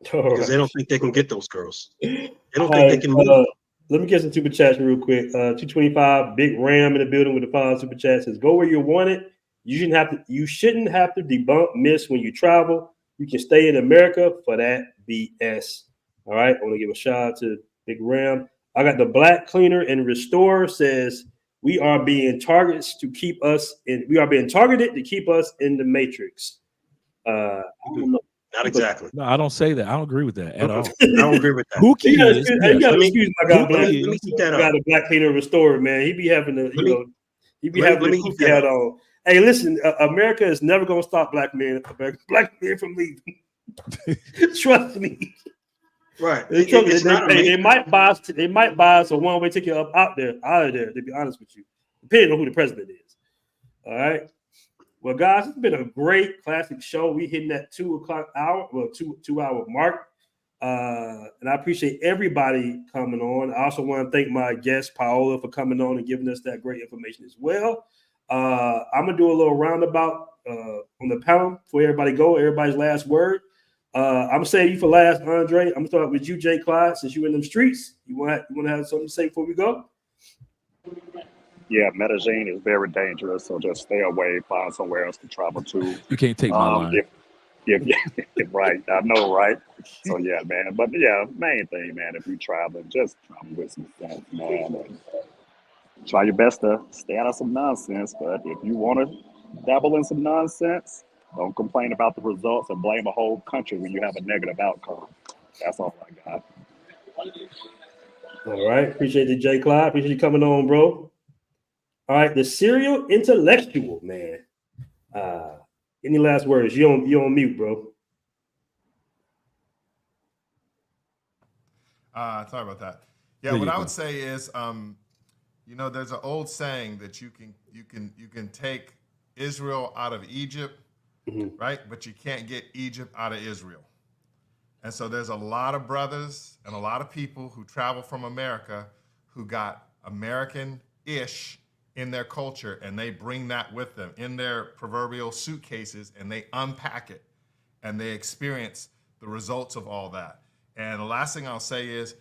Because they don't think they can get those girls. They don't think they can move. Let me get some super chats real quick. 225, Big Ram in the building with the 5 super chats says, "Go where you want it. You shouldn't have to debunk myths when you travel. You can stay in America for that BS." All right, I want to give a shout out to Big Ram. I got the Black Cleaner and Restorer says, we are being targeted to keep us in the matrix. I don't know. Not exactly. No, I don't say that. I don't agree with that at all. I don't agree with that. Pookie is. You got to excuse my guy, Black. Let me keep that up. Got a Black Cleaner and Restorer, man. He be having the, he be having the Pookie hat on. Hey, listen, America is never going to stop black men from leaving. Trust me. Right. They might buy us a one-way ticket out of there, to be honest with you, depending on who the president is. All right. Well, guys, it's been a great classic show. We hitting that 2 o'clock hour, two-hour mark. And I appreciate everybody coming on. I also want to thank my guest, Paola, for coming on and giving us that great information as well. I'm going to do a little roundabout on the panel before everybody go, everybody's last word. I'm gonna save you for last, Andre. I'm gonna start with you, Jay Clyde, since you're in them streets. You want to have something to say before we go? Yeah, Medellin is very dangerous, so just stay away, find somewhere else to travel to. You can't take my line. Right, I know, right? So yeah, man. But yeah, main thing, man, if you traveling, just travel with some sense, man, and try your best to stay out of some nonsense. But if you want to dabble in some nonsense, don't complain about the results and blame a whole country when you have a negative outcome. That's all I got. All right. Appreciate you, Jay Clyde. Appreciate you coming on, bro. All right. The serial intellectual, man. Any last words? You on mute, bro. Sorry about that. Yeah, what I would say is, there's an old saying that you can take Israel out of Egypt, right? But you can't get Egypt out of Israel. And so there's a lot of brothers and a lot of people who travel from America who got American-ish in their culture, and they bring that with them in their proverbial suitcases, and they unpack it, and they experience the results of all that. And the last thing I'll say is,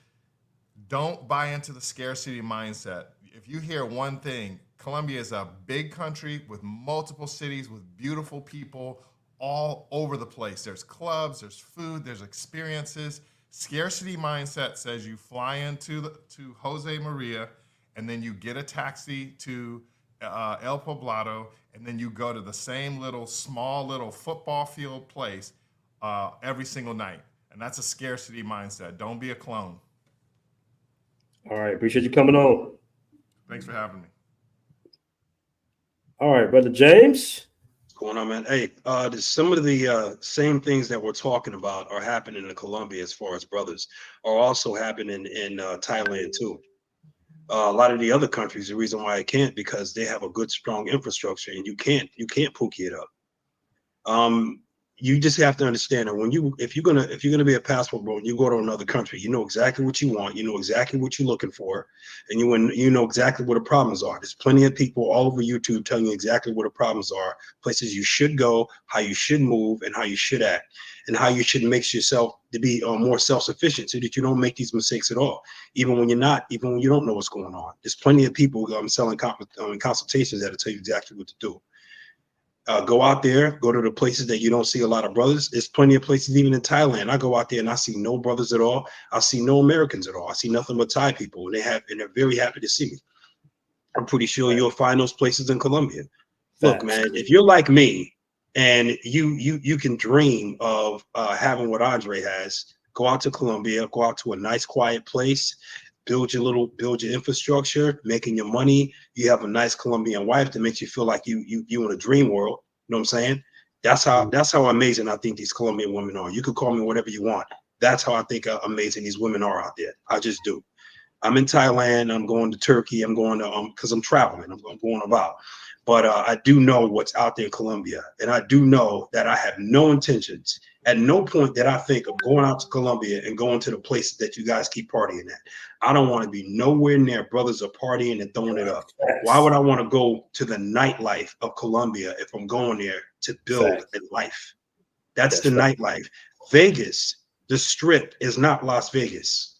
don't buy into the scarcity mindset. If you hear one thing, Colombia is a big country with multiple cities, with beautiful people all over the place. There's clubs, there's food, there's experiences. Scarcity mindset says you fly into to Jose Maria, and then you get a taxi to El Poblado, and then you go to the same small little football field place every single night. And that's a scarcity mindset. Don't be a clone. All right. Appreciate you coming on. Thanks for having me. All right, Brother James. What's going on, man? Hey, some of the same things that we're talking about are happening in Colombia as far as brothers are also happening in Thailand too. A lot of the other countries, the reason why I can't, because they have a good, strong infrastructure, and you can't pookie it up. you just have to understand that if you're gonna be a passport bro and you go to another country, you know exactly what you want, you know exactly what you're looking for, and you know exactly what the problems are. There's plenty of people all over YouTube telling you exactly what the problems are, places you should go, how you should move, and how you should act, and how you should make yourself to be more self-sufficient so that you don't make these mistakes at all, even when you don't know what's going on. There's plenty of people selling consultations that'll tell you exactly what to do. Go out there, go to the places that you don't see a lot of brothers. There's plenty of places, even in Thailand. I go out there and I see no brothers at all. I see no Americans at all. I see nothing but Thai people, and they're very happy to see me. I'm pretty sure you'll find those places in Colombia. Look, man, if you're like me and you can dream of having what Andre has, go out to Colombia, go out to a nice quiet place, build your infrastructure, making your money. You have a nice Colombian wife that makes you feel like you in a dream world. You know what I'm saying? That's how amazing I think these Colombian women are. You could call me whatever you want. That's how I think amazing these women are out there. I just do. I'm in Thailand. I'm going to Turkey. I'm going to because I'm traveling. I'm going about. But I do know what's out there in Colombia, and I do know that I have no intentions. At no point did I think of going out to Colombia and going to the places that you guys keep partying at. I don't want to be nowhere near brothers are partying and throwing it up. Why would I want to go to the nightlife of Colombia if I'm going there to build a life? That's the nightlife. Vegas, the Strip, is not Las Vegas.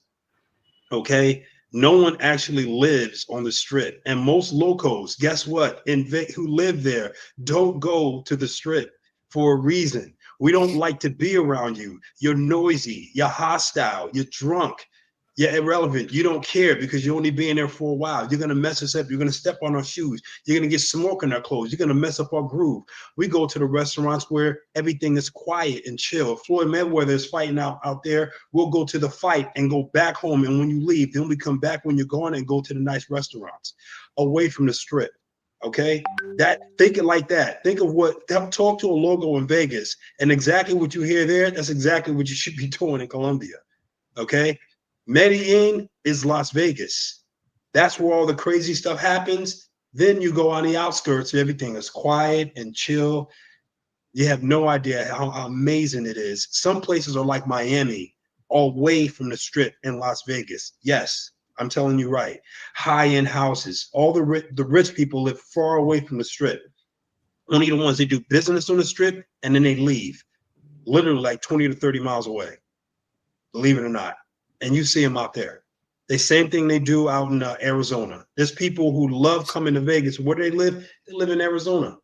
Okay? No one actually lives on the Strip. And most locals, guess what? Who live there don't go to the Strip for a reason. We don't like to be around you. You're noisy. You're hostile. You're drunk. You're irrelevant. You don't care because you're only being there for a while. You're going to mess us up. You're going to step on our shoes. You're going to get smoke in our clothes. You're going to mess up our groove. We go to the restaurants where everything is quiet and chill. Floyd Mayweather is fighting out there. We'll go to the fight and go back home. And when you leave, then we come back when you're gone and go to the nice restaurants away from the Strip. Okay, think it like that. Think of talk to a logo in Vegas, and exactly what you hear there, that's exactly what you should be doing in Colombia. Okay, Medellin is Las Vegas. That's where all the crazy stuff happens. Then you go on the outskirts, everything is quiet and chill. You have no idea how amazing it is. Some places are like Miami, away from the Strip in Las Vegas. Yes. I'm telling you right. High-end houses. All the rich people live far away from the Strip. Only the ones that do business on the Strip, and then they leave. Literally like 20 to 30 miles away. Believe it or not. And you see them out there. The same thing they do out in Arizona. There's people who love coming to Vegas. Where do they live? They live in Arizona.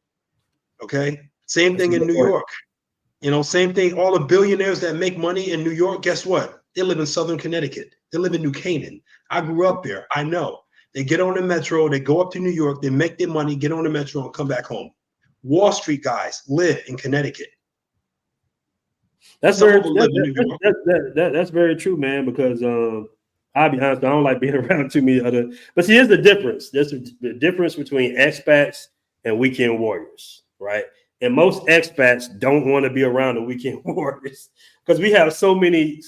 Okay? Same thing in New York. You know, same thing. All the billionaires that make money in New York, guess what? They live in Southern Connecticut. They live in New Canaan. I grew up there. I know. They get on the metro. They go up to New York. They make their money, get on the metro, and come back home. Wall Street guys live in Connecticut. That's very true, man, because I'll be honest, I don't like being around too many other. But see, here's the difference. There's the difference between expats and weekend warriors, right? And most expats don't want to be around the weekend warriors because we have so many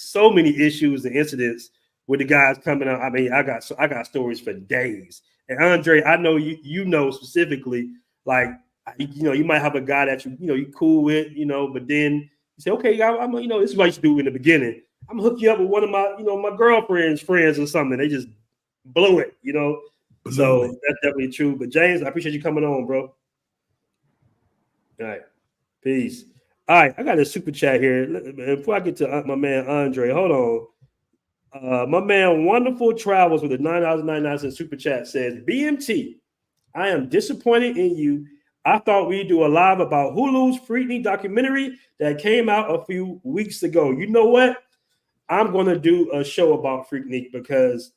issues and incidents with the guys coming out. I mean, I got stories for days. And Andre, I know you know specifically, like, you know, you might have a guy that you cool with, but then you say, okay, I'm this is what I used to do in the beginning. I'm gonna hook you up with one of my, my girlfriend's friends or something. They just blew it, So that's definitely true. But James, I appreciate you coming on, bro. All right, peace. All right, I got a super chat here. Before I get to my man Andre, hold on. My man Wonderful Travels with a $9.99 super chat says, BMT, I am disappointed in you. I thought we'd do a live about Hulu's Freaknik documentary that came out a few weeks ago. You know what? I'm going to do a show about Freaknik because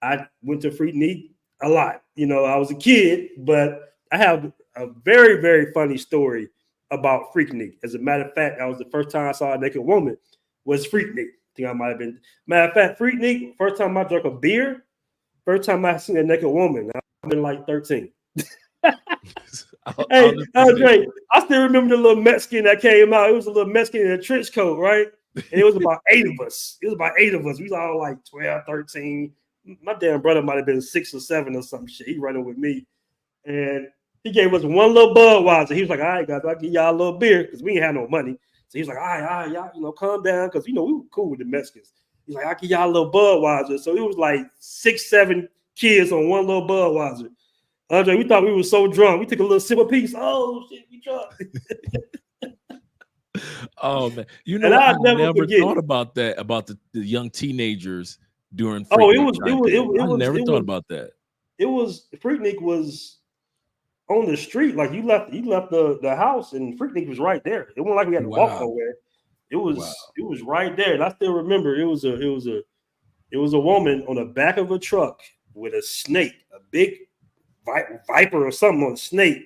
I went to Freaknik a lot. I was a kid, but I have a very, very funny story about Freaknik. As a matter of fact, that was the first time I saw a naked woman was Freaknik. I think I might have been. Matter of fact, Freaknik, first time I drank a beer, first time I seen a naked woman. I've been like 13. Hey, Andre, I still remember the little Mexican that came out. It was a little Mexican in a trench coat, right? And it was about 8 of us. We was all like 12, 13. My damn brother might have been 6 or 7 or some shit. He running with me. And he gave us one little Budweiser. He was like, all right, guys, I'll give y'all a little beer because we ain't had no money. So he's like, all right, y'all, you know, calm down, because you know we were cool with the Mexicans. He's like, I'll give y'all a little Budweiser. So it was like 6, 7 kids on one little Budweiser. Andre, we thought we were so drunk. We took a little sip of peace. Oh shit, we drunk. Oh man, you know, And I I'll never never forget thought it. about that, about the young teenagers during Oh, Freaknik time period. I never thought about that. It was Freaknik was on the street. Like you left the house, and Freaknik was right there. It wasn't like we had to walk Wow. nowhere. It was right there. And I still remember it was a woman on the back of a truck with a snake, a big viper or something on a snake,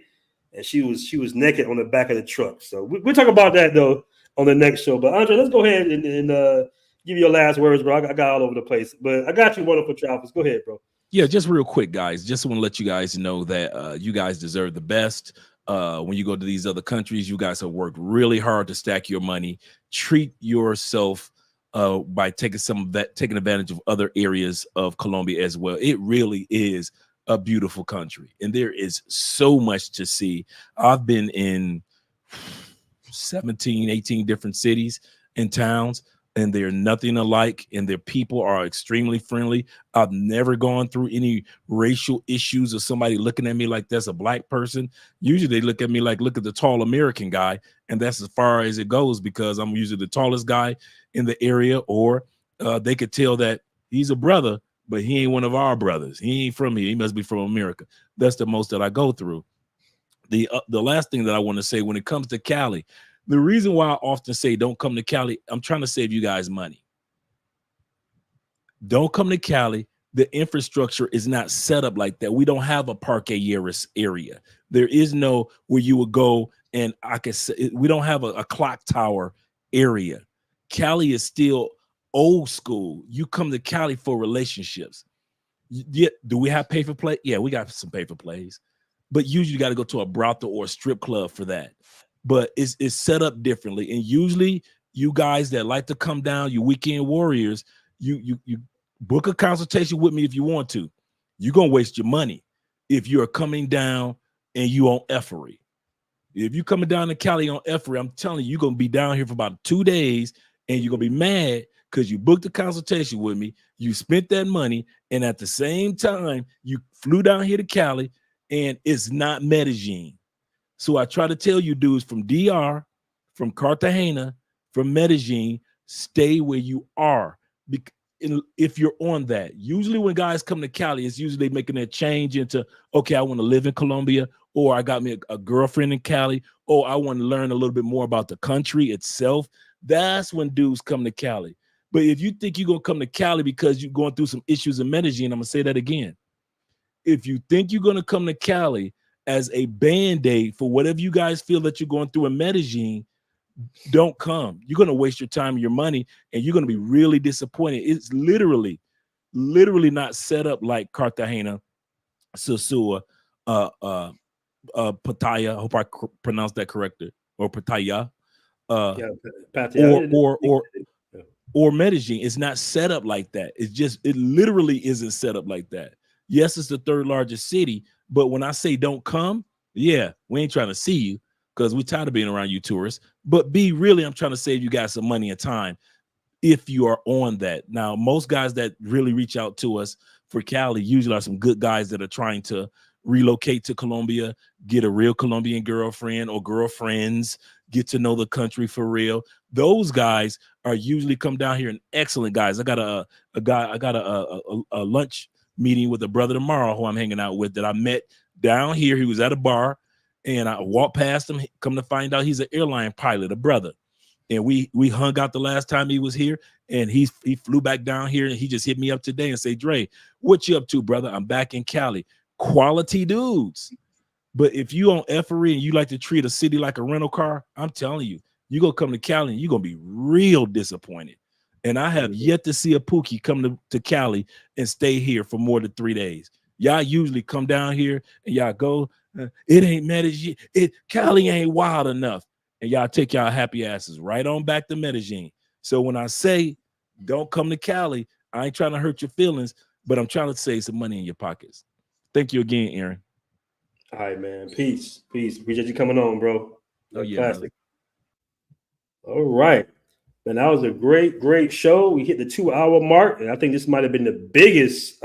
and she was naked on the back of the truck. So we'll talk about that though on the next show. But Andre, let's go ahead and give you your last words, bro. I got all over the place, but I got you, wonderful travels. Go ahead, bro. Yeah, just real quick, guys. Just want to let you guys know that you guys deserve the best. When you go to these other countries, you guys have worked really hard to stack your money. Treat yourself by taking advantage of other areas of Colombia as well. It really is a beautiful country, and there is so much to see. I've been in 17, 18 different cities and towns, and they're nothing alike, and their people are extremely friendly. I've never gone through any racial issues or somebody looking at me like that's a black person. Usually they look at me like, look at the tall American guy, and that's as far as it goes, because I'm usually the tallest guy in the area, or they could tell that he's a brother, but he ain't one of our brothers. He ain't from here. He must be from America. That's the most that I go through. The last thing that I want to say when it comes to Cali, the reason why I often say don't come to Cali, I'm trying to save you guys money. Don't come to Cali. The infrastructure is not set up like that. We don't have a Parque Yeris area. There is no where you would go, and I can say we don't have a clock tower area. Cali is still old school. You come to Cali for relationships. Yeah, do we have pay for play? Yeah, we got some pay for plays, but usually you got to go to a brothel or a strip club for that. But it's set up differently, and usually you guys that like to come down, you weekend warriors, you book a consultation with me if you want to. You're gonna waste your money if you're coming down and you on effery. If you coming down to Cali on effery, I'm telling you, you're gonna be down here for about 2 days, and you're gonna be mad because you booked a consultation with me, you spent that money, and at the same time you flew down here to Cali, and it's not Medellin. So I try to tell you dudes from DR, from Cartagena, from Medellin, stay where you are. If you're on that, usually when guys come to Cali, it's usually making that change into, okay, I want to live in Colombia, or I got me a girlfriend in Cali, or I want to learn a little bit more about the country itself. That's when dudes come to Cali. But if you think you're going to come to Cali because you're going through some issues in Medellin, I'm going to say that again. If you think you're going to come to Cali as a band-aid for whatever you guys feel that you're going through in Medellin, don't come. You're going to waste your time and your money, and you're going to be really disappointed. It's literally not set up like Cartagena, Sosua, Pattaya. I hope I pronounced that correctly, or Pattaya, or Medellin. It's not set up like that. It literally isn't set up like that. Yes, it's the 3rd largest city, but when I say don't come, yeah, we ain't trying to see you because we're tired of being around you tourists. But really, I'm trying to save you guys some money and time if you are on that. Now, most guys that really reach out to us for Cali usually are some good guys that are trying to relocate to Colombia, get a real Colombian girlfriend or girlfriends, get to know the country for real. Those guys are usually come down here and excellent guys. I got a lunch meeting with a brother tomorrow who I'm hanging out with that I met down here. He was at a bar, and I walked past him. Come to find out he's an airline pilot, a brother. And we hung out the last time he was here, and he flew back down here, and he just hit me up today and say, Dre, what you up to, brother? I'm back in Cali. Quality dudes. But if you on effery and you like to treat a city like a rental car, I'm telling you, you're going to come to Cali and you're going to be real disappointed. And I have yet to see a Pookie come to Cali and stay here for more than 3 days. Y'all usually come down here and y'all go, it ain't Medellin. Cali ain't wild enough. And y'all take y'all happy asses right on back to Medellin. So when I say don't come to Cali, I ain't trying to hurt your feelings, but I'm trying to save some money in your pockets. Thank you again, Aaron. All right, man. Peace. Appreciate you coming on, bro. Oh, yeah, classic. All right. And that was a great show. We hit the 2-hour mark, and I think this might have been the biggest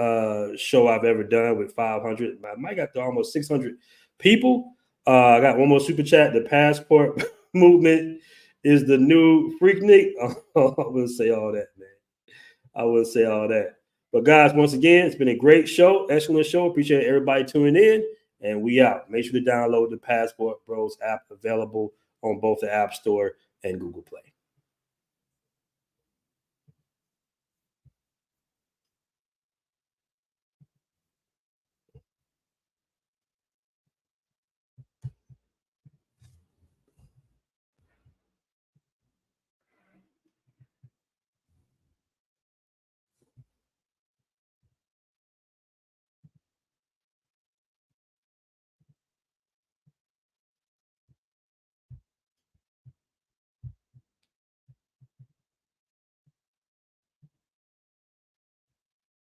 show I've ever done with 500. I might got to almost 600 people. I got one more super chat. The passport movement is the new Freaknik. I wouldn't say all that, man. I wouldn't say all that. But guys, once again, it's been a great show, excellent show. Appreciate everybody tuning in, and we out. Make sure to download the Passportbros app, available on both the App Store and Google Play.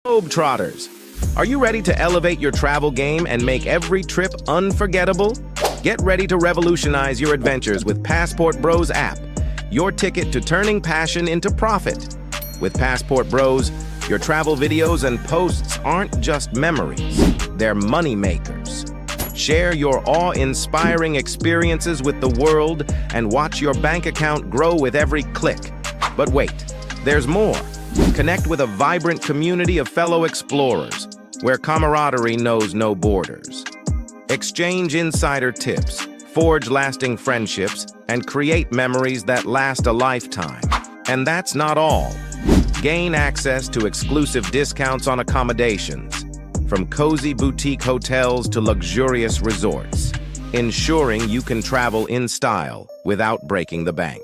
Globetrotters, are you ready to elevate your travel game and make every trip unforgettable? Get ready to revolutionize your adventures with Passportbros app, your ticket to turning passion into profit. With Passportbros, your travel videos and posts aren't just memories, they're money makers. Share your awe-inspiring experiences with the world and watch your bank account grow with every click. But wait, there's more. Connect with a vibrant community of fellow explorers, where camaraderie knows no borders. Exchange insider tips, forge lasting friendships, and create memories that last a lifetime. And that's not all. Gain access to exclusive discounts on accommodations, from cozy boutique hotels to luxurious resorts, ensuring you can travel in style without breaking the bank.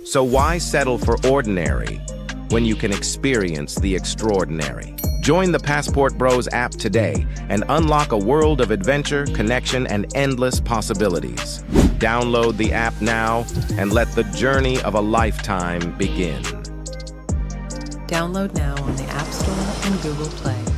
So why settle for ordinary when you can experience the extraordinary? Join the Passportbros app today and unlock a world of adventure, connection, and endless possibilities. Download the app now and let the journey of a lifetime begin. Download now on the App Store and Google Play.